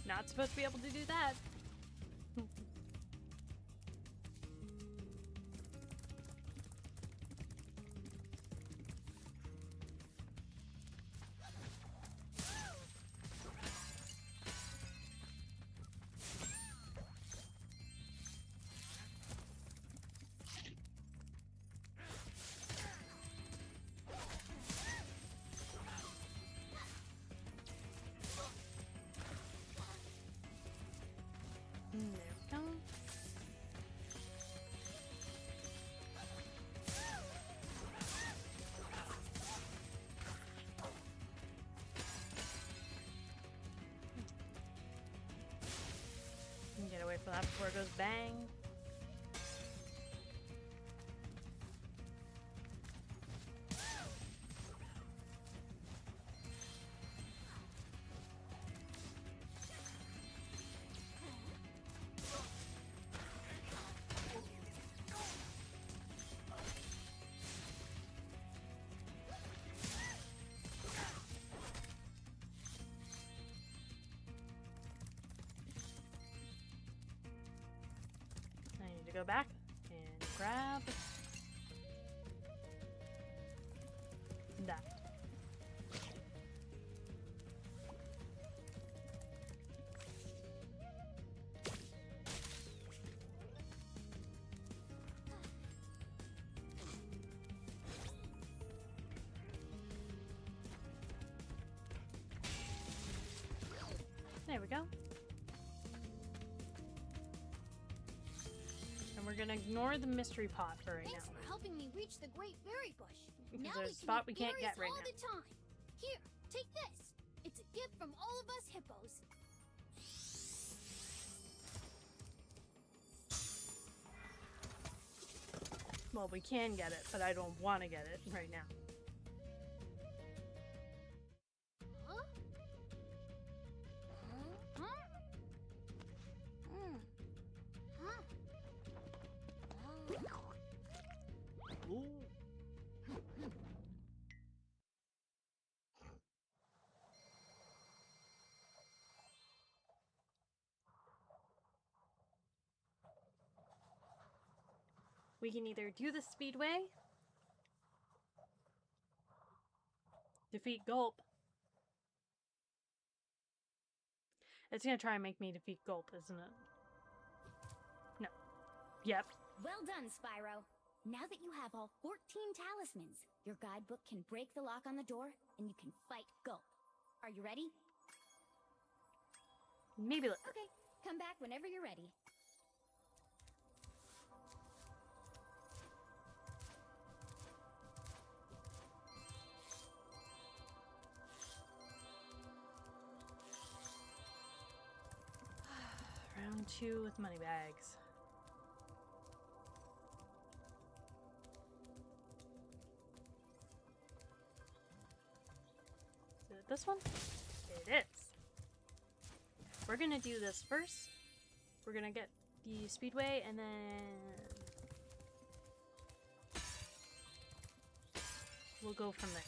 Not supposed to be able to do that. There we go. Get away from that before it goes bang. Go back and grab that. There we go. We're gonna ignore the mystery pot for right Thanks now. for helping me reach the Great Berry Bush. Because Now there's we a can spot eat we can't get berries right all now. the time. Here, take this. It's a gift from all of us hippos. Well, we can get it, but I don't want to get it right now. Huh? Huh? Huh? Ooh. We can either do the speedway, defeat Gulp. It's gonna try and make me defeat Gulp, isn't it? No. Yep. Well done, Spyro. Now that you have all 14 talismans, your guidebook can break the lock on the door, and you can fight Gulp. Are you ready? Maybe later. Okay, come back whenever you're ready. Round 2 with money bags. Is it this one? It is. We're gonna do this first. We're gonna get the speedway and then we'll go from there.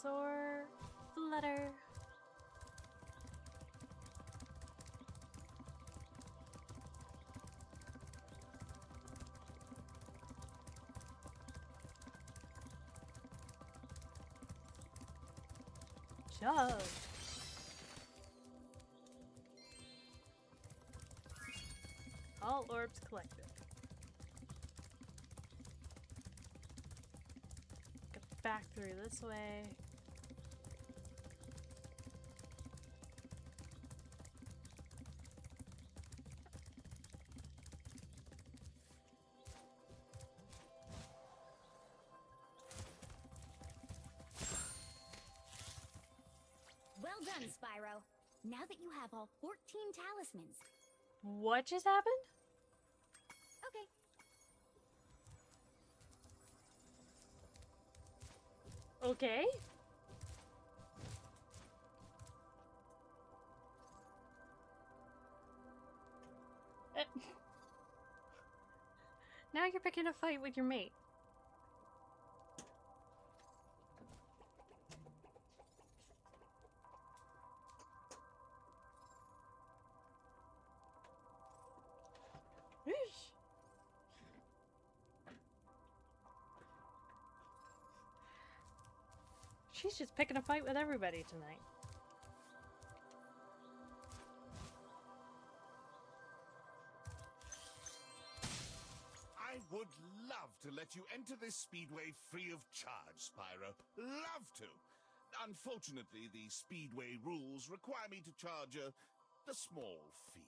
Or flutter. Chug. All orbs collected. Get back through this way. Well done, Spyro. Now that you have all 14 talismans. What just happened? Okay. Okay. Now you're picking a fight with your mate. She's just picking a fight with everybody tonight. I would love to let you enter this speedway free of charge, Spyro. Love to. Unfortunately, the speedway rules require me to charge a small fee.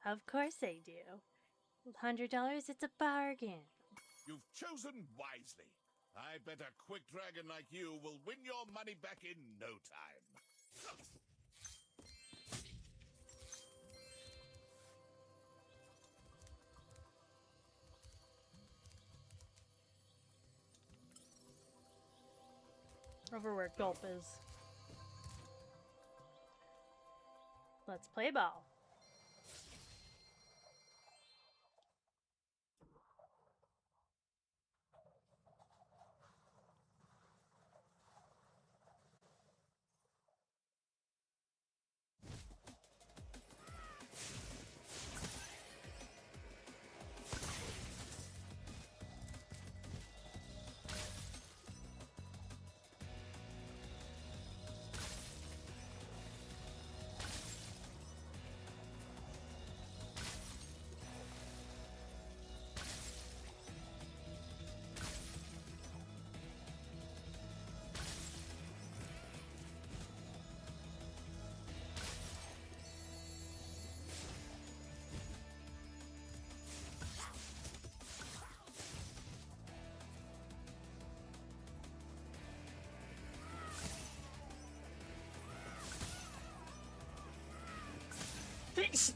Of course they do. $100, it's a bargain. You've chosen wisely. I bet a quick dragon like you will win your money back in no time. Over where Gulp is. Let's play ball. face!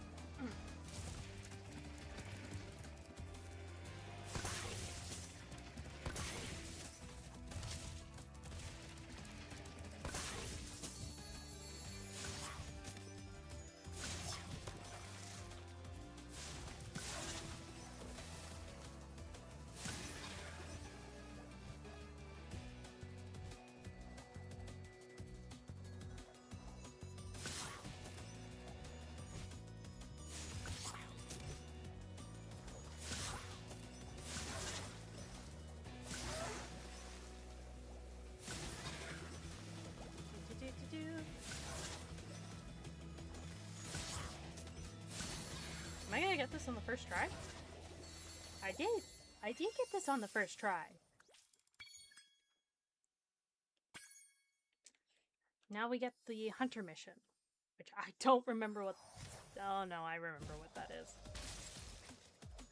Am I gonna get this on the first try? I did. I did get this on the first try. Now we get the hunter mission, which I don't remember what... Oh no, I remember what that is.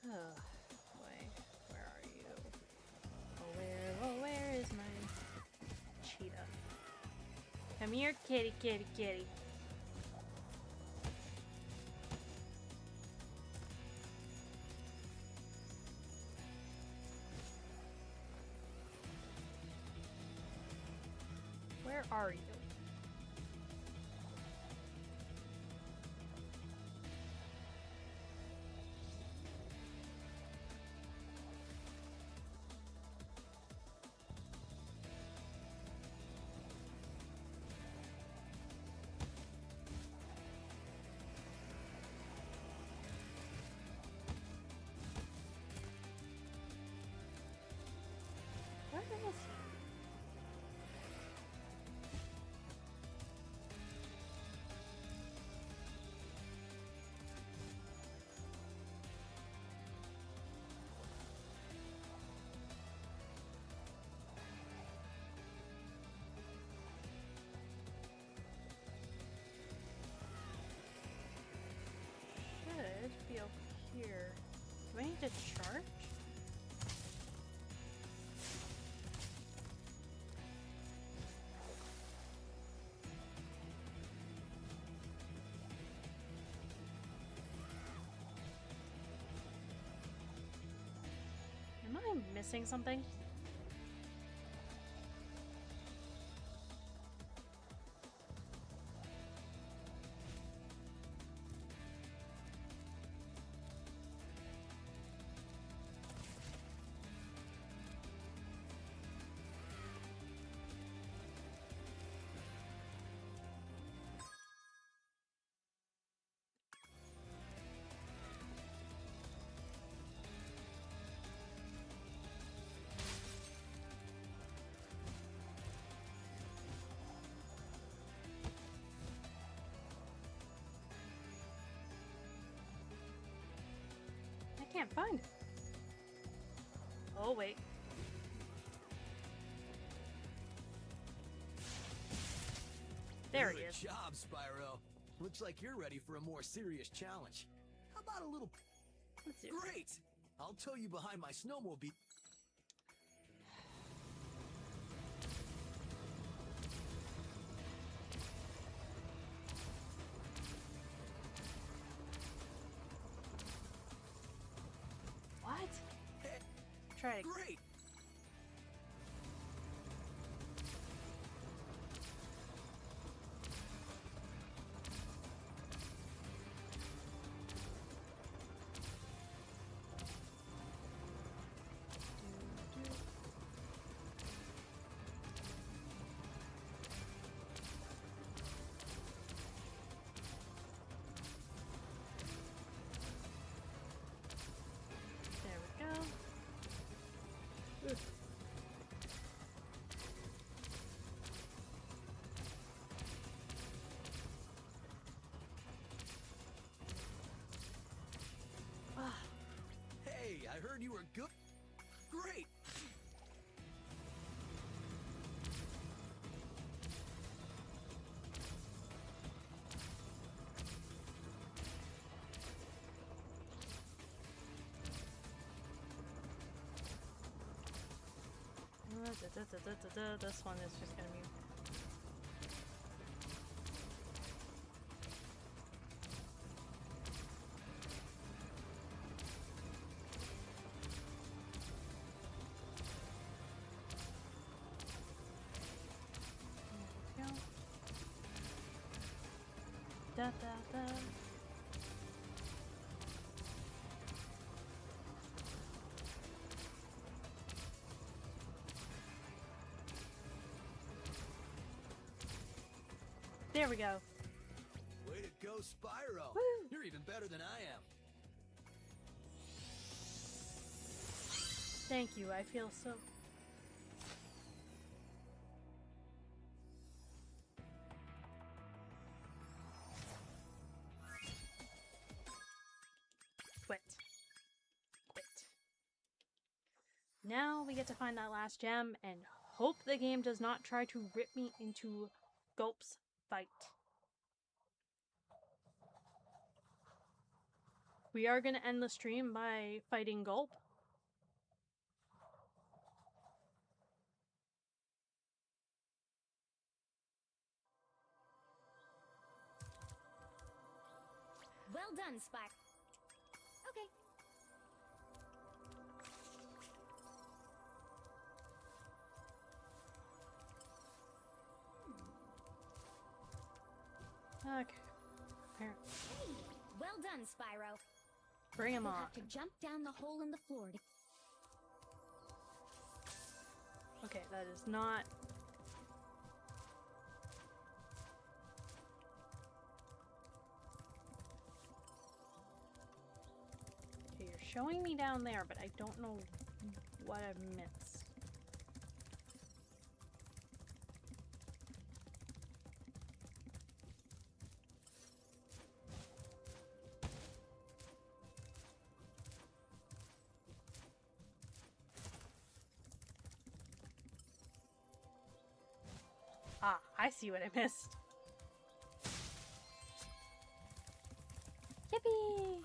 Oh, boy. Where are you? Oh, where is my cheetah? Come here, kitty, kitty, kitty. Where are you? Where is he? Should be over here. Do I need to charge? Am I missing something? I can't find it. Oh, wait. There he is. Good job, Spyro. Looks like you're ready for a more serious challenge. How about a little... Let's see. Great! I'll tow you behind my snowmobile. What? Try it. Great! There we go. Ooh. Ah, Hey, I heard you were good. Great! This one is just gonna be... There we go. Way to go, Spyro. Woo. You're even better than I am. Thank you. I feel so... Quit. Quit. Now we get to find that last gem and hope the game does not try to rip me into Gulp's fight. We are going to end the stream by fighting Gulp. Well done, Spyro. Okay. Okay. Apparently. Well done, Spyro. Bring him You'll on. have to jump down the hole in the floor to... Okay, that is not... Okay, you're showing me down there, but I don't know what I've missed. Ah, I see what I missed. Yippee!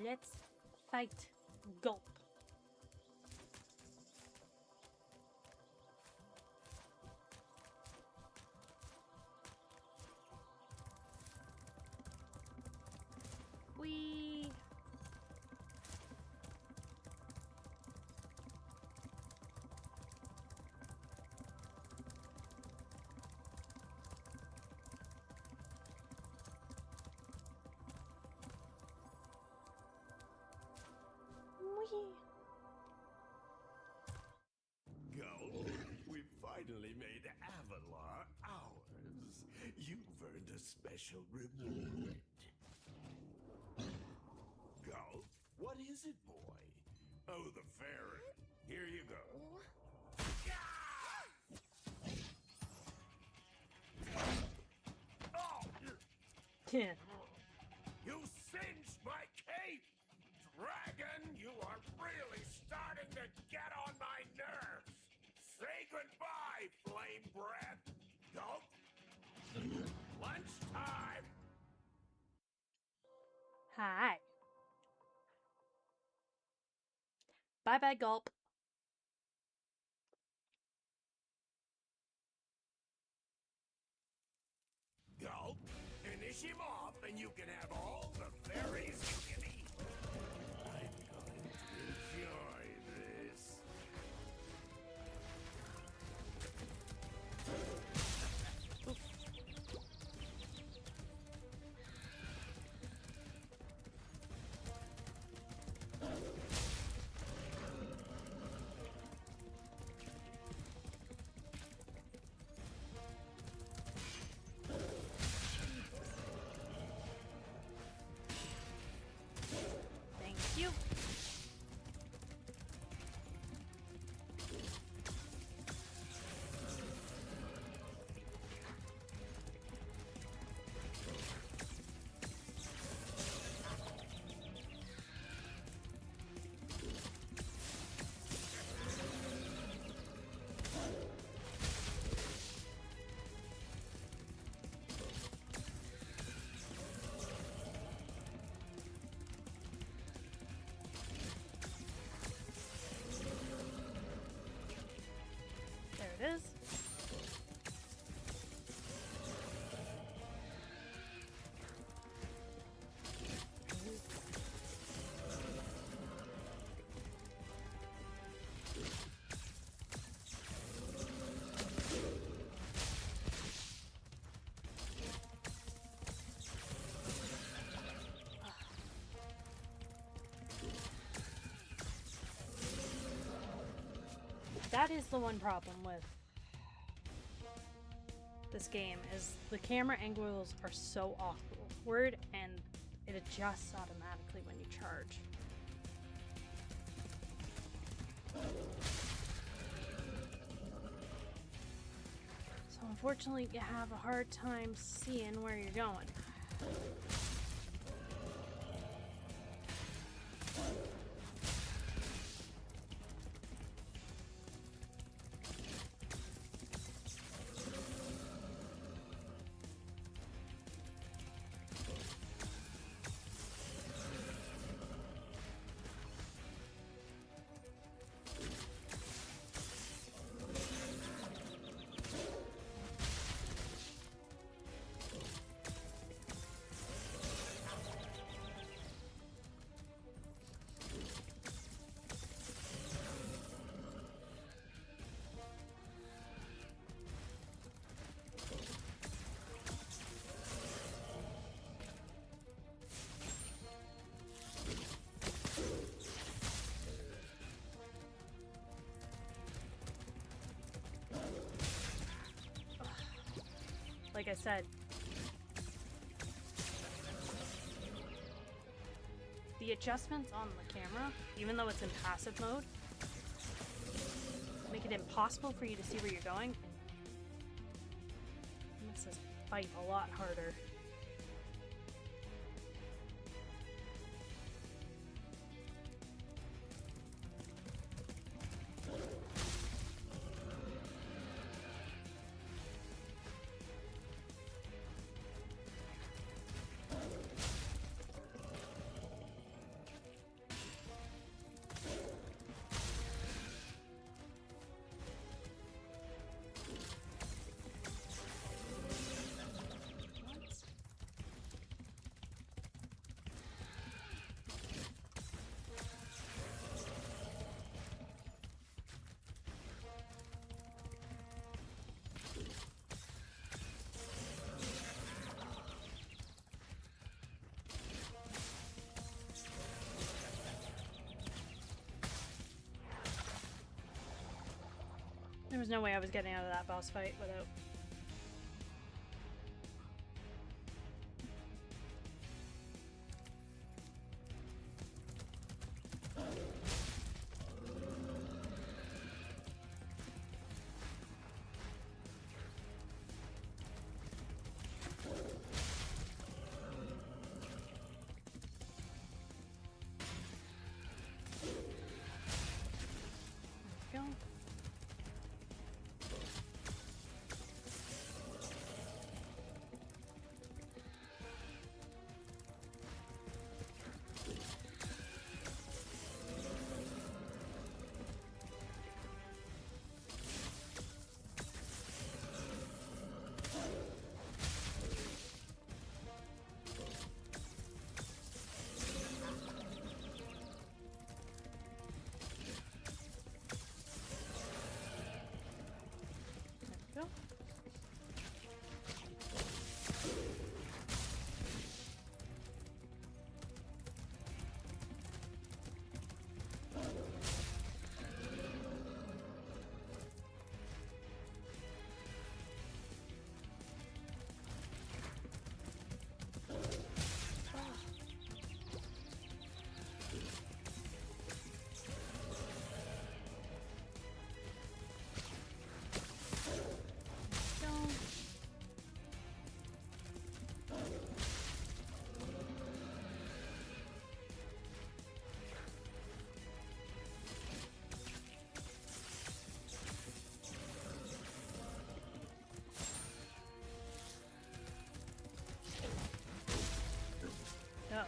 Let's fight Gulp. Whee! Gulp, we finally made Avalar ours. You've earned a special reward. Gulp, what is it, boy? Oh, the ferret. Here you go. Yeah. You singed my cape! Dragon, you are really starting to get on my nerves! Say goodbye, flame breath! Gulp! Lunchtime! Hi. Bye-bye, Gulp. Gulp, finish him off and you can have all the berries you can eat. I'm going to enjoy this. That is the one problem with this game, is the camera angles are so awkward and it adjusts automatically when you charge. So unfortunately you have a hard time seeing where you're going. Like I said, the adjustments on the camera, even though it's in passive mode, make it impossible for you to see where you're going. It makes this fight a lot harder. There was no way I was getting out of that boss fight without... There we go. There we go. No.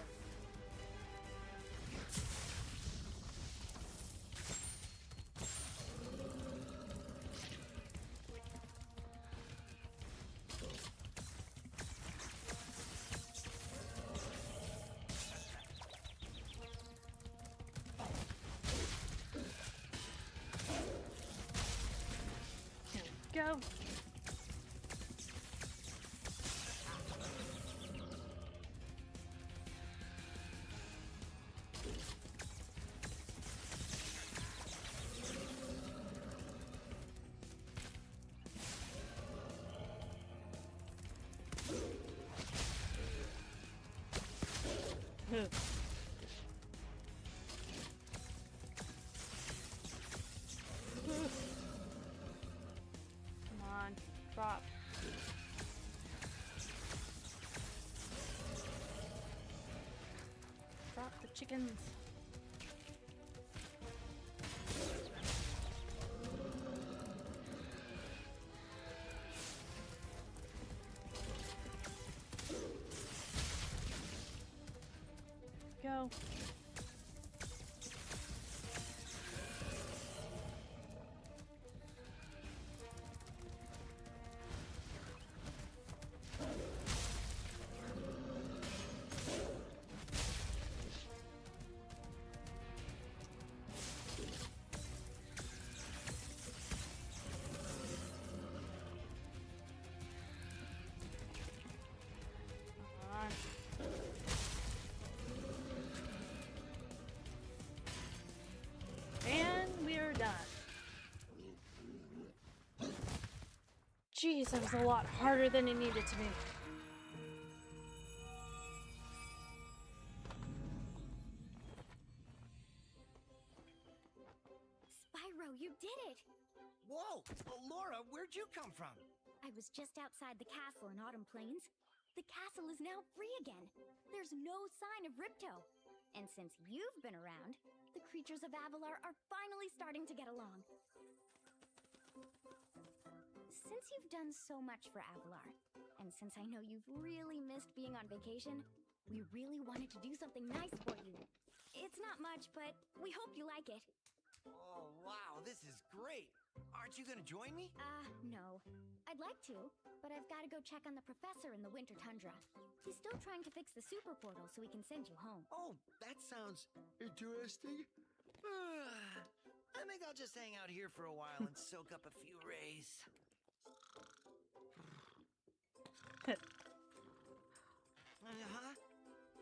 Here we go. Drop. Drop the chickens. Go. Jeez, that was a lot harder than it needed to be. Spyro, you did it! Whoa! Elora, where'd you come from? I was just outside the castle in Autumn Plains. The castle is now free again. There's no sign of Ripto. And since you've been around, the creatures of Avalar are finally starting to get along. Since you've done so much for Avalar, and since I know you've really missed being on vacation, we really wanted to do something nice for you. It's not much, but we hope you like it. Oh, wow, this is great. Aren't you gonna join me? No. I'd like to, but I've got to go check on the professor in the winter tundra. He's still trying to fix the super portal so we can send you home. Oh, that sounds interesting. I think I'll just hang out here for a while and soak up a few rays.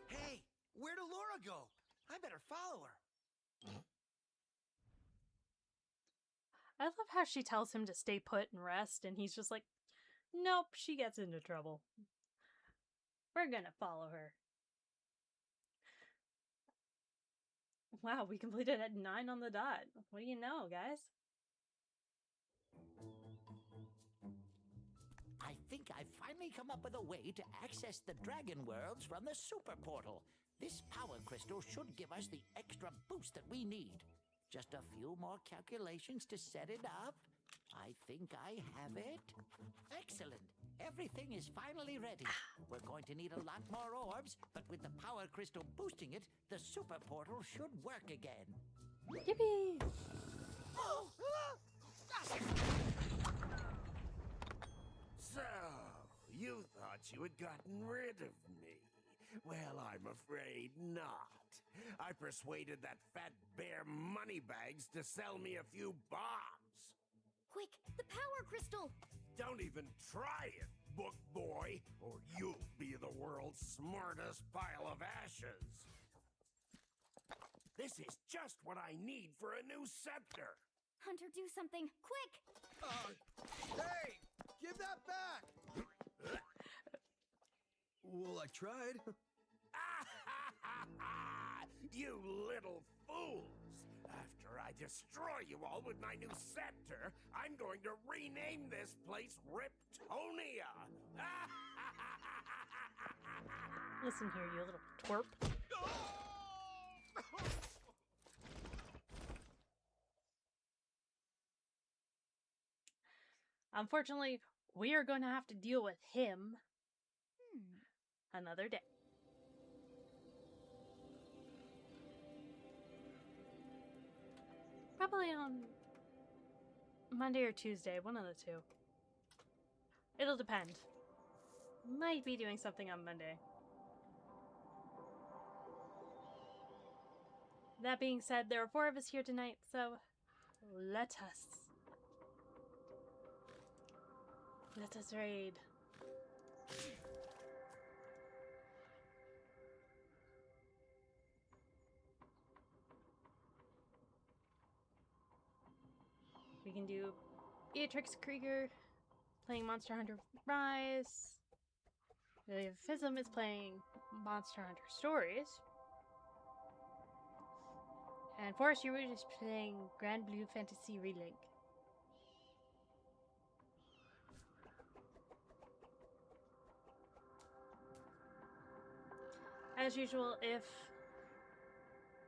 Hey, where'd Elora go? I better follow her. I love how she tells him to stay put and rest, and he's just like, nope, she gets into trouble. We're gonna follow her. Wow, we completed at 9 on the dot. What do you know, guys? I think I've finally come up with a way to access the dragon worlds from the super portal. This power crystal should give us the extra boost that we need. Just a few more calculations to set it up. I think I have it. Excellent. Everything is finally ready. We're going to need a lot more orbs, but with the power crystal boosting it, the super portal should work again. Yippee! So, you thought you had gotten rid of me. Well, I'm afraid not. I persuaded that fat bear Moneybags to sell me a few bombs. Quick, the power crystal! Don't even try it, book boy, or you'll be the world's smartest pile of ashes. This is just what I need for a new scepter. Hunter, do something, quick! Hey! Give that back! Well, I tried. You little fools! After I destroy you all with my new scepter, I'm going to rename this place Riptonia! Listen here, you little twerp. Unfortunately, we are going to have to deal with him another day. Probably on Monday or Tuesday, one of the two. It'll depend. Might be doing something on Monday. That being said, there are 4 of us here tonight, so let us raid. We can do Beatrix Krieger playing Monster Hunter Rise. Fizzum is playing Monster Hunter Stories. And Forest Root is playing Grand Blue Fantasy Relink. As usual, if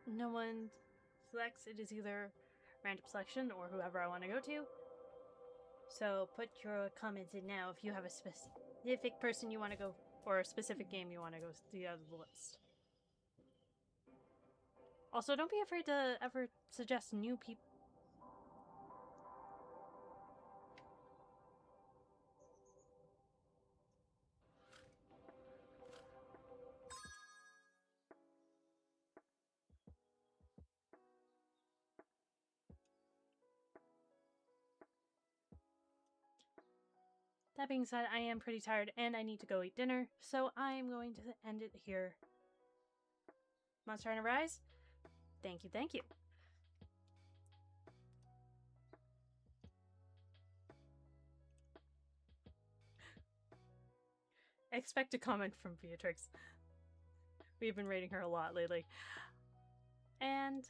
no one selects, it is either random selection or whoever I want to go to. So put your comments in now if you have a specific person you want to go, or a specific game you want to go see out of the list. Also, don't be afraid to ever suggest new people. That being said, I am pretty tired and I need to go eat dinner, so I am going to end it here. Monster Hunter Rise, thank you, thank you. Expect a comment from Beatrix. We've been rating her a lot lately. And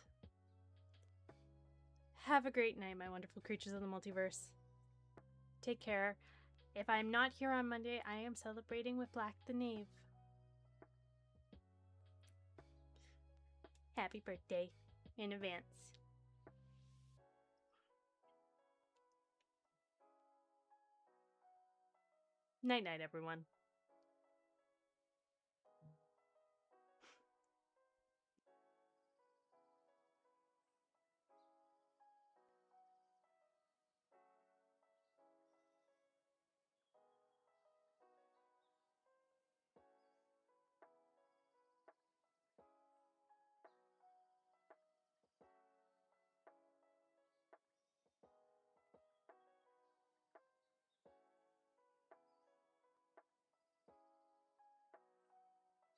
have a great night, my wonderful creatures of the multiverse. Take care. If I'm not here on Monday, I am celebrating with Black the Knave. Happy birthday in advance. Night-night, everyone.